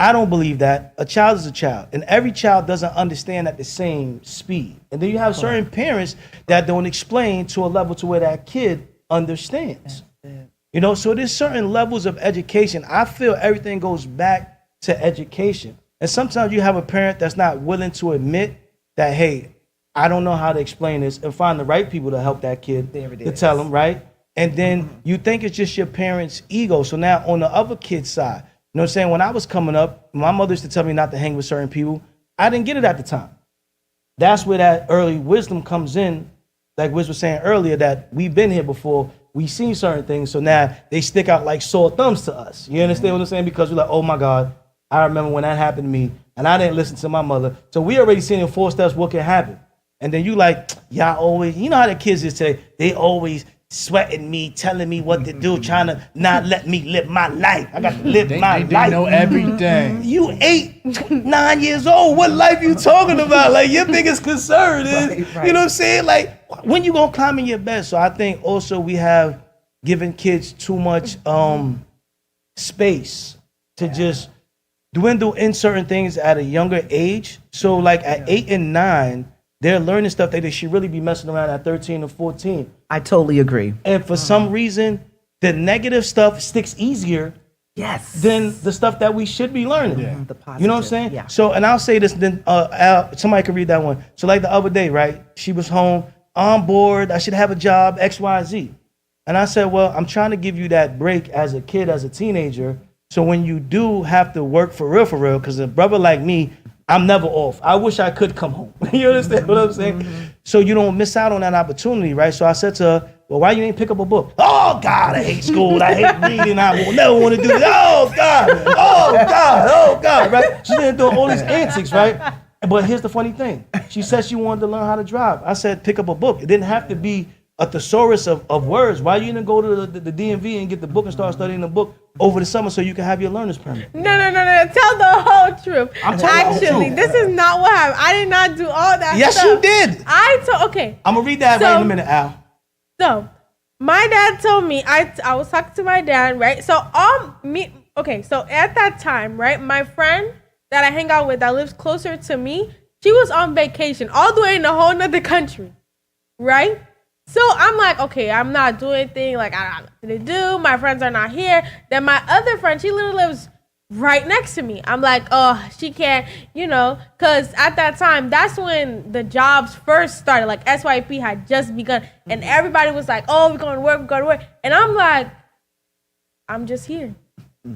I don't believe that. A child is a child, and every child doesn't understand at the same speed. And then you have certain parents that don't explain to a level to where that kid understands. You know, so there's certain levels of education. I feel everything goes back to education. And sometimes you have a parent that's not willing to admit that, hey, I don't know how to explain this, and find the right people to help that kid to tell them, right? And then you think it's just your parents' ego. So now on the other kid's side, you know what I'm saying? When I was coming up, my mother used to tell me not to hang with certain people. I didn't get it at the time. That's where that early wisdom comes in. Like Wiz was saying earlier, that we've been here before. We've seen certain things. So now they stick out like sore thumbs to us. You understand what I'm saying? Because we're like, oh my God, I remember when that happened to me and I didn't listen to my mother. So we already seen in 4 steps what can happen. And then you like, y'all always, you know how the kids just say, they always sweating me, telling me what to do, trying to not let me live my life. I got to live my life. They know everything. You 8, 9 years old. What life you talking about? Like, your biggest concern is, you know what I'm saying? Like, when you gonna climb in your bed? So I think also we have given kids too much space to just dwindle in certain things at a younger age. So like at 8 and 9, they're learning stuff that they should really be messing around at 13 or 14. I totally agree. And for some reason, the negative stuff sticks easier than the stuff that we should be learning. Yeah. The positive. You know what I'm saying? Yeah. So, and I'll say this, then Al, somebody could read that one. So like the other day, right? She was home, on board, I should have a job, X, Y, Z. And I said, well, I'm trying to give you that break as a kid, as a teenager. So when you do have to work for real, because a brother like me, I'm never off. I wish I could come home. You understand what I'm saying? So you don't miss out on that opportunity, right? So I said to her, well, why you ain't pick up a book? Oh, God, I hate school. I hate reading. I will never want to do this. Oh, God. Oh, God. Oh, God, right? She's been doing all these antics, right? But here's the funny thing. She said she wanted to learn how to drive. I said, pick up a book. It didn't have to be a thesaurus of words. Why you didn't go to the DMV and get the book and start studying the book over the summer so you can have your learner's permit? No. Tell the whole truth. Actually, this is not what happened. I did not do all that yes, stuff. you did. Okay. I'm going to read that right in a minute, Al. So, my dad told me, I was talking to my dad, right? So, so at that time, right, my friend that I hang out with that lives closer to me, she was on vacation all the way in a whole nother country, right? So I'm like, okay, I'm not doing anything. Like, I don't have nothing to do. My friends are not here. Then my other friend, she literally lives right next to me. I'm like, oh, she can't, because at that time, that's when the jobs first started. Like, SYP had just begun. And everybody was like, oh, we're going to work. And I'm like, I'm just here.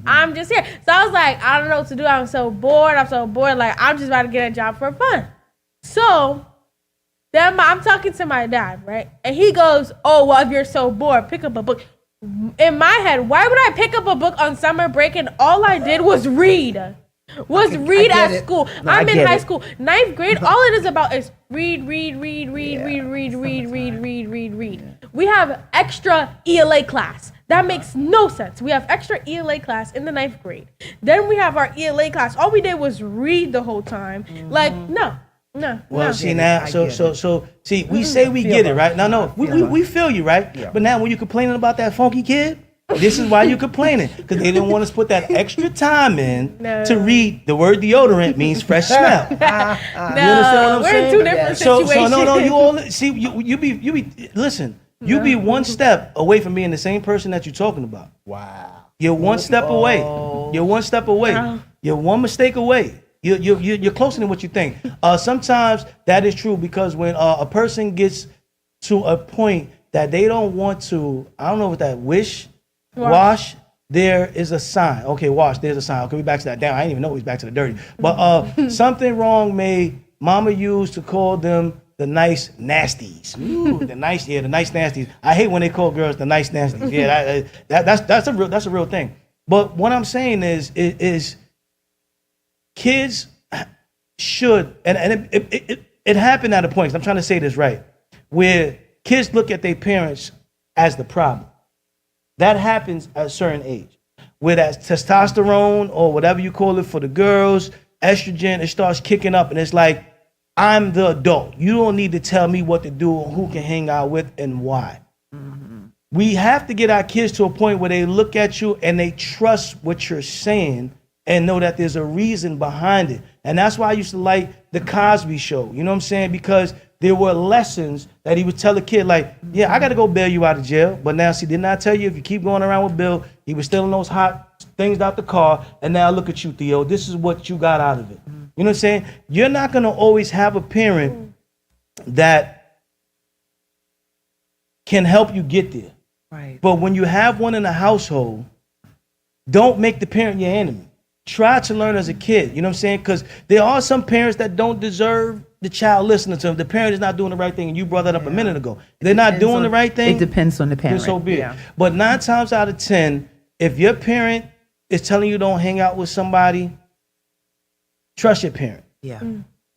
I'm just here. So I was like, I don't know what to do. I'm so bored. Like, I'm just about to get a job for fun. So then I'm talking to my dad, right? And he goes, oh, well, if you're so bored, pick up a book. In my head, why would I pick up a book on summer break and all I did was read? At school. No, I'm in high it. school. 9th grade, all it is about is read. We have extra ELA class. That makes no sense. We have extra ELA class in the 9th grade. Then we have our ELA class. All we did was read the whole time. Like, no. Well, see now, so we say we get it, right? No, we feel you, right? Yeah. But now when you're complaining about that funky kid, this is why you're complaining, because they didn't want us to put that extra time in to read the word deodorant means fresh smell. You understand what I'm we're saying? in two different situations. So no, you all see you be listen. You be one step away from being the same person that you're talking about. Wow. You're one step away. You're one step away. You're one mistake away. You're closer than what you think. Sometimes that is true, because when a person gets to a point that they don't want to, I don't know what that wash, there is a sign. Okay, wash, there's a sign. Okay, we back to that. Damn, I didn't even know we was back to the dirty. But something wrong may mama use to call them the nice nasties. Ooh, the nice nasties. I hate when they call girls the nice nasties. Yeah, that's a real thing. But what I'm saying is kids should, and it happened at a point, 'cause I'm trying to say this right, where kids look at their parents as the problem. That happens at a certain age, where that testosterone or whatever you call it for the girls, estrogen, it starts kicking up, and it's like, I'm the adult. You don't need to tell me what to do or who can hang out with and why. We have to get our kids to a point where they look at you and they trust what you're saying and know that there's a reason behind it. And that's why I used to like the Cosby Show. You know what I'm saying? Because there were lessons that he would tell a kid, like, yeah, I got to go bail you out of jail. But now, see, didn't I tell you if you keep going around with Bill, he was stealing those hot things out the car. And now look at you, Theo. This is what you got out of it. You know what I'm saying? You're not going to always have a parent that can help you get there. Right. But when you have one in the household, don't make the parent your enemy. Try to learn as a kid. You know what I'm saying? Because there are some parents that don't deserve the child listening to them. The parent is not doing the right thing, and you brought that up a minute ago. They're not doing the right thing. It depends on the parent. So be it. But 9 times out of 10, if your parent is telling you don't hang out with somebody, trust your parent. Yeah.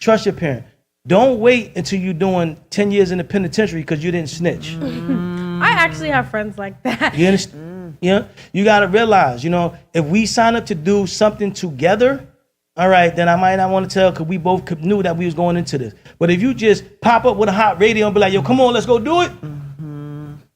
Trust your parent. Don't wait until you're doing 10 years in the penitentiary because you didn't snitch. I actually have friends like that. You understand? Yeah. You got to realize, you know, if we sign up to do something together, all right, then I might not want to tell because we both knew that we was going into this. But if you just pop up with a hot radio and be like, yo, come on, let's go do it.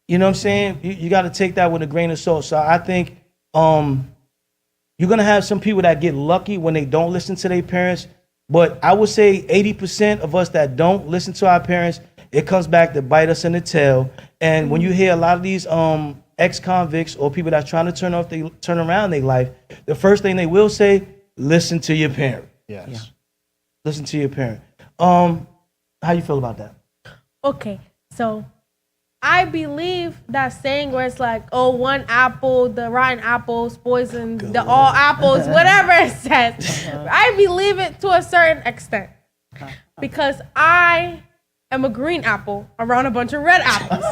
You know what I'm saying? You got to take that with a grain of salt. So I think you're going to have some people that get lucky when they don't listen to their parents. But I would say 80% of us that don't listen to our parents, it comes back to bite us in the tail. And when you hear a lot of these ex-convicts or people that's trying to turn around their life, the first thing they will say, listen to your parent. Yes. Yeah. Listen to your parent. How you feel about that? Okay, so I believe that saying where it's like, oh, one apple, the rotten apples poison the all apples, whatever it says. I believe it to a certain extent because I am a green apple around a bunch of red apples.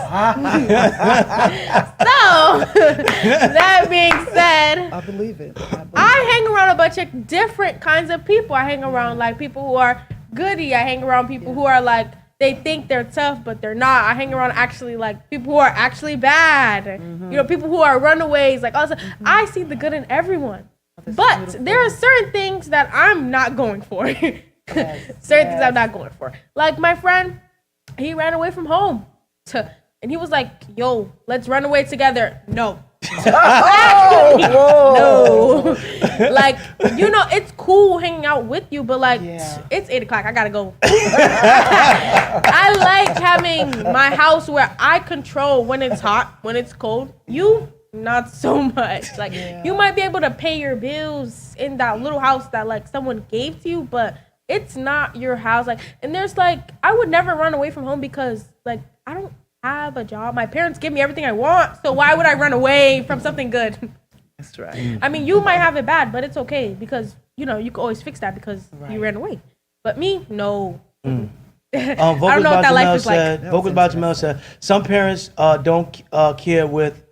So, that being said, I believe it. I hang around a bunch of different kinds of people. I hang around like people who are goody. I hang around people who are like, they think they're tough, but they're not. I hang around actually like people who are actually bad. You know, people who are runaways. Like also, I see the good in everyone. But there are certain things that I'm not going for. Certain things I'm not going for. Like my friend, he ran away from home. And he was like, yo, let's run away together. No. No. Like, you know, it's cool hanging out with you, but like, it's 8 o'clock. I gotta go. I like having my house where I control when it's hot, when it's cold. You, not so much. Like, you might be able to pay your bills in that little house that like someone gave to you, but it's not your house. Like, and there's like, I would never run away from home because like, I don't have a job. My parents give me everything I want. So why would I run away from something good? That's right. I mean, you might have it bad, but it's okay because you know you can always fix that because you ran away. But me, no. I don't know what that life is like. Vocals by Jamel said, some parents don't care with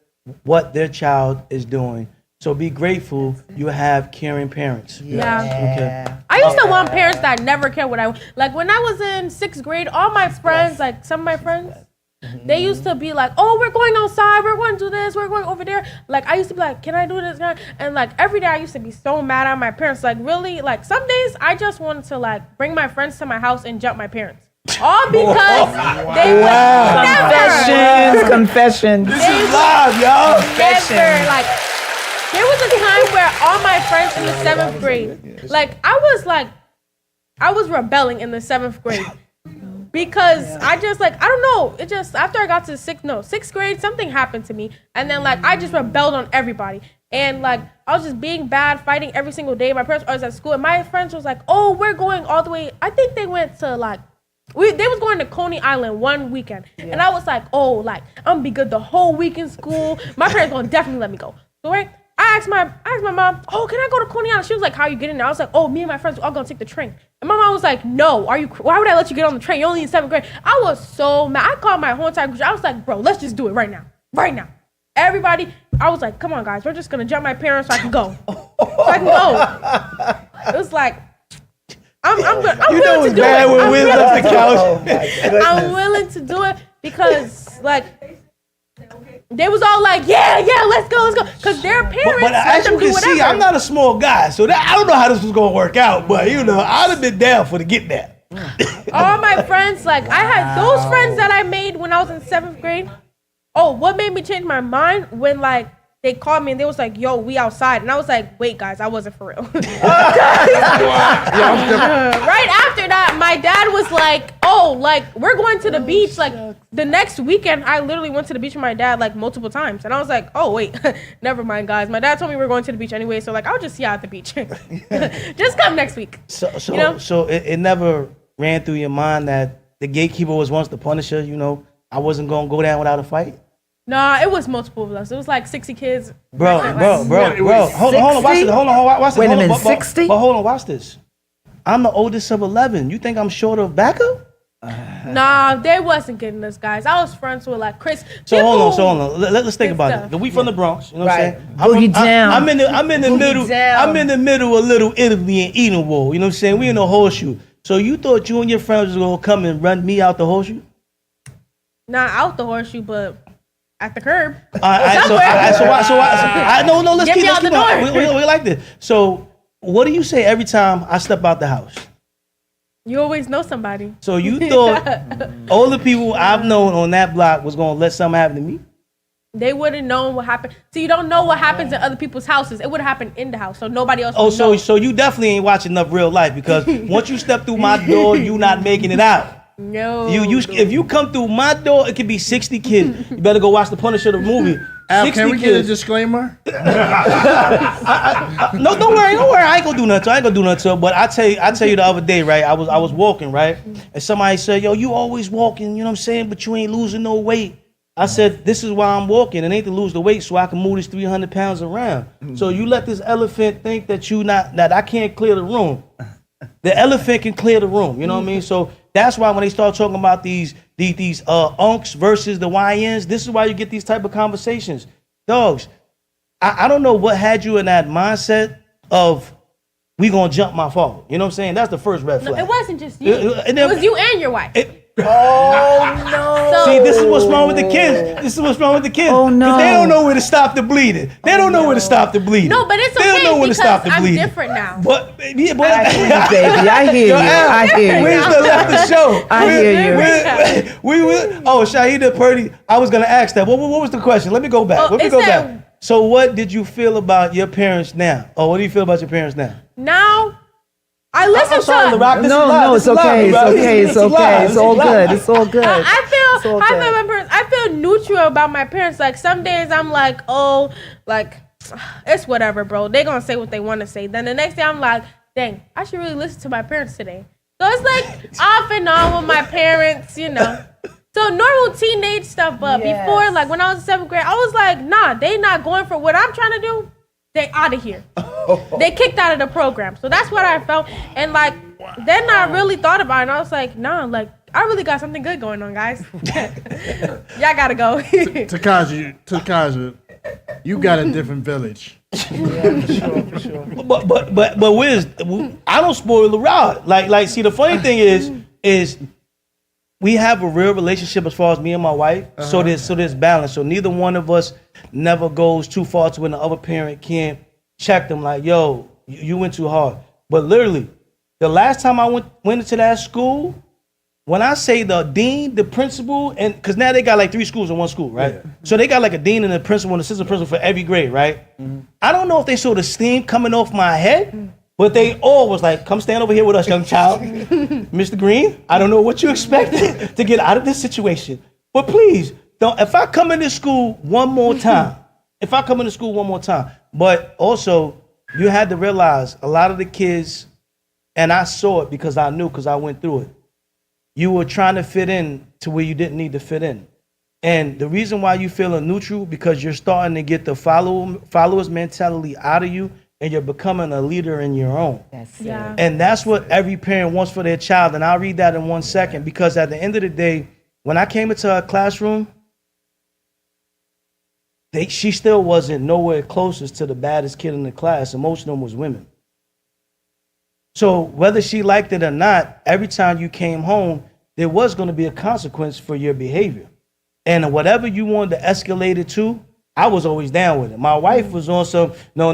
what their child is doing. So be grateful you have caring parents. Yeah. Okay. I used to want parents that never care what I like. When I was in 6th grade, all my friends, like some of my friends, they used to be like, "Oh, we're going outside. We're going to do this. We're going over there." Like I used to be like, "Can I do this?" And like every day, I used to be so mad at my parents. Like really, like some days I just wanted to like bring my friends to my house and jump my parents. All because they would never. Confessions. This is live, y'all. Never like. There was a time where all my friends in the 7th grade, like I was rebelling in the 7th grade because I just like, I don't know. It just, after I got to 6th grade, something happened to me. And then like, I just rebelled on everybody. And like, I was just being bad, fighting every single day. My parents were always at school. And my friends was like, "Oh, we're going all the way." I think they went to like, they was going to Coney Island one weekend. And I was like, "Oh, like, I'm gonna be good the whole week in school. My parents gonna definitely let me go." So right, I asked my mom, "Oh, can I go to Coney Island?" She was like, "How are you getting there?" I was like, "Oh, me and my friends are all gonna take the train." And my mom was like, "No, why would I let you get on the train? You're only in 7th grade." I was so mad. I called my whole entire group. I was like, "Bro, let's just do it right now. Right now." Everybody, I was like, "Come on, guys, we're just gonna jump my parents so I can go." It was like, I'm willing to do it. I'm willing to do it because like they was all like, yeah, let's go. Because their parents but let as them you do can whatever. see, I'm not a small guy, so I don't know how this was gonna work out. But you know, I'd have been down for to get that. All my friends, like I had those friends that I made when I was in 7th grade. Oh, what made me change my mind when like they called me and they was like, "Yo, we outside," and I was like, "Wait, guys, I wasn't for real." Right after that, my dad was like, "Oh, like we're going to the beach." Like the next weekend, I literally went to the beach with my dad like multiple times, and I was like, "Oh wait, never mind, guys. My dad told me we were going to the beach anyway, so like I'll just see you at the beach. Just come next week." So you know? it never ran through your mind that the gatekeeper was once the Punisher. You know, I wasn't gonna go down without a fight. Nah, it was multiple of us. It was like 60 kids. Bro. Hold on, watch this. Wait a minute, 60? But hold on, watch this. I'm the oldest of 11. You think I'm short of backup? Nah, they wasn't getting us, guys. I was friends with like Chris. So hold on. Let's think about it. We from the Bronx, you know what I'm saying? Boogie down. I'm in the middle. Down. I'm in the middle of Little Italy and Edenwald. You know what I'm saying? We in the horseshoe. So you thought you and your friends was gonna come and run me out the horseshoe? Not out the horseshoe, but at the curb. So let's keep on. We like this. So what do you say every time I step out the house? You always know somebody. So you thought all the people I've known on that block was gonna let something happen to me? They wouldn't know what happened. So you don't know what happens in other people's houses. It would happen in the house, so nobody else. Oh, would know. so you definitely ain't watching enough real life because once you step through my door, you not making it out. No. If you come through my door, it could be 60 kids. You better go watch the Punisher the movie. Al, can we get a disclaimer? No, don't worry. I ain't gonna do nothing to her. But I tell you the other day, right? I was walking, right? And somebody said, "Yo, you always walking, you know what I'm saying? But you ain't losing no weight." I said, "This is why I'm walking. It ain't to lose the weight so I can move this 300 pounds around." So you let this elephant think that that I can't clear the room. The elephant can clear the room. You know what I mean? So that's why when they start talking about these unks versus the YNs, this is why you get these type of conversations. Dogs, I don't know what had you in that mindset of we gonna jump my father. You know what I'm saying? That's the first red flag. No, it wasn't just you. It was you and your wife. Oh no! See, this is what's wrong with the kids. Oh no! Because they don't know where to stop the bleeding. They don't know where to stop the bleeding. No, but it's okay. They don't know where to stop the bleeding. I'm different now. But I hear you, baby. I hear you. We still left the show. I hear you. We oh, Shahida Purdy. I was gonna ask that. What was the question? Let me go back. So what did you feel about your parents now? Or what do you feel about your parents now? Now, I listen to Larock, No, it's okay. It's okay. It's all good. It's all good. I feel neutral about my parents. Like some days I'm like, oh, like it's whatever, bro. They gonna say what they want to say. Then the next day I'm like, dang, I should really listen to my parents today. So it's like off and on with my parents, you know. So normal teenage stuff, but before, like when I was in 7th grade, I was like, nah, they not going for what I'm trying to do. they out of here. They kicked out of the program. So that's what I felt. And like, then I really thought about it, and I was like, nah, like, I really got something good going on, guys. Y'all gotta go. Takaja, you got a different village. Yeah, for sure. But WIZZ, I don't spoil the ride. Like, see, the funny thing is we have a real relationship as far as me and my wife. So there's balance. So neither one of us never goes too far to when the other parent can't check them. Like, yo, you went too hard. But literally, the last time I went into that school, when I say the dean, the principal, and because now they got like 3 schools in one school, right? Yeah. So they got like a dean and a principal and assistant principal for every grade, right? Mm-hmm. I don't know if they saw the steam coming off my head, but they all was like, come stand over here with us, young child. Mr. Green, I don't know what you expected to get out of this situation. But please, don't. If I come into school one more time, but also you had to realize a lot of the kids, and I saw it because I knew, because I went through it. You were trying to fit in to where you didn't need to fit in. And the reason why you feeling neutral, because you're starting to get the followers mentality out of you, and you're becoming a leader in your own. And that's what every parent wants for their child. And I'll read that in 1 second, because at the end of the day, when I came into her classroom, she still wasn't nowhere closest to the baddest kid in the class, and most of them was women. So whether she liked it or not, every time you came home, there was going to be a consequence for your behavior. And whatever you wanted to escalate it to, I was always down with it. My wife was on some, no.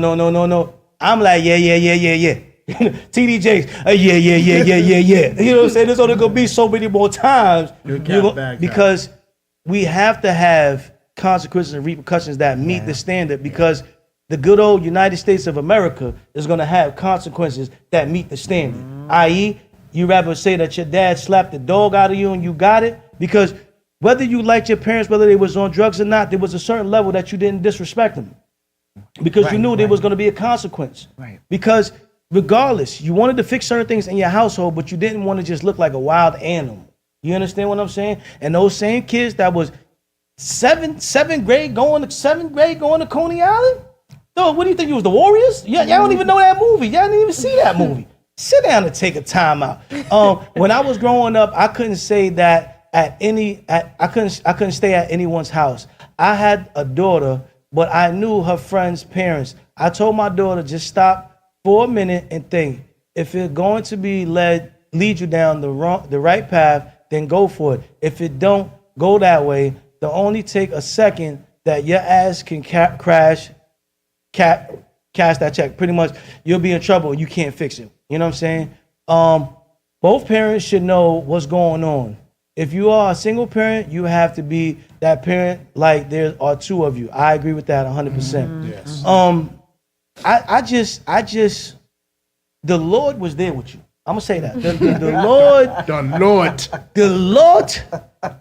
I'm like, yeah. TDJs, yeah. You know what I'm saying? There's only going to be so many more times. Because we have to have consequences and repercussions that meet the standard, because the good old United States of America is going to have consequences that meet the standard. I.e., you rather say that your dad slapped the dog out of you and you got it, because whether you liked your parents, whether they was on drugs or not, there was a certain level that you didn't disrespect them, because you knew there was going to be a consequence. Because regardless, you wanted to fix certain things in your household, but you didn't want to just look like a wild animal. You understand what I'm saying? And those same kids that was seventh grade going to Coney Island. No, what do you think? You was the Warriors? Y'all don't even know that movie. Y'all didn't even see that movie. Sit down and take a time out. When I was growing up, I couldn't say that I couldn't stay at anyone's house. I had a daughter, but I knew her friends' parents. I told my daughter, just stop for a minute and think. If it's going to be lead you down the right path, then go for it. If it don't, go that way. They'll only take a second that your ass can cash that check. Pretty much, you'll be in trouble. You can't fix it. You know what I'm saying? Both parents should know what's going on. If you are a single parent, you have to be that parent like there are 2 of you. I agree with that 100%. Yes. I just, the Lord was there with you. I'm gonna say that. The Lord,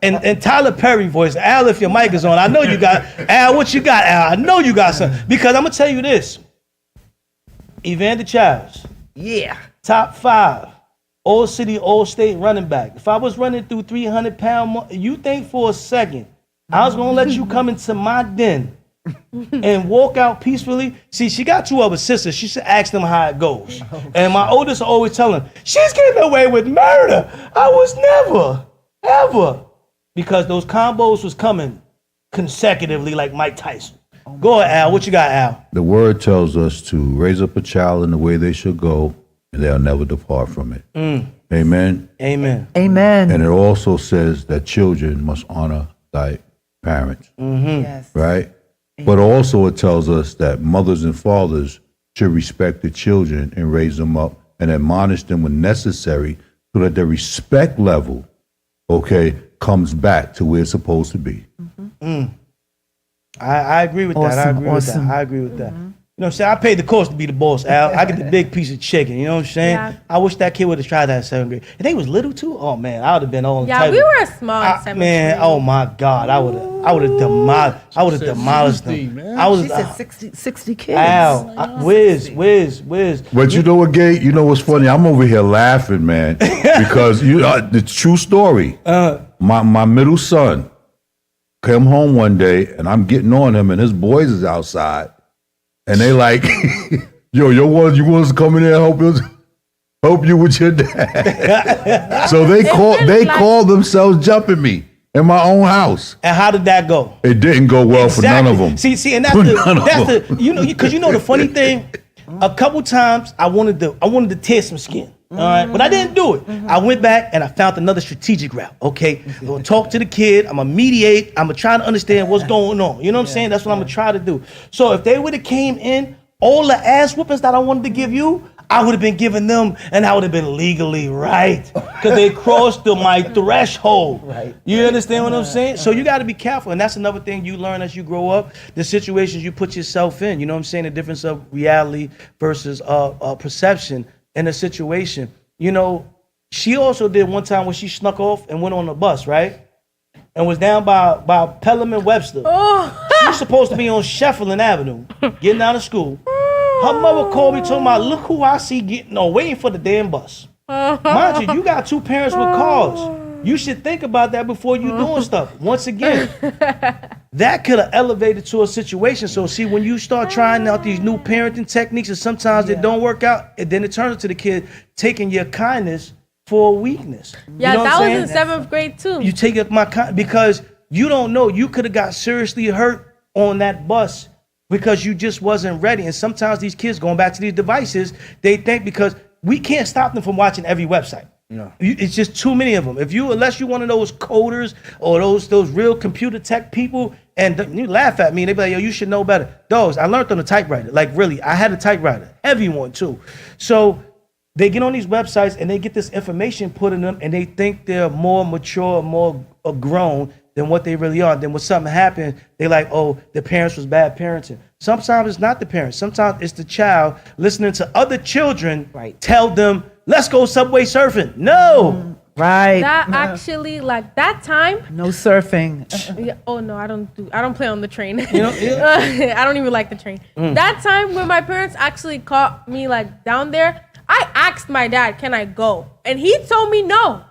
and Tyler Perry voice. Al, if your mic is on, I know you got, Al, what you got, Al? I know you got something. Because I'm gonna tell you this. Evander Childs. Yeah. Top 5. All city, all state running back. If I was running through 300-pound, you think for a second I was gonna let you come into my den and walk out peacefully? See, she got 2 other sisters. She should ask them how it goes. And my oldest always tell them, she's getting away with murder. I was never, ever. Because those combos was coming consecutively like Mike Tyson. Go ahead, Al. What you got, Al? The word tells us to raise up a child in the way they should go, and they'll never depart from it. Amen? Amen. And it also says that children must honor thy parents. Yes. Right? But also it tells us that mothers and fathers should respect the children and raise them up and admonish them when necessary, so that their respect level, comes back to where it's supposed to be. I agree with that. I agree with that. You know what I'm saying? I paid the cost to be the boss, Al. I get the big piece of chicken. You know what I'm saying? Yeah. I wish that kid would have tried that in 7th grade. And they was little too. Oh man, I would have been all. Yeah, we were small in 7th grade. Man, oh my God, I would have demolished them. She said 60 kids. Al, WIZZ. But you know what, Gay? You know what's funny? I'm over here laughing, man, because the true story. My middle son came home one day, and I'm getting on him, and his boys is outside. and they like, yo, you want us to come in there and help you with your dad. So they called themselves jumping me in my own house. And how did that go? It didn't go well for none of them. See, and that's the you know, because you know the funny thing, a couple times I wanted to tear some skin. All right, but I didn't do it. I went back and I found another strategic route. Okay, I'm gonna talk to the kid. I'm gonna mediate. I'm gonna try to understand what's going on. You know what I'm saying? That's what I'm gonna try to do. So if they would have came in, all the ass whoopings that I wanted to give you, I would have been giving them, and I would have been legally right because they crossed my threshold. Right. You understand what I'm saying? So you got to be careful, and that's another thing you learn as you grow up. The situations you put yourself in. You know what I'm saying? The difference of reality versus perception. In a situation, you know, she also did one time when she snuck off and went on the bus, right? And was down by Pelham and Webster. She was supposed to be on Sheffield Avenue, getting out of school. Her mother called me, talking about, look who I see waiting for the damn bus. Mind you got two parents with cars. You should think about that before you doing stuff. Once again, that could have elevated to a situation. So see, when you start trying out these new parenting techniques and sometimes it don't work out, and then it turns into the kid taking your kindness for a weakness. Yeah, you know that was in 7th grade too. You take it because you don't know. You could have got seriously hurt on that bus because you just wasn't ready. And sometimes these kids, going back to these devices, they think because we can't stop them from watching every website. No. It's just too many of them. Unless you're one of those coders or those real computer tech people, and you laugh at me, and they be like, yo, you should know better. Those, I learned on a typewriter. Like really, I had a typewriter, heavy one too. So they get on these websites and they get this information put in them, and they think they're more mature, more grown than what they really are. Then when something happens, they like, oh, the parents was bad parenting. Sometimes it's not the parents. Sometimes it's the child listening to other children tell them, let's go subway surfing. No. Right. That actually, like that time. No surfing. Yeah, oh no, I don't play on the train. You know, I don't even like the train. That time when my parents actually caught me like down there, I asked my dad, can I go? And he told me no.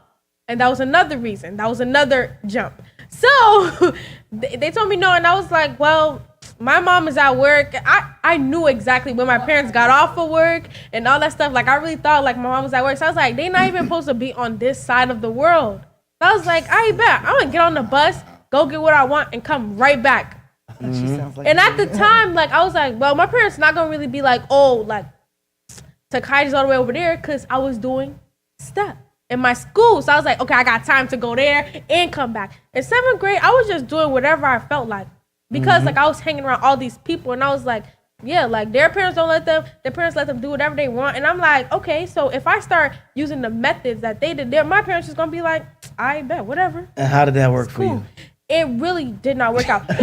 And that was another reason. That was another jump. So they told me no, and I was like, well, my mom is at work. I knew exactly when my parents got off of work and all that stuff. Like, I really thought, like, my mom was at work. So I was like, they not even supposed to be on this side of the world. So I was like, I bet. I'm going to get on the bus, go get what I want, and come right back. And at the time, like, I was like, well, my parents not going to really be like, oh, like, TYKAJA'S all the way over there, because I was doing stuff in my school. So I was like, okay, I got time to go there and come back. In 7th grade, I was just doing whatever I felt like. Because like I was hanging around all these people, and I was like, yeah, like their parents let them do whatever they want. And I'm like, okay, so if I start using the methods that they did there, my parents is gonna be like, I bet, whatever. And how did that work for you? It really did not work out. Like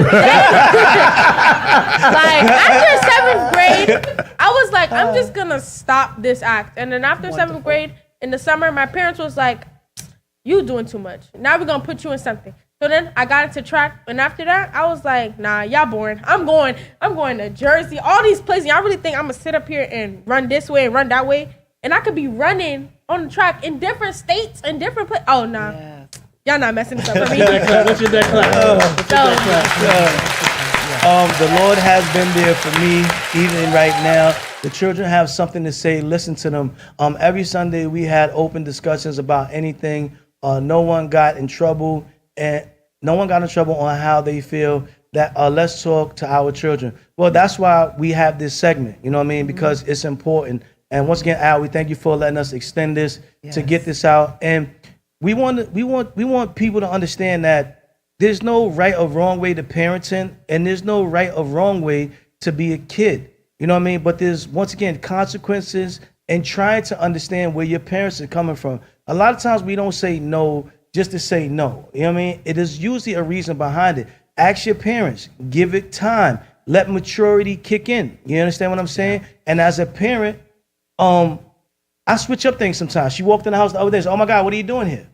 after 7th grade, I was like, I'm just gonna stop this act. And then after 7th grade, in the summer, my parents was like, you doing too much. Now we're gonna put you in something. So then I got into track, and after that, I was like, nah, y'all boring. I'm going to Jersey, all these places. Y'all really think I'm gonna sit up here and run this way and run that way? And I could be running on the track in different states and different places. Oh, nah. Yeah. Y'all not messing this up for me. What's your deck class? The Lord has been there for me, even right now. The children have something to say. Listen to them. Every Sunday, we had open discussions about anything. No one got in trouble. And no one got in trouble on how they feel. That let's talk to our children. Well, that's why we have this segment. You know what I mean? Because it's important. And once again, Al, we thank you for letting us extend this to get this out. And we want people to understand that there's no right or wrong way to parenting, and there's no right or wrong way to be a kid. You know what I mean? But there's, once again, consequences, and trying to understand where your parents are coming from. A lot of times we don't say no just to say no. You know what I mean? It is usually a reason behind it. Ask your parents. Give it time. Let maturity kick in. You understand what I'm saying? And as a parent, I switch up things sometimes. She walked in the house the other day and said, oh my God, what are you doing here?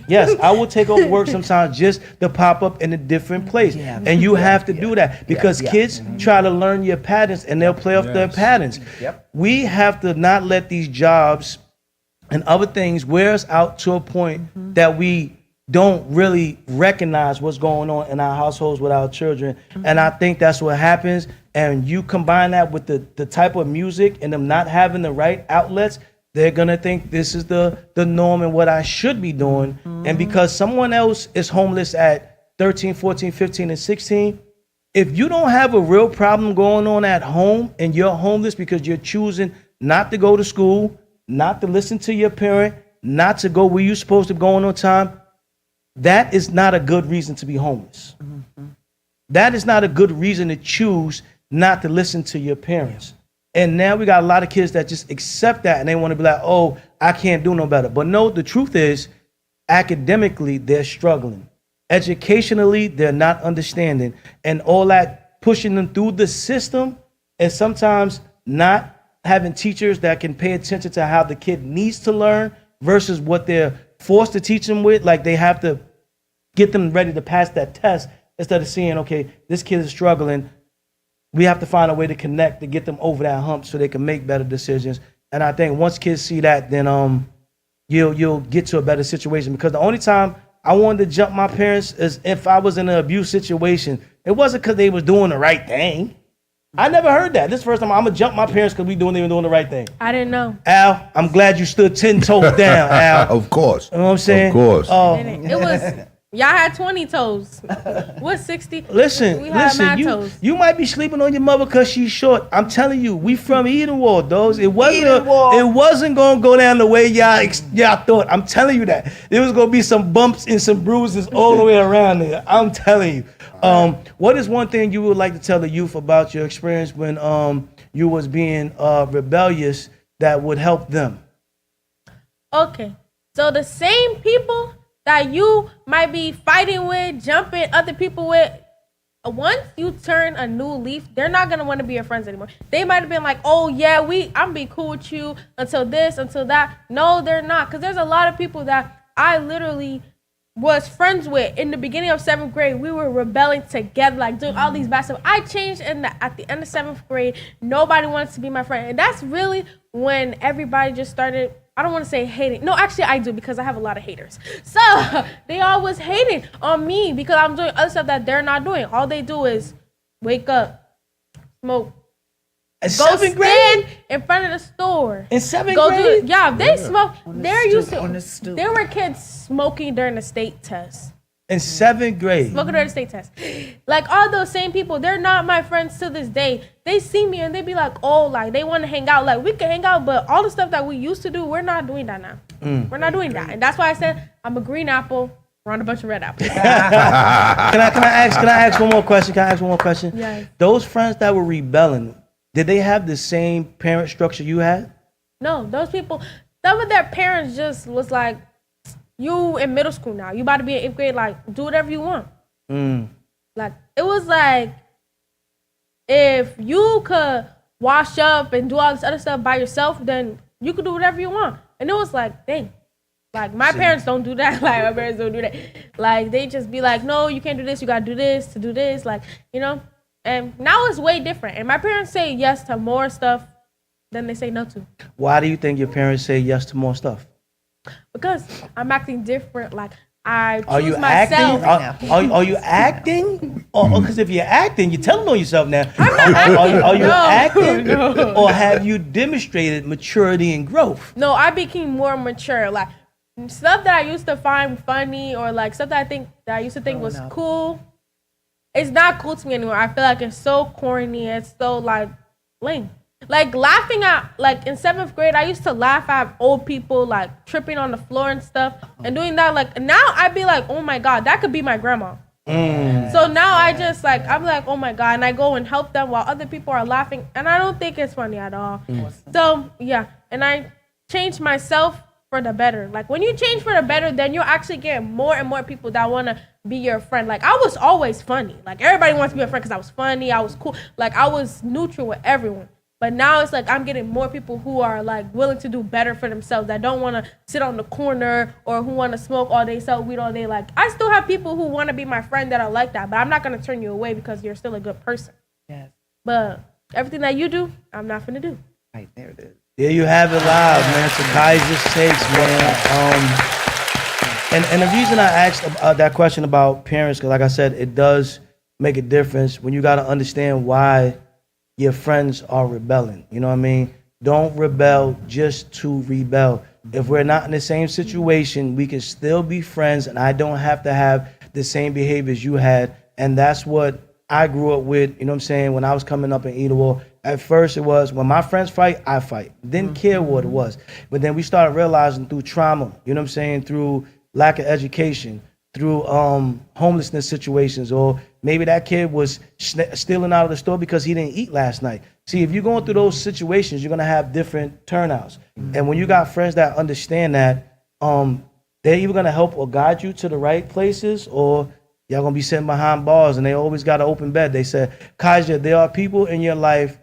Yes, I will take over work sometimes just to pop up in a different place. Yeah. And you have to do that because kids try to learn your patterns and they'll play off their patterns. Yep. We have to not let these jobs and other things wear us out to a point that we don't really recognize what's going on in our households with our children. And I think that's what happens. And you combine that with the type of music and them not having the right outlets, they're gonna think this is the norm and what I should be doing. And because someone else is homeless at 13, 14, 15, and 16, if you don't have a real problem going on at home and you're homeless because you're choosing not to go to school, not to listen to your parent, not to go where you're supposed to go on time, that is not a good reason to be homeless. That is not a good reason to choose not to listen to your parents. And now we got a lot of kids that just accept that and they want to be like, oh, I can't do no better. But no, the truth is, academically, they're struggling. Educationally, they're not understanding. And all that pushing them through the system and sometimes not having teachers that can pay attention to how the kid needs to learn versus what they're forced to teach them with. Like they have to get them ready to pass that test instead of seeing, okay, this kid is struggling. We have to find a way to connect to get them over that hump so they can make better decisions. And I think once kids see that, then you'll get to a better situation. Because the only time I wanted to jump my parents is if I was in an abuse situation. It wasn't because they was doing the right thing. I never heard that. This is the first time I'm gonna jump my parents because they were doing the right thing. I didn't know. Al, I'm glad you stood 10 toes down, Al. Of course. You know what I'm saying? Of course. It was y'all had 20 toes. What's 60? Listen, we had mad you, toes. you might be sleeping on your mother because she's short. I'm telling you, we from Edenwald, those. It wasn't gonna go down the way y'all thought. I'm telling you that. There was gonna be some bumps and some bruises all the way around there. I'm telling you. What is one thing you would like to tell the youth about your experience when you was being rebellious that would help them? Okay, so the same people that you might be fighting with, jumping other people with, once you turn a new leaf, they're not gonna want to be your friends anymore. They might have been like, oh yeah, I'm be cool with you until this, until that. No, they're not, because there's a lot of people that I literally was friends with in the beginning of 7th grade. We were rebelling together, like doing all these bad stuff. I changed at the end of 7th grade. Nobody wants to be my friend, and that's really when everybody just started. I don't want to say hating. No, actually I do, because I have a lot of haters. So they all was hating on me because I'm doing other stuff that they're not doing. All they do is wake up, smoke, At go 7th stand grade? in front of the store. In 7th Go grade? do, yeah, they smoke. They're used on the to. stoop. There were kids smoking during the state test. In 7th grade. Smoking during the state test. Like all those same people, they're not my friends to this day. They see me and they be like, oh, like they want to hang out. Like we can hang out, but all the stuff that we used to do, we're not doing that now. We're not doing that. And that's why I said I'm a green apple around a bunch of red apples. Can I ask one more question? Yeah. Those friends that were rebelling, did they have the same parent structure you had? No, those people, some of their parents just was like, you in middle school now. You about to be in 8th grade, like, do whatever you want. Like, it was like, if you could wash up and do all this other stuff by yourself, then you could do whatever you want. And it was like, dang. Like, my parents don't do that. Like, my parents don't do that. Like, they just be like, no, you can't do this. You got to do this to do this. Like, you know? And now it's way different. And my parents say yes to more stuff than they say no to. Why do you think your parents say yes to more stuff? Because I'm acting different. Like, I choose Are you myself. acting? Are you acting? Or because if you're acting, you're telling on yourself now. Are you acting? Or have you demonstrated maturity and growth? No, I became more mature. Like, stuff that I used to find funny or like stuff that I used to think was cool, it's not cool to me anymore. I feel like it's so corny. It's so like lame. Like laughing at, like in 7th grade, I used to laugh at old people like tripping on the floor and stuff and doing that. Like now I'd be like, oh my God, that could be my grandma. So now I just like, I'm like, oh my God. And I go and help them while other people are laughing. And I don't think it's funny at all. So yeah. And I changed myself for the better. Like when you change for the better, then you'll actually get more and more people that want to be your friend. Like I was always funny. Like everybody wants to be a friend because I was funny. I was cool. Like I was neutral with everyone. But now it's like I'm getting more people who are like willing to do better for themselves, that don't want to sit on the corner or who want to smoke all day, sell weed all day. Like I still have people who want to be my friend that are like that, but I'm not going to turn you away because you're still a good person. Yes. But everything that you do, I'm not going to do. Right, there it is. There you have it live, man. TYKAJA'S takes, man. And the reason I asked that question about parents, because like I said, it does make a difference when you got to understand why your friends are rebelling. You know what I mean? Don't rebel just to rebel. If we're not in the same situation, we can still be friends, and I don't have to have the same behaviors you had. And that's what I grew up with, you know what I'm saying, when I was coming up in Idawal. At first it was, when my friends fight, I fight. Didn't care what it was. But then we started realizing through trauma, you know what I'm saying, through lack of education, through homelessness situations, or maybe that kid was stealing out of the store because he didn't eat last night. See, if you're going through those situations, you're gonna have different turnouts. And when you got friends that understand that, they're either gonna help or guide you to the right places, or y'all gonna be sitting behind bars, and they always got an open bed. They said, Kaja, there are people in your life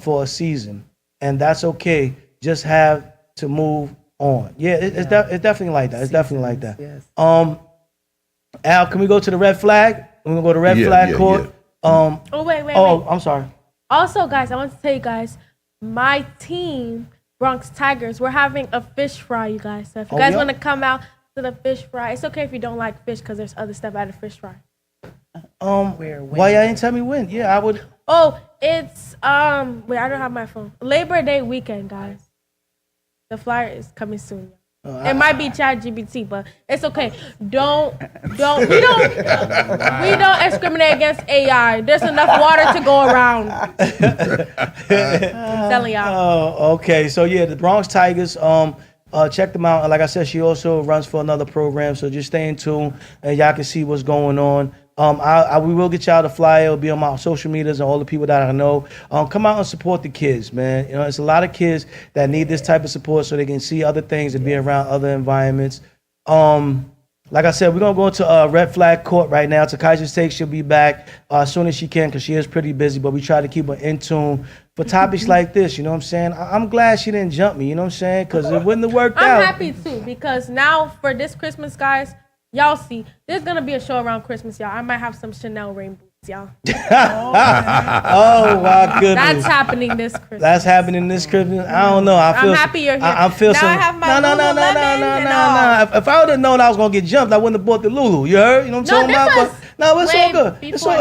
for a season, and that's okay. Just have to move on. Yeah, it's definitely like that. It's definitely like that. Yes. Al, can we go to the red flag? We're gonna go to red flag court. Oh, wait. I'm sorry. Also, guys, I want to tell you guys, my team, Bronx Tigers, we're having a fish fry, you guys. So if you guys want to come out to the fish fry, it's okay if you don't like fish because there's other stuff at the fish fry. Why y'all didn't tell me when? Yeah, I would. Oh, it's wait, I don't have my phone. Labor Day weekend, guys. The flyer is coming soon. It might be ChatGPT, but it's okay. We don't discriminate against AI. There's enough water to go around. I'm telling y'all. Oh, okay. So yeah, the Bronx Tigers. Check them out. And like I said, she also runs for another program. So just stay in tune, and y'all can see what's going on. We will get y'all the flyer. It'll be on my social medias and all the people that I know. Come out and support the kids, man. You know, it's a lot of kids that need this type of support so they can see other things and be around other environments. Like I said, we're going to go into red flag court right now. TYKAJA'S Take, she'll be back as soon as she can because she is pretty busy, but we try to keep her in tune for topics like this, you know what I'm saying? I'm glad she didn't jump me, you know what I'm saying? Because it wouldn't have worked out. I'm happy too because now for this Christmas, guys, y'all see, there's going to be a show around Christmas, y'all. I might have some Chanel rain boots, y'all. Oh, my goodness. That's happening this Christmas. That's happening this Christmas? I don't know. I'm happy you're here. I feel now some. I have my No. If I would have known I was going to get jumped, I wouldn't have bought the Lulu. You heard? You know what I'm talking about? No, it's all good. It's all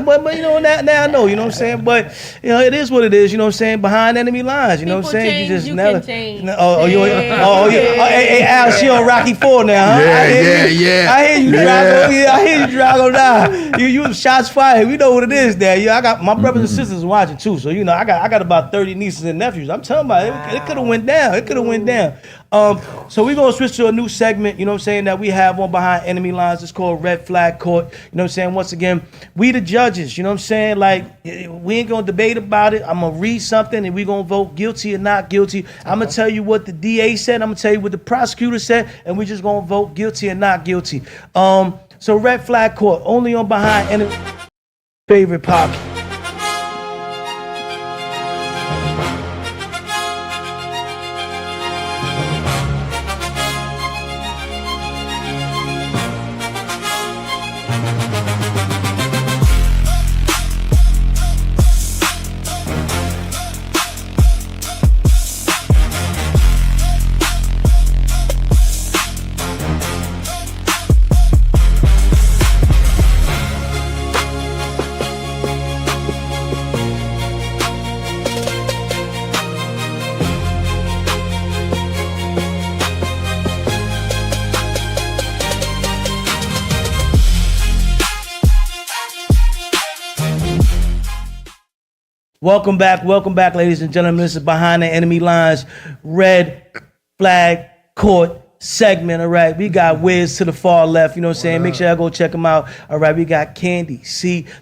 but you know, now I know, you know what I'm saying? But, you know, it is what it is, you know what I'm saying? Behind enemy lines, you know what I'm saying? You never can change. Hey, Al, she on Rocky 4 now, huh? Yeah. I hear you, Drago. Yeah, I hear you, Drago. Now, you shots fired. We know what it is there. Yeah, I got my brothers and sisters watching too, so you know, I got about 30 nieces and nephews. I'm telling you, it could have went down. It could have went down. So we're gonna switch to a new segment, you know what I'm saying, that we have on Behind Enemy Lines. It's called Red Flag Court. You know what I'm saying? Once again, we the judges, you know what I'm saying? Like, we ain't gonna debate about it. I'm gonna read something and we gonna vote guilty or not guilty. I'm gonna tell you what the DA said, I'm gonna tell you what the prosecutor said, and we just gonna vote guilty or not guilty. So Red Flag Court, only on Behind Enemy favorite podcast. Welcome back, ladies and gentlemen. This is Behind the Enemy Lines, Red Flag Court segment, all right? We got WIZZ to the far left, you know what I'm saying? Make sure y'all go check them out, all right? We got Candi,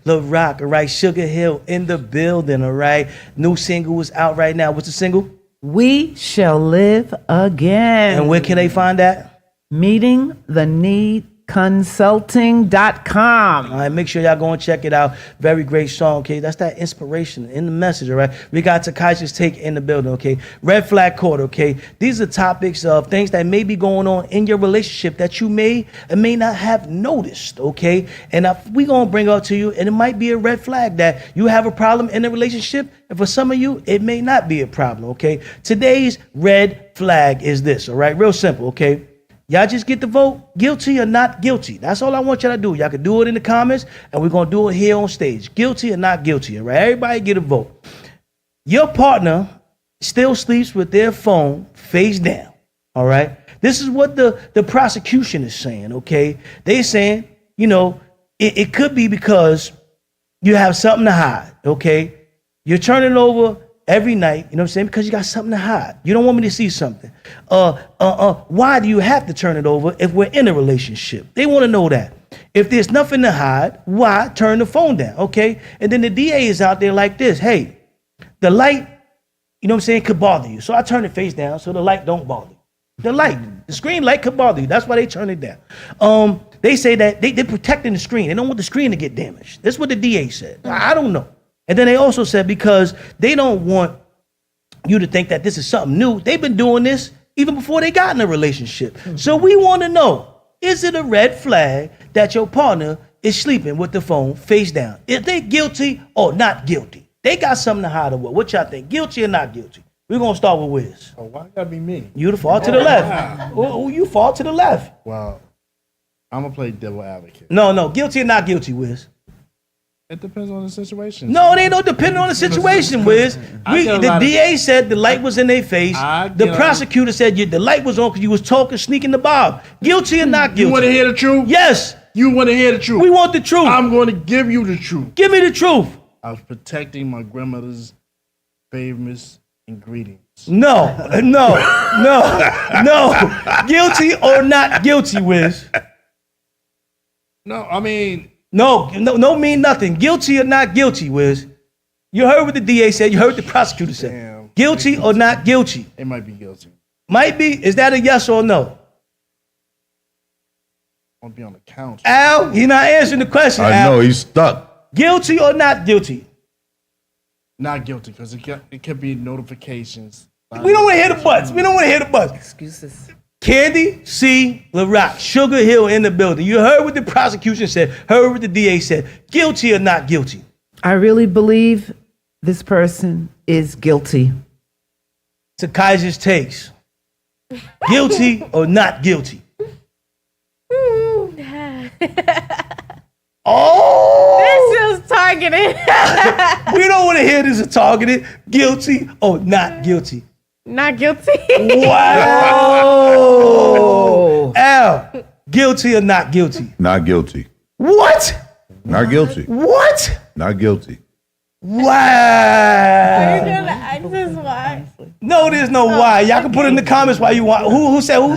Larock, all right? Sugar Hill in the building, all right? New single is out right now. What's the single? We Shall Live Again. And where can they find that? Meeting the Need Consulting.com. All right, make sure y'all go and check it out. Very great song, okay? That's that inspiration in the message, all right? We got TYKAJA'S Take in the building, okay? Red Flag Court, okay? These are topics of things that may be going on in your relationship that you may or may not have noticed, okay? And we going to bring up to you, and it might be a red flag that you have a problem in a relationship, and for some of you, it may not be a problem, okay? Today's red flag is this, all right? Real simple, okay? Y'all just get the vote, guilty or not guilty. That's all I want y'all to do. Y'all can do it in the comments, and we're going to do it here on stage. Guilty or not guilty, all right? Everybody get a vote. Your partner still sleeps with their phone face down, all right? This is what the prosecution is saying, okay? They saying, you know, it could be because you have something to hide, okay? You're turning over every night, you know what I'm saying? Because you got something to hide. You don't want me to see something. Why do you have to turn it over if we're in a relationship? They want to know that. If there's nothing to hide, why turn the phone down, okay? And then the DA is out there like this. Hey, the light, you know what I'm saying, could bother you. So I turn it face down so the light don't bother you. The screen light could bother you. That's why they turn it down. They say that they're protecting the screen. They don't want the screen to get damaged. That's what the DA said. I don't know. And then they also said because they don't want you to think that this is something new. They've been doing this even before they got in a relationship. So we want to know, is it a red flag that your partner is sleeping with the phone face down? Is they guilty or not guilty? They got something to hide or what? What y'all think? Guilty or not guilty? We're going to start with Wiz. Oh, why gotta be me? You fall to the left. You fall to the left. Well, I'm going to play devil advocate. No. Guilty or not guilty, Wiz? It depends on the situation. No, it ain't no depending on the situation, Wiz. The DA said the light was in their face. The prosecutor said the light was on because you was talking, sneaking the bomb. Guilty or not guilty? You want to hear the truth? Yes. You want to hear the truth? We want the truth. I'm going to give you the truth. Give me the truth. I was protecting my grandmother's famous ingredients. No. Guilty or not guilty, Wiz? No, I mean... No mean nothing. Guilty or not guilty, Wiz? You heard what the DA said. You heard what the prosecutor said. Damn. Guilty or not guilty? It might be guilty. Might be? Is that a yes or no? I want to be on the couch. Al, he's not answering the question, I know, he's stuck. Guilty or not guilty? Not guilty, because it could be notifications. We don't want to hear the butts. Excuses. Candi, C, Larock, Sugar Hill in the building. You heard what the prosecution said, heard what the DA said. Guilty or not guilty? I really believe this person is guilty. TYKAJA'S takes. Guilty or not guilty? This is targeted. We don't want to hear this is targeted. Guilty or not guilty? Not guilty. Wow. Al, guilty or not guilty? Not guilty. What? Not guilty. What? Not guilty. Wow. Are you gonna ask us why? No, there's no why. Y'all can put it in the comments why you want. Who said who?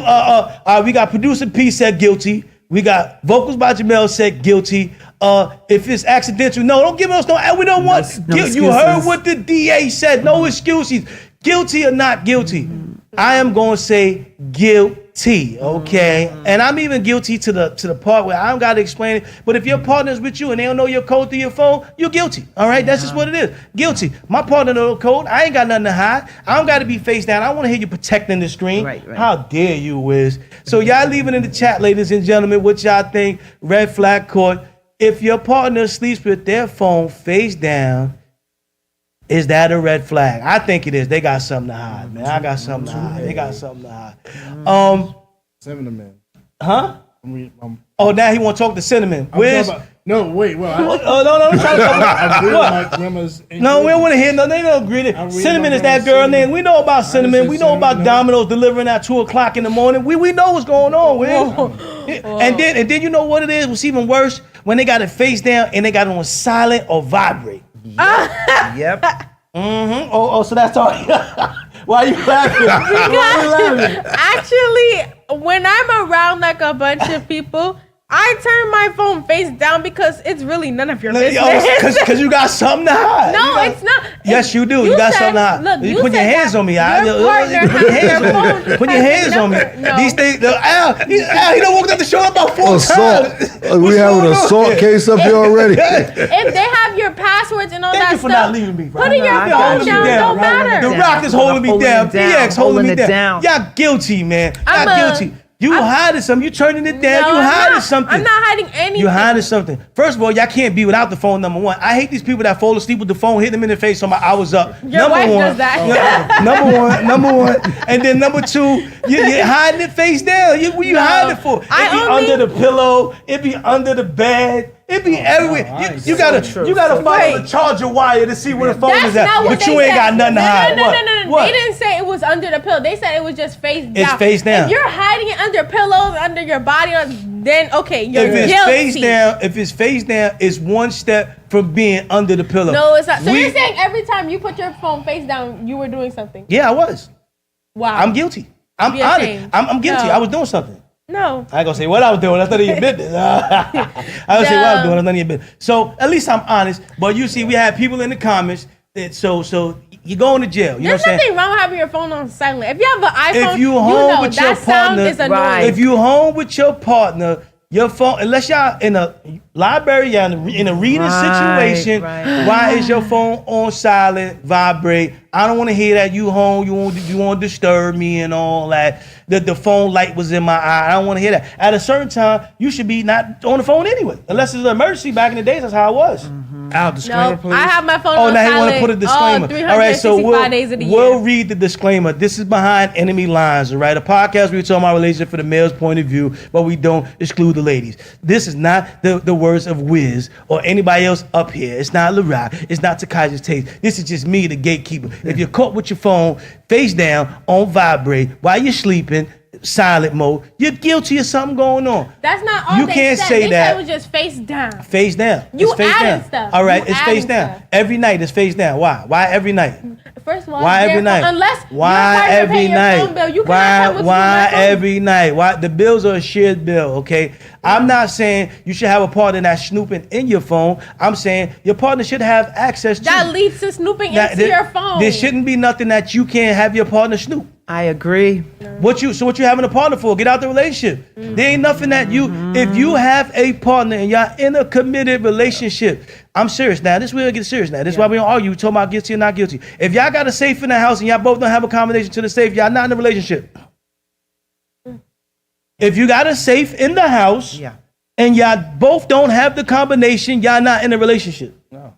We got producer P said guilty. We got vocals by Jamel said guilty. If it's accidental, no, don't give us no. We don't want. You heard what the DA said. No excuses. Guilty or not guilty? I am going to say guilty, okay? And I'm even guilty to the part where I don't got to explain it. But if your partner's with you and they don't know your code through your phone, you're guilty, all right? That's just what it is. Guilty. My partner know the code. I ain't got nothing to hide. I don't got to be face down. I want to hear you protecting the screen. Right. How dare you, Wiz? So y'all leave it in the chat, ladies and gentlemen, what y'all think. Red flag court. If your partner sleeps with their phone face down, is that a red flag? I think it is. They got something to hide, man. I got something to hide. They got something to hide. Cinnamon. Huh? Oh, now he want to talk to Cinnamon. Where's? No, wait. Well, no. I'm trying to talk about grandma's. No, we don't want to hear no. They don't agree. Cinnamon is that girl name. We know about Cinnamon. We know about Domino's delivering at 2:00 in the morning. We know what's going on. And then you know what it is? What's even worse? When they got it face down and they got it on silent or vibrate. Yep. Mm-hmm. So that's all. Why are you laughing? Actually, when I'm around like a bunch of people, I turn my phone face down because it's really none of your business. Because you got something to hide. No, it's not. Yes, you do. You got something to hide. Look, you put your hands on me. Put your hands on me. These things. Al, he done walked up the show about 4 times. We have an assault case up here already. If they have your passwords and all that Thank you for not leaving me. Putting your phone down don't matter. The Rock is holding me down. BX holding me down. Y'all guilty, man. Y'all guilty. You hiding something. You turning it down. You hiding something. I'm not hiding anything. You hiding something. First of all, y'all can't be without the phone. Number one, I hate these people that fall asleep with the phone, hit them in the face. I was up. Your wife does that. Number one, and then number two, you're hiding it face down. What you hiding for? It be under the pillow. It be under the bed. It be everywhere. You gotta follow the charger wire to see where the phone is at. But you ain't got nothing to hide. No. What? They didn't say it was under the pillow. They said it was just face down. It's face down. If you're hiding it under pillows, under your body, then okay, you're guilty. If it's face down, it's one step from being under the pillow. No, it's not. So you're saying every time you put your phone face down, you were doing something? Yeah, I was. Wow. I'm guilty. I'm honest. I'm guilty. I was doing something. No. I ain't gonna say what I was doing. That's none of your business. I gonna say what I was doing. That's none of your business. So at least I'm honest. But you see, we had people in the comments that so you going to jail. You know what I'm saying? There's nothing wrong with having your phone on silent. If you have an iPhone, if you home with your partner, is annoying. If you home with your partner, your phone, unless y'all in a library, y'all in a reading situation, why is your phone on silent, vibrate? I don't want to hear that you home, you want to disturb me and all that. That the phone light was in my eye. I don't want to hear that. At a certain time, you should be not on the phone anyway. Unless it's an emergency. Back in the days, that's how it was. Al, disclaimer, please. I have my phone on now silent. he want to put a disclaimer. 365 days of the year. We'll read the disclaimer. This is Behind Enemy Lines, all right? A podcast where we talk about relationship from the male's point of view, but we don't exclude the ladies. This is not the words of WIZZ or anybody else up here. It's not Larock. It's not TYKAJA'S taste. This is just me, the gatekeeper. If you're caught with your phone face down on vibrate while you're sleeping, silent mode, you're guilty of something going on. That's not all you they can't said. say they that. said it was just face down. Face down. You it's face added down. stuff. All right, You it's face added down. stuff. Every night it's face down. Why? Why every night? First of all, Why every night? Unless why you're every paying your night? phone bill, you cannot come with Why my phone. every night? Why the bills are a shared bill? Okay, I'm not saying you should have a partner that's snooping in your phone. I'm saying your partner should have access to. That leads to snooping into your phone. There shouldn't be nothing that you can't have your partner snoop. I agree. What you having a partner for? Get out the relationship. There ain't nothing that if you have a partner and y'all in a committed relationship, I'm serious now. This will get serious now. This is why we don't argue. We talking about guilty or not guilty. If y'all got a safe in the house and y'all both don't have a combination to the safe, y'all not in a relationship. If you got a safe in the house and y'all both don't have the combination, y'all not in a relationship. No.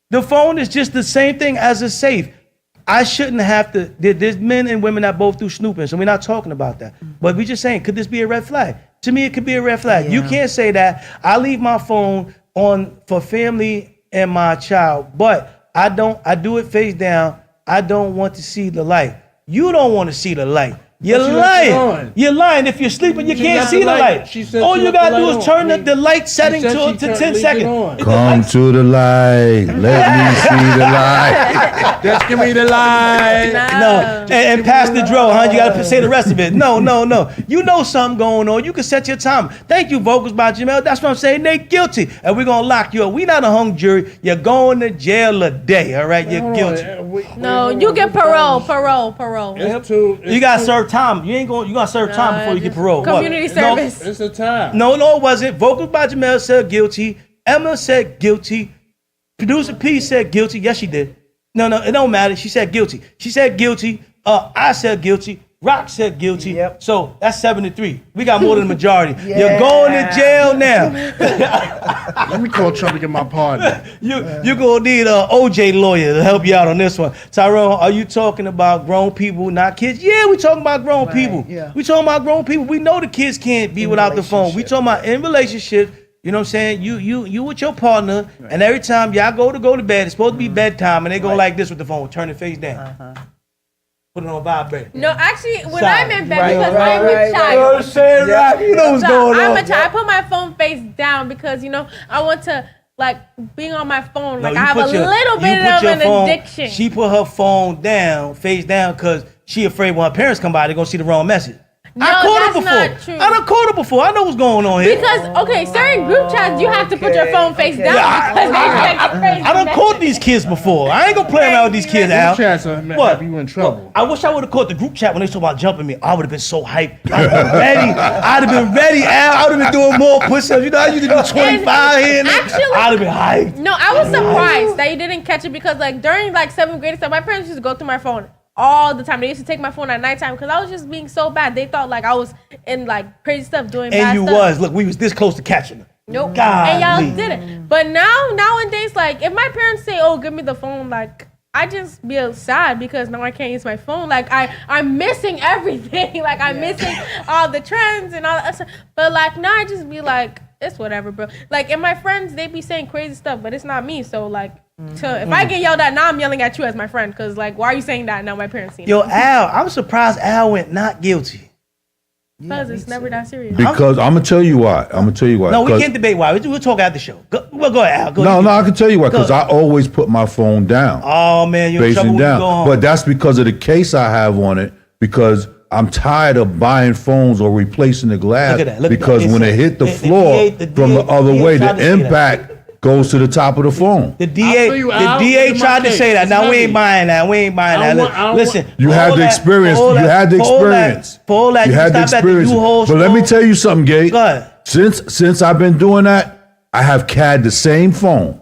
The phone is just the same thing as a safe. I shouldn't have to. There's men and women that both do snooping, so we're not talking about that. But we're just saying, could this be a red flag? To me, it could be a red flag. You can't say that. I leave my phone on for family and my child, but I do it face down. I don't want to see the light. You don't want to see the light. You're lying. You're lying. If you're sleeping, you can't see the light. All you gotta do is turn the light setting to 10 seconds. Come to the light. Let me see the light. Just give me the light. No. And Pastor Dro, huh? You gotta say the rest of it. No. You know something going on. You can set your time. Thank you, Vocals by Jamel. That's what I'm saying. They guilty. And we're gonna lock you up. We not a hung jury. You're going to jail a day. All right? You're guilty. No, you get parole. You gotta serve time. You gotta serve time before you get parole. Community service. It's a time. No, it wasn't. Vocals by Jamel said guilty. Emma said guilty. Producer P said guilty. Yes, she did. No, it don't matter. She said guilty. She said guilty. I said guilty. Rock said guilty. Yep. So that's 7-3. We got more than the majority. You're going to jail now. Let me call Trump and get my pardon. You're going to need an OJ lawyer to help you out on this one. Tyrone, are you talking about grown people, not kids? Yeah, we talking about grown people. Yeah. We talking about grown people. We know the kids can't be without the phone. We talking about in relationships. You know what I'm saying? You with your partner, and every time y'all go to bed, it's supposed to be bedtime, and they go like this with the phone, turn it face down. Put it on vibrate. No, actually, when I'm in bed, because I'm a child. You know what I'm saying, right? You know what's going on. I'm a child. I put my phone face down because, I want to, being on my phone. I have a little bit of an addiction. She put her phone down, face down, because she afraid when her parents come by, they're going to see the wrong message. No, I caught her that's before. not true. I done caught her before. I know what's going on here. Because, certain group chats, you have to put your phone face down. I done caught these kids before. I ain't gonna play around with these kids, Al. Group chats have you in trouble. I wish I would have caught the group chat when they talk about jumping me. I would have been so hyped. I'd have been ready, Al. I would have been doing more push-ups. You know, I used to do 25 here. Actually, I'd have been hyped. No, I was surprised that you didn't catch it because, during 7th grade and stuff, my parents used to go through my phone all the time. They used to take my phone at nighttime because I was just being so bad. They thought like I was in like crazy stuff, doing bad And you stuff. was. Look, we was this close to catching her. Nope. Golly. And y'all didn't. But nowadays, like, if my parents say, "Oh, give me the phone," like, I just feel sad because now I can't use my phone. Like, I'm missing everything. Like, I'm missing all the trends and all that stuff. But like now, I just be like, it's whatever, bro. Like, and my friends, they be saying crazy stuff, but it's not me. So like, if I get yelled at, now I'm yelling at you as my friend because like, why are you saying that? Now my parents see. Yo, Al, I'm surprised Al went not guilty. Because it's never that serious. Because I'm gonna tell you why. No, we can't debate why. We'll talk after the show. Go ahead, Al. No, I can tell you why. Because I always put my phone down. Oh man, you're in trouble when you go home. But that's because of the case I have on it. Because I'm tired of buying phones or replacing the glass. Look at that. Because when it hit the floor from the other way, the impact goes to the top of the phone. The DA tried to say that. Now we ain't buying that. Listen, you had the experience. You had the experience. You had the experience. But let me tell you something, Gate. Go ahead. Since I've been doing that, I have had the same phone.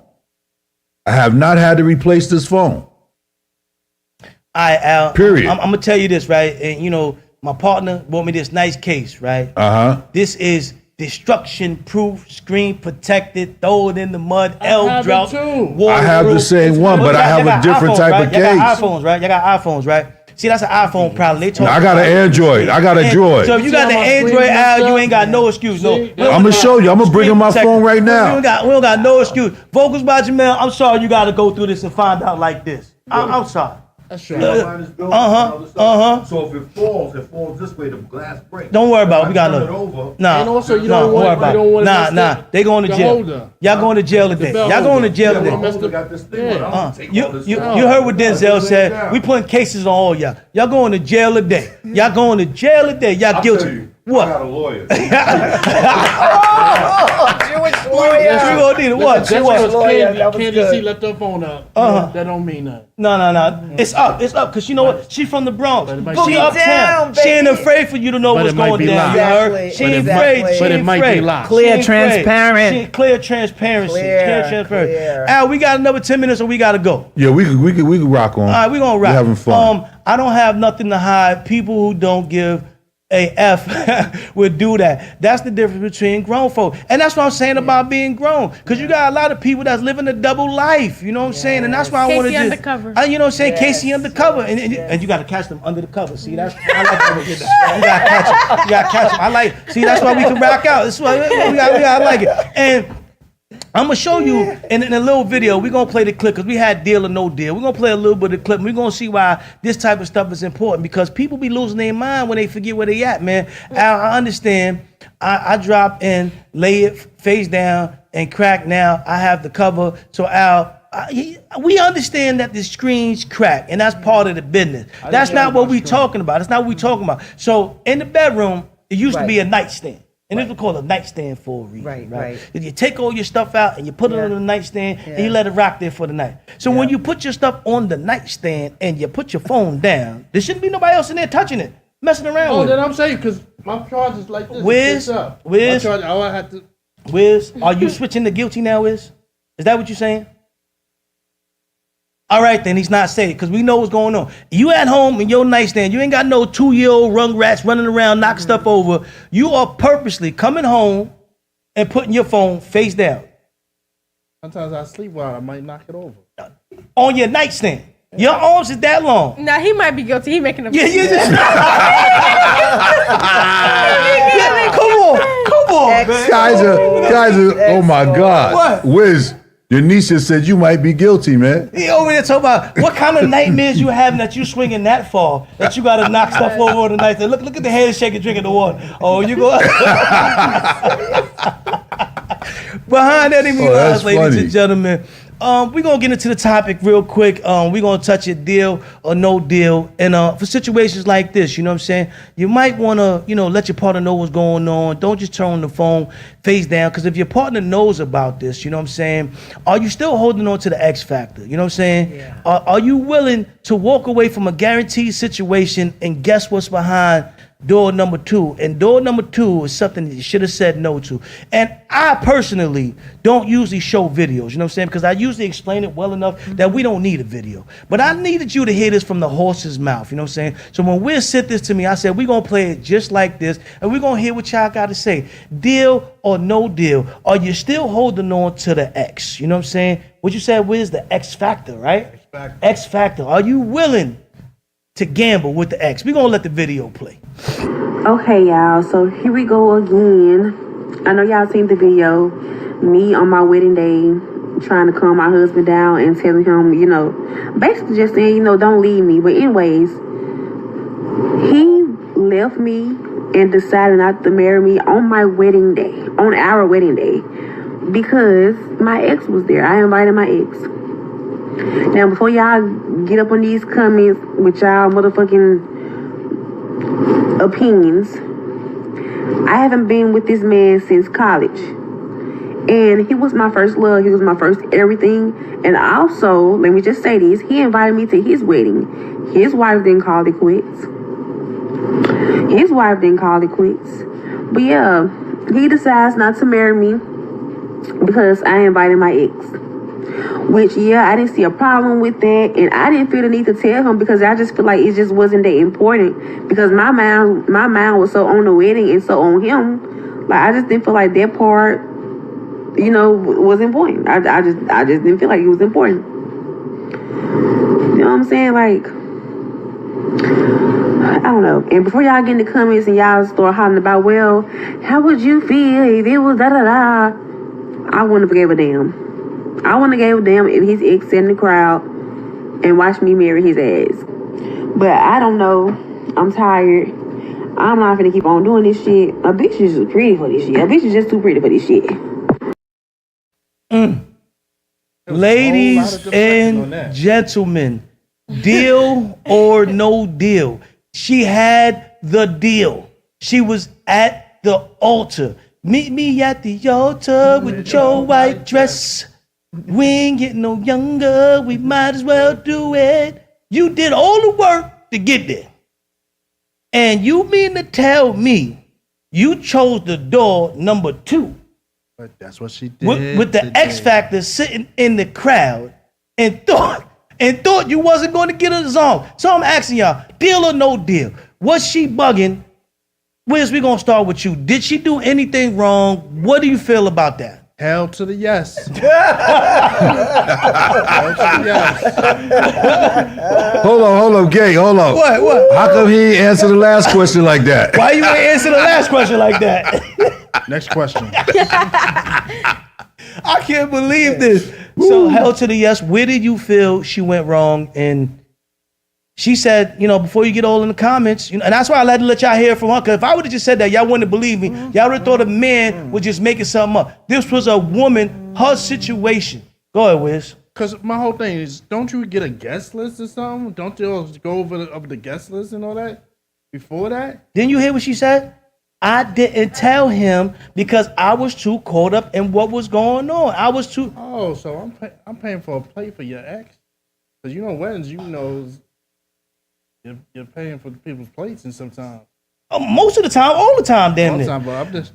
I have not had to replace this phone. All right, Al. Period. I'm gonna tell you this, right? And you know, my partner bought me this nice case, right? This is destruction proof, screen protected, throw it in the mud, L drought. I have the same one, but I have a different type of case. Y'all got iPhones, right? Y'all got iPhones, right? See, that's an iPhone problem. They I got an Android. I got a Droid. So if you got the Android, Al, you ain't got no excuse. No, I'm gonna show you. I'm gonna bring in my phone right now. We don't got no excuse. Vocals by Jamel. I'm sorry you got to go through this and find out like this. I'm sorry. That's So if it falls this way, the glass breaks. Don't worry about it. We got Nah. And also, you don't want Nah. They going to jail. Y'all going to jail today. Y'all going to jail today. You heard what Denzel said. We putting cases on all y'all. Y'all going to jail today. Y'all going to jail today. Y'all guilty. What? I got a lawyer. Jewish lawyer. What? Candy C left her phone up. That don't mean nothing. No. It's up. Because you know what? She from the Bronx. She uptown. down, She ain't afraid for you to know But what's it might going be down. locked. You heard? She ain't afraid. But it might be locked. Clear, transparent. Clear transparency. Clear. Al, we got another 10 minutes or we got to go. Yeah, we could rock on. All right, we going to rock. We're having fun. I don't have nothing to hide. People who don't give a F would do that. That's the difference between grown folk. And that's what I'm saying about being grown. Because you got a lot of people that's living a double life. You know what I'm saying? And that's why I want to Casey undercover. You know what I'm saying? Casey undercover. And you got to catch them under the cover. See, I like how we did that. You got to catch them. See, that's why we can rock out. That's why I like it. And I'm going to show you in a little video. We're going to play the clip because we had Deal or No Deal. We're going to play a little bit of the clip. And we're going to see why this type of stuff is important because people be losing their mind when they forget where they at, man. I understand. I drop in, lay it face down, and crack now. I have the cover. So, Al, we understand that the screens crack, and that's part of the business. That's not what we talking about. That's not what we talking about. So, in the bedroom, it used to be a nightstand. And this is called a nightstand for a reason, right? You take all your stuff out and you put it on the nightstand and you let it rock there for the night. So when you put your stuff on the nightstand and you put your phone down, there shouldn't be nobody else in there touching it, messing around with it. Then I'm saying, because my charge is like this. WIZZ, are you switching to guilty now, WIZZ? Is that what you're saying? All right, then he's not saying because we know what's going on. You at home in your nightstand, you ain't got no 2-year-old rung rats running around, knocking stuff over. You are purposely coming home and putting your phone face down. Sometimes I sleep while I might knock it over. On your nightstand. Your arms is that long. Now he might be guilty. He making a Come on, man. Guys are oh my God. What? WIZZ, your niece just said you might be guilty, man. He over there talking about what kind of nightmares you having that you swinging that far that you got to knock stuff over on the nightstand. Look at the head shaking, drinking the water. Oh, you go. Behind enemy lines, ladies and gentlemen. We're going to get into the topic real quick. We're going to touch a deal or no deal. And for situations like this, you know what I'm saying? You might want to, let your partner know what's going on. Don't just turn the phone face down. Because if your partner knows about this, you know what I'm saying? Are you still holding on to the X factor? You know what I'm saying? Yeah. Are you willing to walk away from a guaranteed situation and guess what's behind door number 2. And door number 2 is something that you should have said no to. And I personally don't usually show videos, you know what I'm saying? Because I usually explain it well enough that we don't need a video. But I needed you to hear this from the horse's mouth, you know what I'm saying? So when Wiz sent this to me, I said, we're going to play it just like this, and we're going to hear what y'all got to say. Deal or no deal? Are you still holding on to the X? You know what I'm saying? What you said, Wiz, the X factor, right? X factor. Are you willing to gamble with the X? We're going to let the video play. Okay, y'all. So here we go again. I know y'all seen the video. Me on my wedding day trying to calm my husband down and telling him, you know, basically just saying, you know, don't leave me. But anyways, he left me and decided not to marry me on my wedding day, on our wedding day, because my ex was there. I invited my ex. Now, before y'all get up on these comments with y'all motherfucking opinions, I haven't been with this man since college. And he was my first love. He was my first everything. And also, let me just say this, he invited me to his wedding. His wife didn't call it quits. But yeah, he decides not to marry me because I invited my ex. Which, yeah, I didn't see a problem with that, and I didn't feel the need to tell him because I just feel like it just wasn't that important because my mind was so on the wedding and so on him. Like, I just didn't feel like that part, you know, was important. I just didn't feel like it was important. You know what I'm saying? Like, I don't know. And before y'all get in the comments and y'all start hollering about, well, how would you feel if it was da-da-da? I wouldn't have gave a damn. I wouldn't have gave a damn if his ex sat in the crowd and watched me marry his ass. But I don't know. I'm tired. I'm not gonna keep on doing this shit. A bitch is just pretty for this shit. A bitch is just too pretty for this shit. Ladies and gentlemen, deal or no deal. She had the deal. She was at the altar. Meet me at the altar with your white dress. We ain't getting no younger. We might as well do it. You did all the work to get there. And you mean to tell me you chose the door number 2? But that's what she did. With the X Factor sitting in the crowd and thought you wasn't going to get a song. So I'm asking y'all, deal or no deal? Was she bugging? Wiz, we going to start with you. Did she do anything wrong? What do you feel about that? Hell to the yes. Hold on, Gay, hold on. What? How come he ain't answer the last question like that? Why you ain't answer the last question like that? Next question. I can't believe this. So, hell to the yes. Where did you feel she went wrong? And she said, you know, before you get all in the comments, you know, and that's why I had to let y'all hear from her. Because if I would have just said that, y'all wouldn't have believed me. Y'all would have thought a man was just making something up. This was a woman, her situation. Go ahead, Wiz. Because my whole thing is, don't you get a guest list or something? Don't you always go over the guest list and all that before that? Didn't you hear what she said? I didn't tell him because I was too caught up in what was going on. I was too. Oh, so I'm paying for a plate for your ex? Because you know weddings, you know. You're paying for the people's plates, and sometimes most of the time, all the time, damn it. But I'm just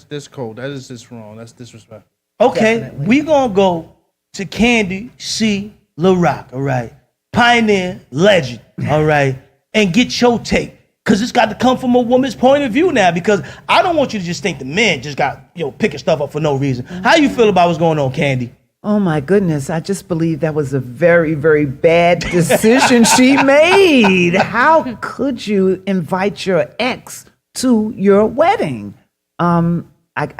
that's cold. That is just wrong. That's disrespectful. Okay, Definitely. We gonna go to Candi, see Larock, all right, pioneer, legend, all right, and get your take, cause it's got to come from a woman's point of view now. Because I don't want you to just think the man just got picking stuff up for no reason. How you feel about what's going on, Candi? Oh my goodness, I just believe that was a very, very bad decision she made. How could you invite your ex to your wedding? I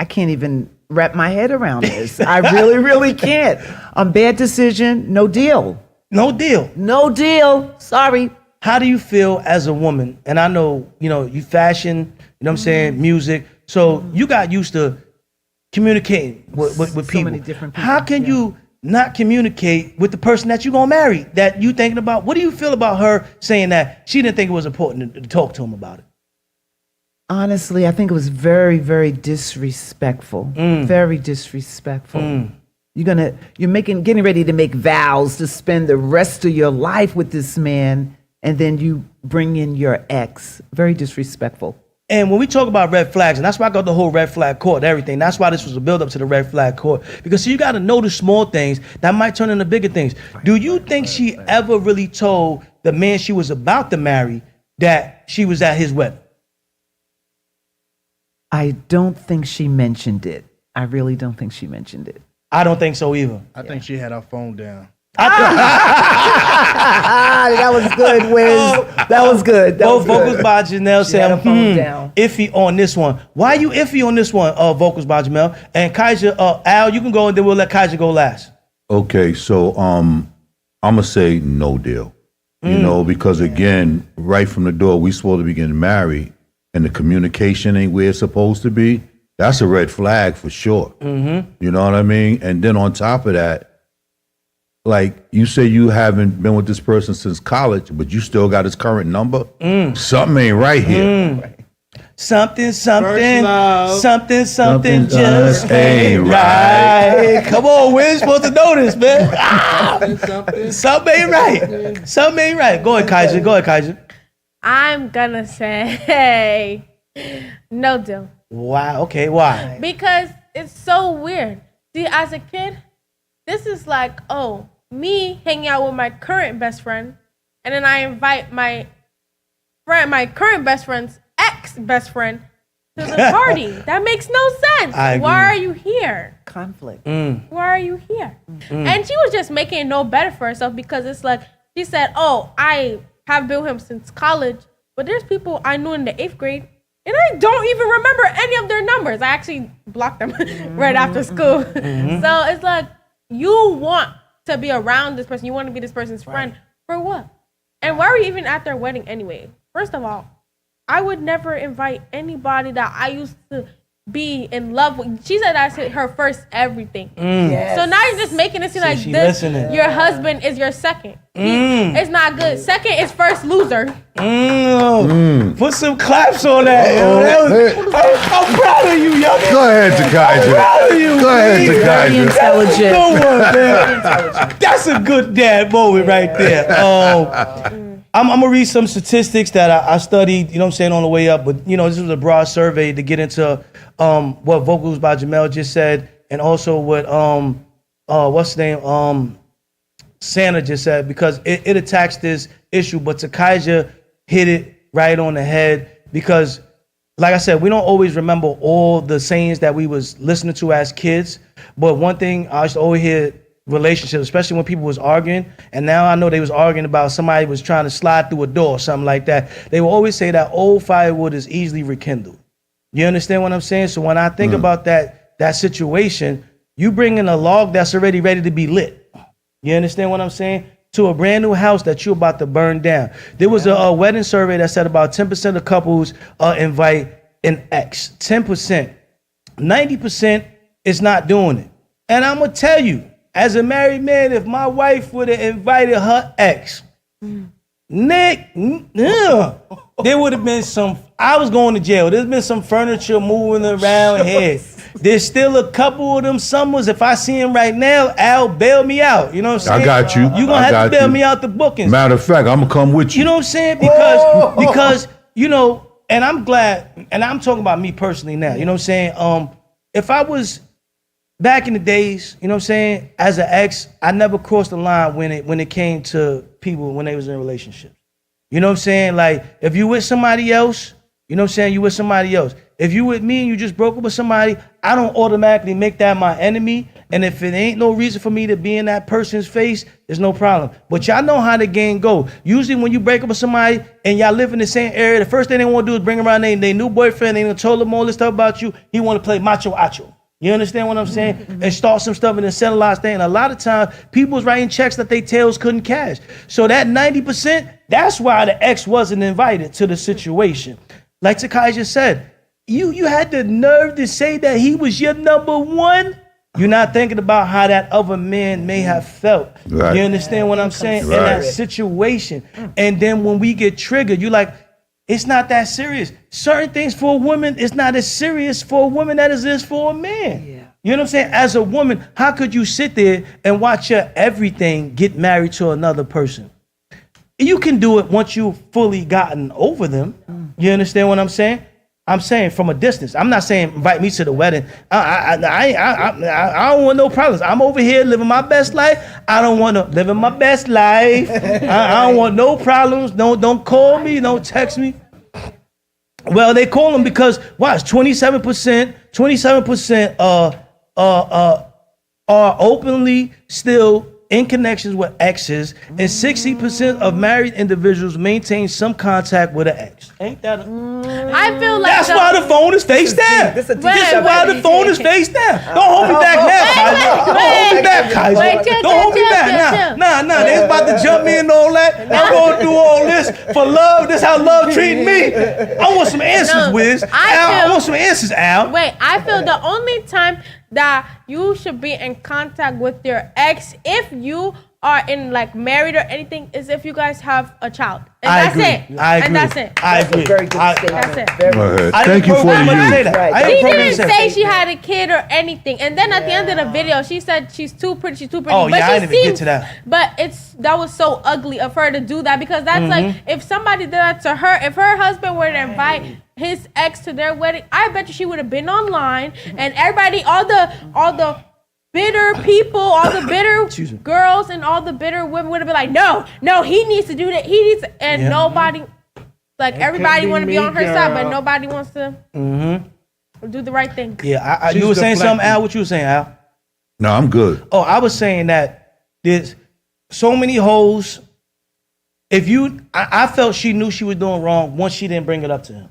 can't even wrap my head around this. I really, really can't. Bad decision, no deal. No deal. No deal. Sorry. How do you feel as a woman? And I know, you fashion, you know what I'm saying, music. So you got used to communicating with people. So many different people. How can you not communicate with the person that you're gonna marry, that you thinking about? What do you feel about her saying that she didn't think it was important to talk to him about it? Honestly, I think it was very, very disrespectful. Very disrespectful. You're getting ready to make vows to spend the rest of your life with this man, and then you bring in your ex. Very disrespectful. And when we talk about red flags, and that's why I got the whole red flag court and everything, that's why this was a build-up to the red flag court. Because you got to know the small things that might turn into bigger things. Do you think she ever really told the man she was about to marry that she was at his wedding? I don't think she mentioned it. I really don't think she mentioned it. I don't think so either. I think she had her phone down. That was good, Wiz. That was good. Both vocals by Janelle saying, down. iffy on this one. Why you iffy on this one, vocals by Jamel? And Kaja, Al, you can go and then we'll let Kaja go last. Okay, so I'm gonna say no deal. You know, because again, right from the door, we supposed to be getting married and the communication ain't where it's supposed to be. That's a red flag for sure. You know what I mean? And then on top of that, like you say you haven't been with this person since college, but you still got his current number. Something ain't right here. Something just ain't right. Come on, we're supposed to know this, man. Something ain't right. Something ain't right. Go ahead, Kaja. I'm gonna say no deal. Wow. Okay. Why? Because it's so weird. See, as a kid, this is like, me hanging out with my current best friend, and then I invite my current best friend's ex-best friend to the party. That makes no sense. Why are you here? Conflict. Why are you here? And she was just making it no better for herself because it's like, she said, I have been with him since college, but there's people I knew in the 8th grade, and I don't even remember any of their numbers. I actually blocked them right after school. So it's like, you want to be around this person. You want to be this person's friend. For what? And why are you even at their wedding anyway? First of all, I would never invite anybody that I used to be in love with. She said that's her first everything. Yes. So now you're just making it seem like this. Your husband is your second. It's not good. Second is first loser. Put some claps on that. I'm proud of you, young man. Go ahead, Takaja. I'm proud of you. Go ahead, Very Takaja. intelligent. That's a good dad moment right there. I'm gonna read some statistics that I studied, you know what I'm saying, on the way up. But, you know, this was a broad survey to get into what vocals by Jamel just said, and also what what's his name, Santa just said, because it attacks this issue. But TYKAJA hit it right on the head because, like I said, we don't always remember all the sayings that we was listening to as kids. But one thing I used to always hear, relationships, especially when people was arguing, and now I know they was arguing about somebody was trying to slide through a door or something like that. They will always say that old firewood is easily rekindled. You understand what I'm saying? So when I think about that situation, you bring in a log that's already ready to be lit. You understand what I'm saying? To a brand new house that you're about to burn down. There was a wedding survey that said about 10% of couples invite an ex. 10%. 90% is not doing it. And I'm gonna tell you, as a married man, if my wife would have invited her ex, Nick, there would have been some, I was going to jail. There's been some furniture moving around here. There's still a couple of them summers. If I see him right now, Al, bail me out. You know what I'm saying? I got you. You're going to have to bail me out the bookings. Matter of fact, I'm going to come with you. You know what I'm saying? Because, you know, and I'm glad, and I'm talking about me personally now. You know what I'm saying? If I was back in the days, you know what I'm saying, as an ex, I never crossed the line when it came to people when they was in relationships. You know what I'm saying? Like, if you with somebody else, you know what I'm saying, you with somebody else. If you with me and you just broke up with somebody, I don't automatically make that my enemy. And if it ain't no reason for me to be in that person's face, there's no problem. But y'all know how the game go. Usually when you break up with somebody and y'all live in the same area, the first thing they want to do is bring around their new boyfriend. They done told them all this stuff about you. He want to play macho acho. You understand what I'm saying? And start some stuff and then settle out thing. And a lot of times, people's writing checks that they tails couldn't cash. So that 90%, that's why the ex wasn't invited to the situation. Like TYKAJA said, you had the nerve to say that he was your number one. You're not thinking about how that other man may have felt. Right. You understand what I'm saying? Right. In that situation. And then when we get triggered, you're like, it's not that serious. Certain things for a woman is not as serious for a woman as it is for a man. Yeah. You know what I'm saying? As a woman, how could you sit there and watch your everything get married to another person? You can do it once you've fully gotten over them. You understand what I'm saying? I'm saying from a distance. I'm not saying invite me to the wedding. I don't want no problems. I'm over here living my best life. I don't want to live in my best life. I don't want no problems. Don't call me. Don't text me. Well, they call them because watch 27% are openly still in connections with exes, and 60% of married individuals maintain some contact with an ex. Ain't that? I feel like that's why the phone is face down. This is why the phone is face down. Don't hold me back now, Kaiser. Don't hold me back, Kaiser. Don't hold me back. Nah. They about to jump me and all that. I'm going to do all this for love. This how love treat me. I want some answers, Wiz. I want some answers, Al. Wait, I feel the only time that you should be in contact with your ex, if you are in like married or anything, is if you guys have a child. And that's it. I agree. And that's it. I agree. Very good statement. That's it. Thank you for the youth. She didn't say she had a kid or anything. And then at the end of the video, she said she's too pretty. Oh, but yeah, I didn't even get to that. But that was so ugly of her to do that, because that's like, if somebody did that to her, if her husband were to invite his ex to their wedding, I bet you she would have been online, and everybody, all the bitter people, all the bitter girls and all the bitter women would have been like, no, he needs to do that. He needs to, and nobody, like everybody want to be on her side, but nobody wants to do the right thing. Yeah, you were saying something, Al? What you were saying, Al? No, I'm good. Oh, I was saying that there's so many hoes. I felt she knew she was doing wrong once she didn't bring it up to him.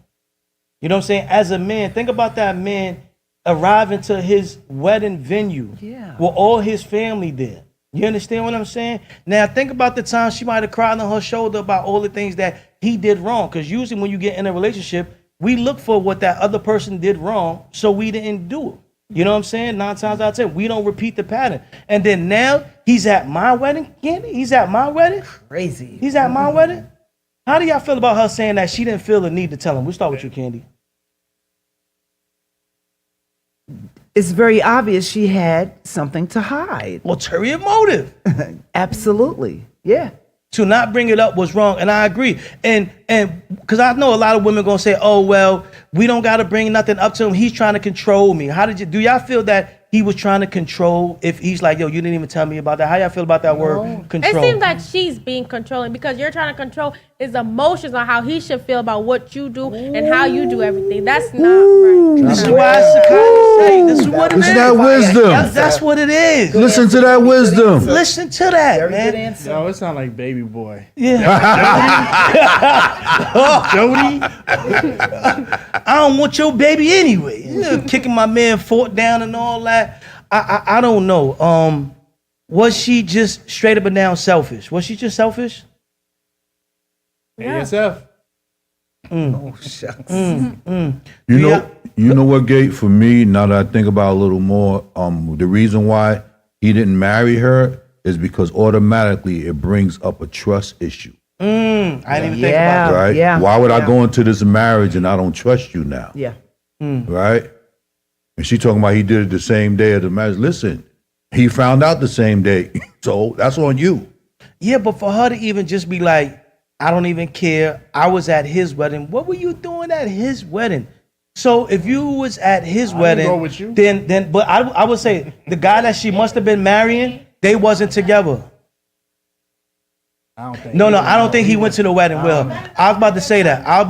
You know what I'm saying? As a man, think about that man arriving to his wedding venue with all his family there. You understand what I'm saying? Now, think about the time she might have cried on her shoulder about all the things that he did wrong. Because usually when you get in a relationship, we look for what that other person did wrong, so we didn't do it. You know what I'm saying? 9 times out of 10, we don't repeat the pattern. And then now, he's at my wedding, Candi? He's at my wedding? Crazy. He's at my wedding? How do y'all feel about her saying that she didn't feel the need to tell him? We'll start with you, Candi. It's very obvious she had something to hide. Ulterior motive. Absolutely. Yeah. To not bring it up was wrong, and I agree. And because I know a lot of women gonna say, "Oh well, we don't gotta bring nothing up to him. He's trying to control me." Do y'all feel that he was trying to control? If he's like, "Yo, you didn't even tell me about that." How y'all feel about that word, control? It seems like she's being controlling, because you're trying to control his emotions on how he should feel about what you do and how you do everything. That's not right. This is why Sakata say. This is what it is. Listen to that wisdom. That's what it is. Listen to that wisdom. Listen to that, man. Yo, it sound like Baby Boy. Yeah. Jody. I don't want your baby anyway. Kicking my man Fort down and all that. I don't know. Was she just straight up and down selfish? Was she just selfish? ASF. Oh shucks. You know what, Gate? For me, now that I think about it a little more, the reason why he didn't marry her is because automatically it brings up a trust issue. I didn't even think about that. Right? Yeah. Why would I go into this marriage and I don't trust you now? Yeah. Right? And she talking about he did it the same day of the marriage. Listen, he found out the same day. So that's on you. Yeah, but for her to even just be like, I don't even care. I was at his wedding. What were you doing at his wedding? So if you was at his wedding, go with you. then but I would say the guy that she must have been marrying, they wasn't together. I don't think. No, I don't think he went to the wedding with her. I was about to say that. I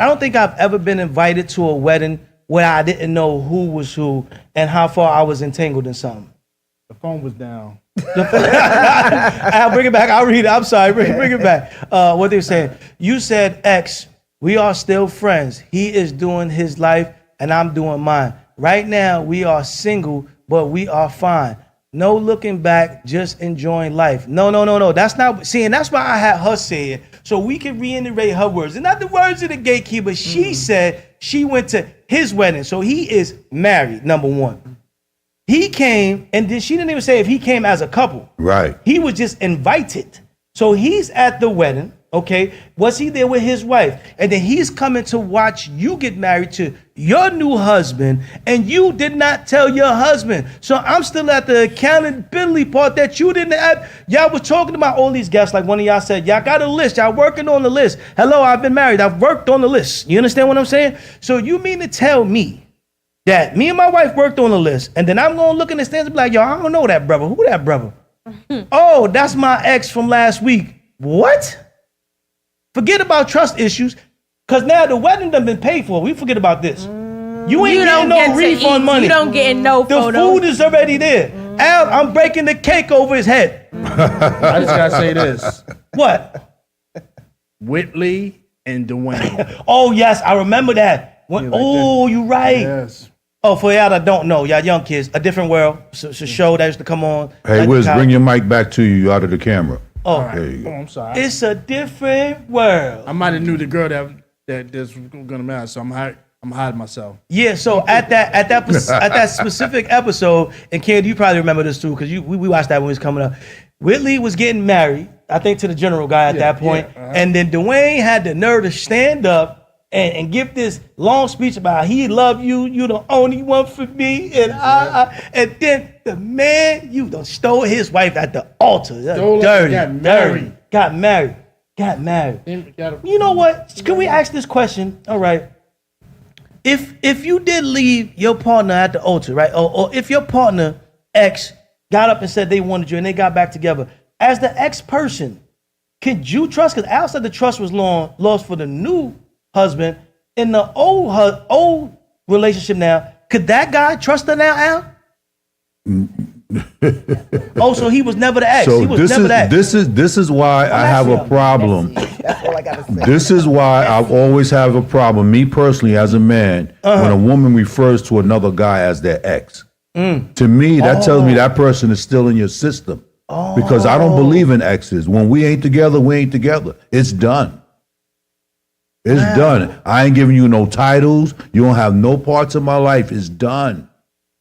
don't think I've ever been invited to a wedding where I didn't know who was who and how far I was entangled in something. The phone was down. I'll bring it back. I'll read it. I'm sorry. Bring it back. What they were saying. You said, X, we are still friends. He is doing his life and I'm doing mine. Right now, we are single, but we are fine. No looking back, just enjoying life. No. That's not, see, and that's why I had her say it, so we can reiterate her words. And not the words of the gatekeeper. She said she went to his wedding, so he is married, number one. He came, and then she didn't even say if he came as a couple. Right. He was just invited. So he's at the wedding. Okay, was he there with his wife? And then he's coming to watch you get married to your new husband, and you did not tell your husband. So I'm still at the accountability part that you didn't have. Y'all was talking about all these guests, like one of y'all said, y'all got a list, y'all working on the list. Hello, I've been married, I've worked on the list. You understand what I'm saying? So you mean to tell me that me and my wife worked on the list, and then I'm gonna look in the stands and be like, yo, I don't know that brother. Who that brother? Oh, that's my ex from last week. What? Forget about trust issues, because now the wedding done been paid for. We forget about this. You ain't getting no refund money. You don't get no The photos. food is already there. Al, I'm breaking the cake over his head. I just gotta say this. What? Whitley and Dwayne. Oh, yes, I remember that. You right. Yes. Oh, for y'all that don't know, y'all young kids, A Different World. It's a show that used to come on. Hey, Wiz, bring your mic back to you out of the camera. Oh, there you go. I'm sorry. It's a different world. I might have knew the girl that this was gonna matter, so I'm hiding myself. Yeah, so at that specific episode, and Candi, you probably remember this too, because we watched that when it was coming up. Whitley was getting married, I think, to the general guy at that point, and then Dwayne had the nerve to stand up and give this long speech about he love you, you the only one for me, and and then the man, you done stole his wife at the altar. Dirty, got married. You know what? Can we ask this question? All right. If you did leave your partner at the altar, right? Or if your partner, ex, got up and said they wanted you and they got back together, as the ex person, could you trust? Because Al said the trust was lost for the new husband. In the old relationship now, could that guy trust her now, Al? Oh, so he was never the ex. So he was never the ex. this is why I have a problem. That's all I gotta say. This is why I've always have a problem, me personally as a man, when a woman refers to another guy as their ex. To me, that tells me that person is still in your system. Because I don't believe in exes. When we ain't together, we ain't together. It's done. It's done. I ain't giving you no titles. You don't have no parts of my life. It's done.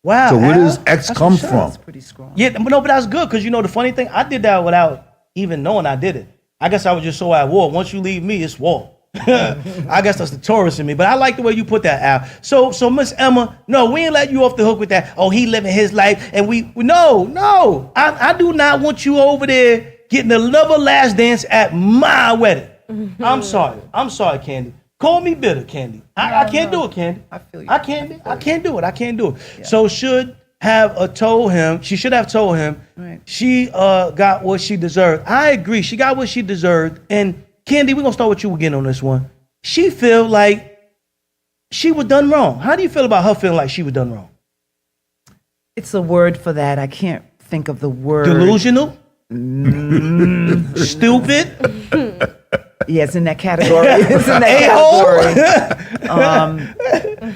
Wow. So where does X come from? Pretty strong. Yeah, but that's good, because you know the funny thing, I did that without even knowing I did it. I guess I was just so at war. Once you leave me, it's war. I guess that's the Taurus in me, but I like the way you put that out. So Miss Emma, no, we ain't let you off the hook with that. Oh, he living his life, and no. I do not want you over there getting another last dance at my wedding. I'm sorry, Candi. Call me bitter, Candi. I can't do it, Candi. I feel you. I can't do it. Yeah. So she should have told him Right. she got what she deserved. I agree. She got what she deserved. And Candi, we're gonna start with you again on this one. She feel like she was done wrong. How do you feel about her feeling like she was done wrong? It's a word for that. I can't think of the word. Delusional? Stupid? Yeah, it's in that category.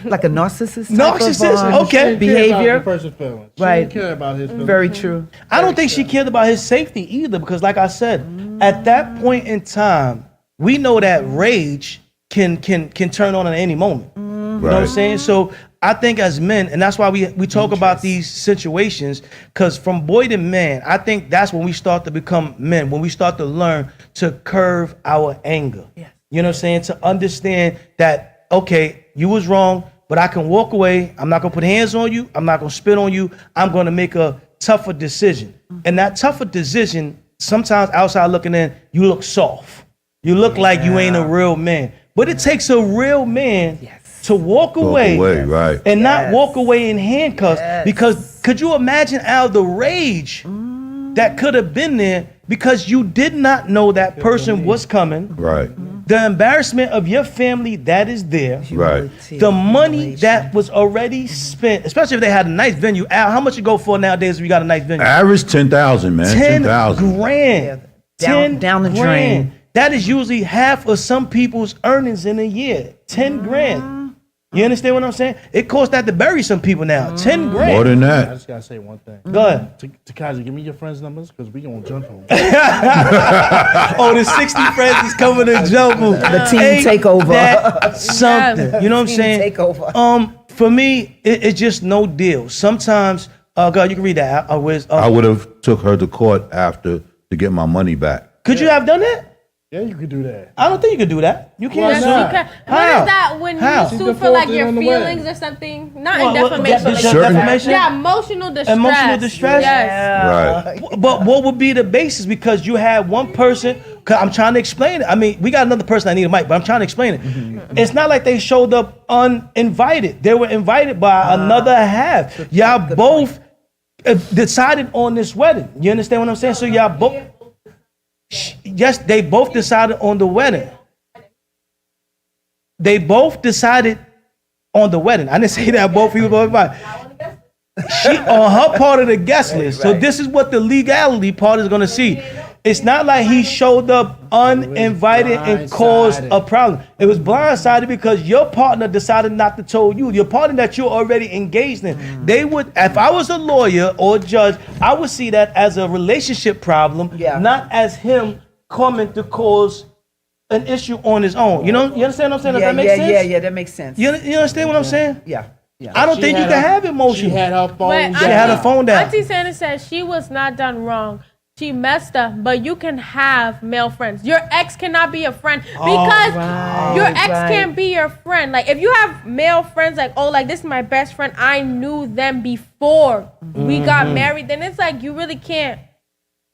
Like a narcissist type of behavior. Right. She didn't care about his feelings. Very true. I don't think she cared about his safety either, because like I said, at that point in time, we know that rage can turn on at any moment. You know what I'm saying? So I think as men, and that's why we talk about these situations, because from boy to man, I think that's when we start to become men, when we start to learn to curve our anger. Yes. You know what I'm saying? To understand that, okay, you was wrong, but I can walk away. I'm not going to put hands on you. I'm not going to spit on you. I'm going to make a tougher decision. And that tougher decision, sometimes outside looking in, you look soft. You look like you ain't a real man. But it takes a real man to walk away, right. and not walk away in handcuffs. Because could you imagine, Al, the rage that could have been there because you did not know that person was coming. Right. The embarrassment of your family that is there. Right. The money that was already spent, especially if they had a nice venue. Al, how much you go for nowadays if you got a nice venue? Average 10,000, man. 10,000 grand. Down the drain. That is usually half of some people's earnings in a year. 10 grand. You understand what I'm saying? It costs that to bury some people now. 10 grand. More than that. I just gotta say one thing. Go ahead. TYKAJA, give me your friends' numbers, because we gonna jump them. Oh, the 60 friends is coming to jump them. The team takeover. That's something. You know what I'm saying? Takeover. For me, it's just no deal. Sometimes, God, you can read that. I would have took her to court after to get my money back. Could you have done that? Yeah, you could do that. I don't think you could do that. You can't Why sue. not? What How? is that when How? you sue for like your feelings or something? Not in defamation. Like defamation? Yeah, emotional distress. Emotional distress. Yes. Right. But what would be the basis? Because you had one person. Cause I'm trying to explain it. I mean, we got another person. I need a mic, but I'm trying to explain it. It's not like they showed up uninvited. They were invited by another half. Y'all both decided on this wedding. You understand what I'm saying? So y'all both. Yes, they both decided on the wedding. They both decided on the wedding. I didn't say that both people both invited. She on her part of the guest list. So this is what the legality part is going to see. It's not like he showed up uninvited and caused a problem. It was blindsided because your partner decided not to tell you. Your partner that you're already engaged in. They would, if I was a lawyer or a judge, I would see that as a relationship problem, not as him coming to cause an issue on his own. You know, you understand what I'm saying? Does that make sense? Yeah, that makes sense. You understand what I'm saying? Yeah. I don't think you can have emotion. She had her phone. She had her phone down. Auntie Sandra said she was not done wrong. She messed up, but you can have male friends. Your ex cannot be a friend because your ex can't be your friend. Like if you have male friends, like like this is my best friend. I knew them before we got married. Then it's like you really can't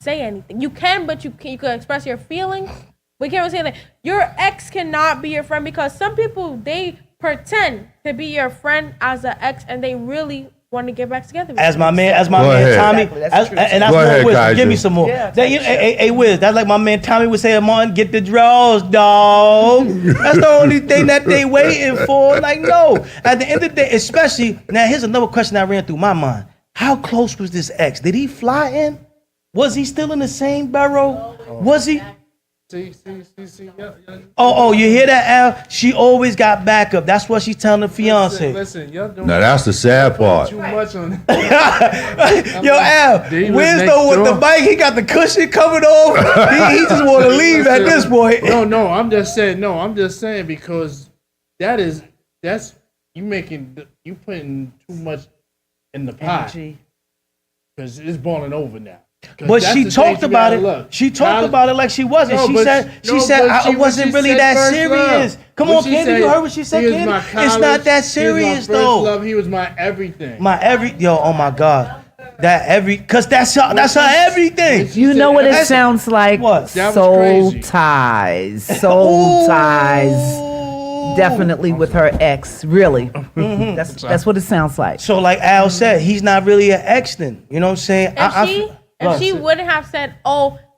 say anything. You can, but you can express your feelings. We can't really say that. Your ex cannot be your friend because some people they pretend to be your friend as an ex and they really want to get back together. As my man Tommy, and that's more Wiz. Give me some more. Yeah, hey, Wiz, that's like my man Tommy would say, "Martin, get the draws, dog." That's the only thing that they waiting for. Like, no. At the end of the day, especially now, here's another question that ran through my mind: how close was this ex? Did he fly in? Was he still in the same borough? Was he? See. Oh, you hear that, Al? She always got backup. That's what she's telling the fiance. Listen, y'all don't. Now that's the sad part. Too much on. Yo, Al, Wiz though with the bike, he got the cushion covered over. He just want to leave at this point. No, I'm just saying because that's you putting too much in the pot because it's boiling over now. But she talked about it. She talked about it like she wasn't. She said I wasn't really that serious. Come on, Candi, you heard what she said, Candi? It's not that serious though. Love, he was my everything. Oh my God. Cause that's her everything. You know what it sounds like? What? Soul ties. Soul ties. Definitely with her ex, really. That's what it sounds like. So like Al said, he's not really an ex then. You know what I'm saying? If she wouldn't have said,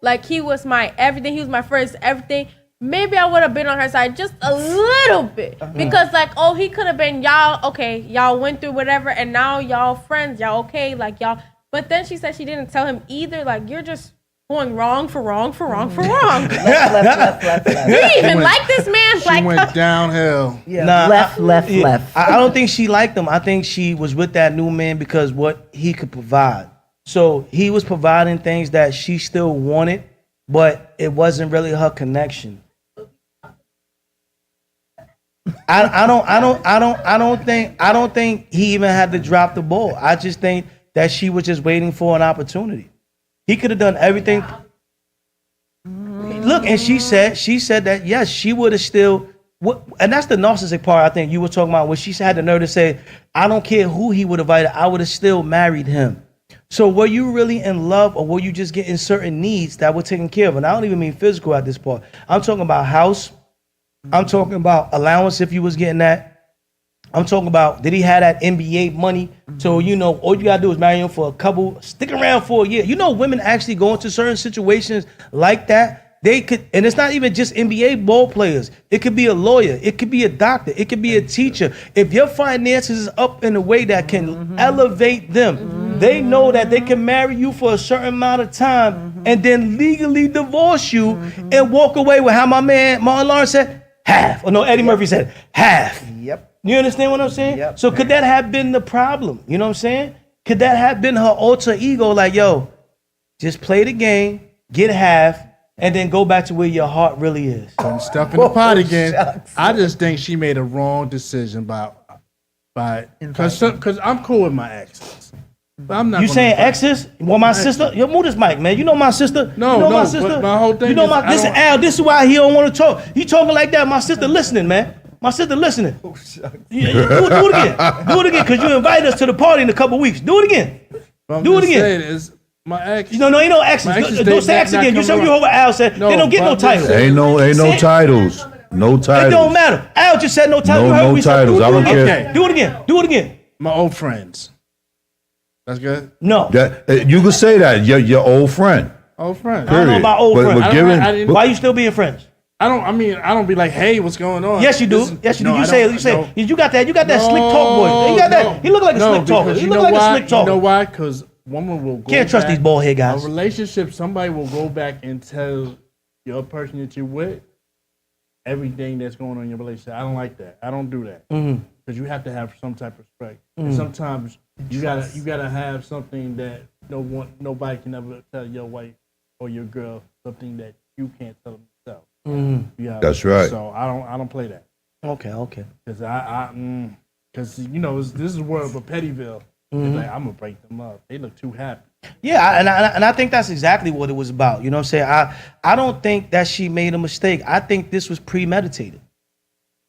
like he was my everything, he was my first everything, maybe I would have been on her side just a little bit. Because like, he could have been y'all went through whatever and now y'all friends, y'all okay, like y'all. But then she said she didn't tell him either, like you're just going wrong for wrong. Left. Do you even like this man? She went downhill. Yeah. Left. I don't think she liked him. I think she was with that new man because what he could provide. So he was providing things that she still wanted, but it wasn't really her connection. I don't think he even had to drop the ball. I just think that she was just waiting for an opportunity. He could have done everything. Look, and she said that yes, she would have still. And that's the narcissistic part. I think you were talking about when she had the nerve to say, "I don't care who he would have invited, I would have still married him." So were you really in love, or were you just getting certain needs that were taken care of? And I don't even mean physical at this point. I'm talking about house. I'm talking about allowance if you was getting that. I'm talking about, did he have that NBA money? So, all you gotta do is marry him for a couple, stick around for a year. Women actually go into certain situations like that. They could, and it's not even just NBA ball players. It could be a lawyer. It could be a doctor. It could be a teacher. If your finances is up in a way that can elevate them, they know that they can marry you for a certain amount of time and then legally divorce you and walk away with how my man Martin Lawrence said, half. Or no, Eddie Murphy said, half. Yep. You understand what I'm saying? Yep. So could that have been the problem? You know what I'm saying? Could that have been her alter ego? Like, yo, just play the game, get half, and then go back to where your heart really is. Don't step in the pot again. Shucks. I just think she made a wrong decision by because I'm cool with my exes. But I'm not You gonna saying invite- exes? Well, my sister. Yo, move this mic, man. You know my sister. No, you know no, my sister. but my whole thing You know is, my. I Listen, don't- Al. This is why he don't want to talk. He talking like that. My sister listening, man. My sister listening. Oh, Yeah, do it again. Do it again, cause you invited us to the party in a couple weeks. Do it again. Do it again. Is my ex. No, ain't no exes. My exes, Don't they say ex not again. You come said you around. heard what Al said. No, they don't get no but I'm titles. Ain't no Say- titles. No titles. It don't matter. Al just said no titles. No- You heard no what he said. titles. Do it I don't again. care. Do it again. Do it again. My old friends. That's good. No. You can say that. Your old friend. Old friends. I don't know about old friends. I didn't- Why you still being friends? I don't be like, hey, what's going on? Yes, you do. Yes, you do. You say you got that. You got that slick talk voice. You got that. You look like a slick talker. because You know look like why? a slick talker. You know why? Because woman will go Can't trust back- these bald head guys. A relationship, somebody will go back and tell your person that you're with everything that's going on in your relationship. I don't like that. I don't do that. Mhm. Because you have to have some type of respect. Mhm. And sometimes you gotta have something that nobody can ever tell your wife or your girl, something that you can't tell them yourself. Mhm. Yeah, That's right. So I don't play that. Okay. Because because you know this is the world of Pettyville. Mhm. It's like, I'm gonna break them up. They look too happy. Yeah, and I think that's exactly what it was about. You know what I'm saying? I don't think that she made a mistake. I think this was premeditated.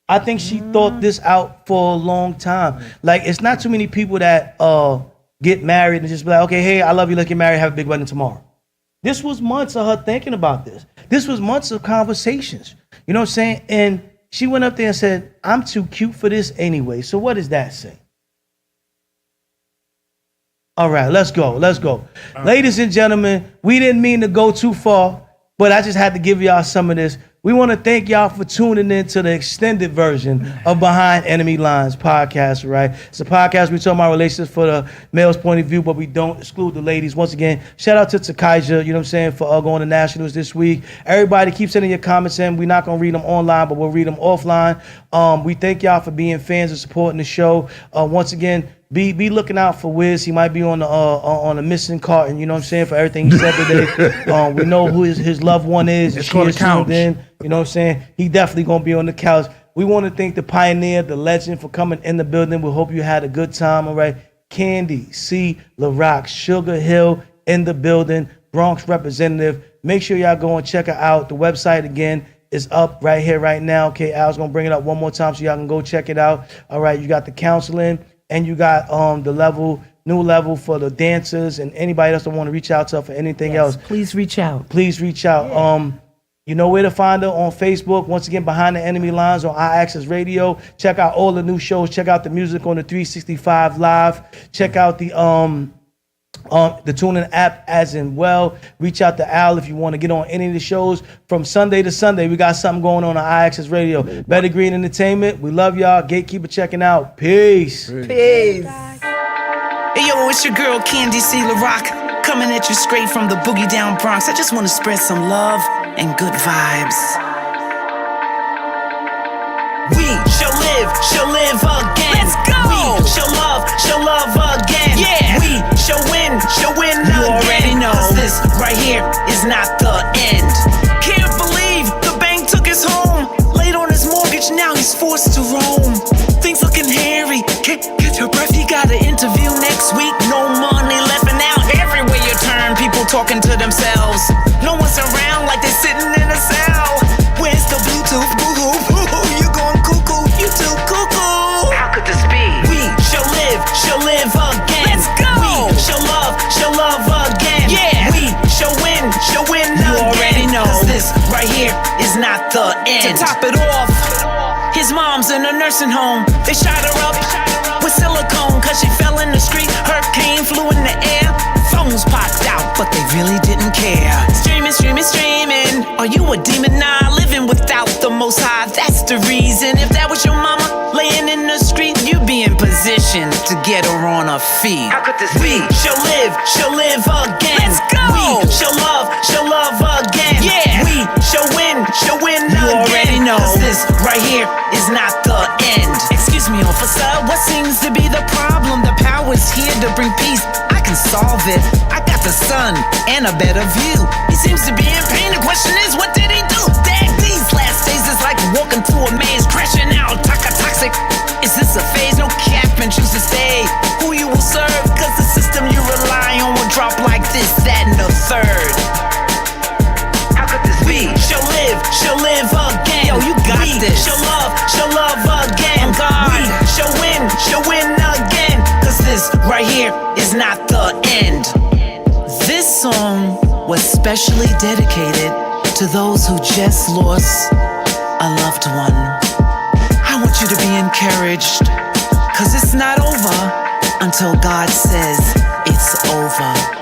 I think she thought this out for a long time. Like, it's not too many people that get married and just be like, okay, hey, I love you, let's get married, have a big wedding tomorrow. This was months of her thinking about this. This was months of conversations. You know what I'm saying? And she went up there and said, I'm too cute for this anyway. So what does that say? All right, let's go. Ladies and gentlemen, we didn't mean to go too far, but I just had to give y'all some of this. We want to thank y'all for tuning in to the extended version of Behind Enemy Lines podcast, right? It's a podcast we talk about relationships for the male's point of view, but we don't exclude the ladies. Once again, shout out to TYKAJA, you know what I'm saying, for going to nationals this week. Everybody keep sending your comments in. We're not going to read them online, but we'll read them offline. We thank y'all for being fans and supporting the show. Once again, be looking out for WIZZ. He might be on a missing carton, you know what I'm saying, for everything he said today. We know who his loved one is. It's called the couch. You know what I'm saying? He definitely gonna be on the couch. We want to thank the pioneer, the legend, for coming in the building. We hope you had a good time. All right, Candi, Larock, Sugar Hill in the building, Bronx representative. Make sure y'all go and check her out. The website again is up right here, right now. Okay, Al's gonna bring it up one more time so y'all can go check it out. All right, you got the counseling and you got the new level for the dancers and anybody else that want to reach out to her for anything else. Please reach out. Yeah. You know where to find her on Facebook. Once again, Behind the Enemy Lines on IAXISRADIO. Check out all the new shows. Check out the music on the 365 Live. Check out the TuneIn app as well. Reach out to Al if you want to get on any of the shows. From Sunday to Sunday, we got something going on IAXISRADIO. Better Green Entertainment. We love y'all. Gatekeeper checking out. Peace. Hey yo, it's your girl Candi Larock. Coming at you straight from the boogie down Bronx. I just want to spread some love and good vibes. We shall live again. Let's go. We shall love again. Yeah. We shall win again. You already know. 'Cause this right here is not the end. Can't believe the bank took his home. Late on his mortgage, now he's forced to roam. Things looking hairy. Get your breath, you got an interview next week. No money left and out. Everywhere you turn, people talking to themselves. No one's around like they're sitting in a cell. Where's the Bluetooth? Boo-hoo, boo-hoo. You going cuckoo, you too cuckoo. How could this be? We shall live again. Let's go. We shall love again. Yeah. We shall win again. You already know. 'Cause this right here is not the end. To top it off, his mom's in a nursing home. They shot her up with silicone 'cause she fell in the street. Hurricane flew in the air. Phones popped out, but they really didn't care. Streaming. Are you a demon? Nah, living without the Most High. That's the reason. If that was your mama laying in the street, you'd be in position to get her on her feet. How could this be? We shall live again. Let's go. We shall love again. Yeah. We shall win again. You already know. 'Cause this right here is not the end. Excuse me, officer, what seems to be the problem? The power's here to bring peace. I can solve it. I got the sun and a better view. He seems to be in pain. The question is, what did he do? Dang, these last days is like walking through a maze, crashing out, toxic. Is this a phase? No cap and choose to stay. Who you will serve, 'cause the system you this, that, and the third. How could this be? She'll live again. Yo, you got this. She'll love again. Oh God, she'll win again. Cause this right here is not the end. This song was specially dedicated to those who just lost a loved one. I want you to be encouraged, cause it's not over until God says it's over.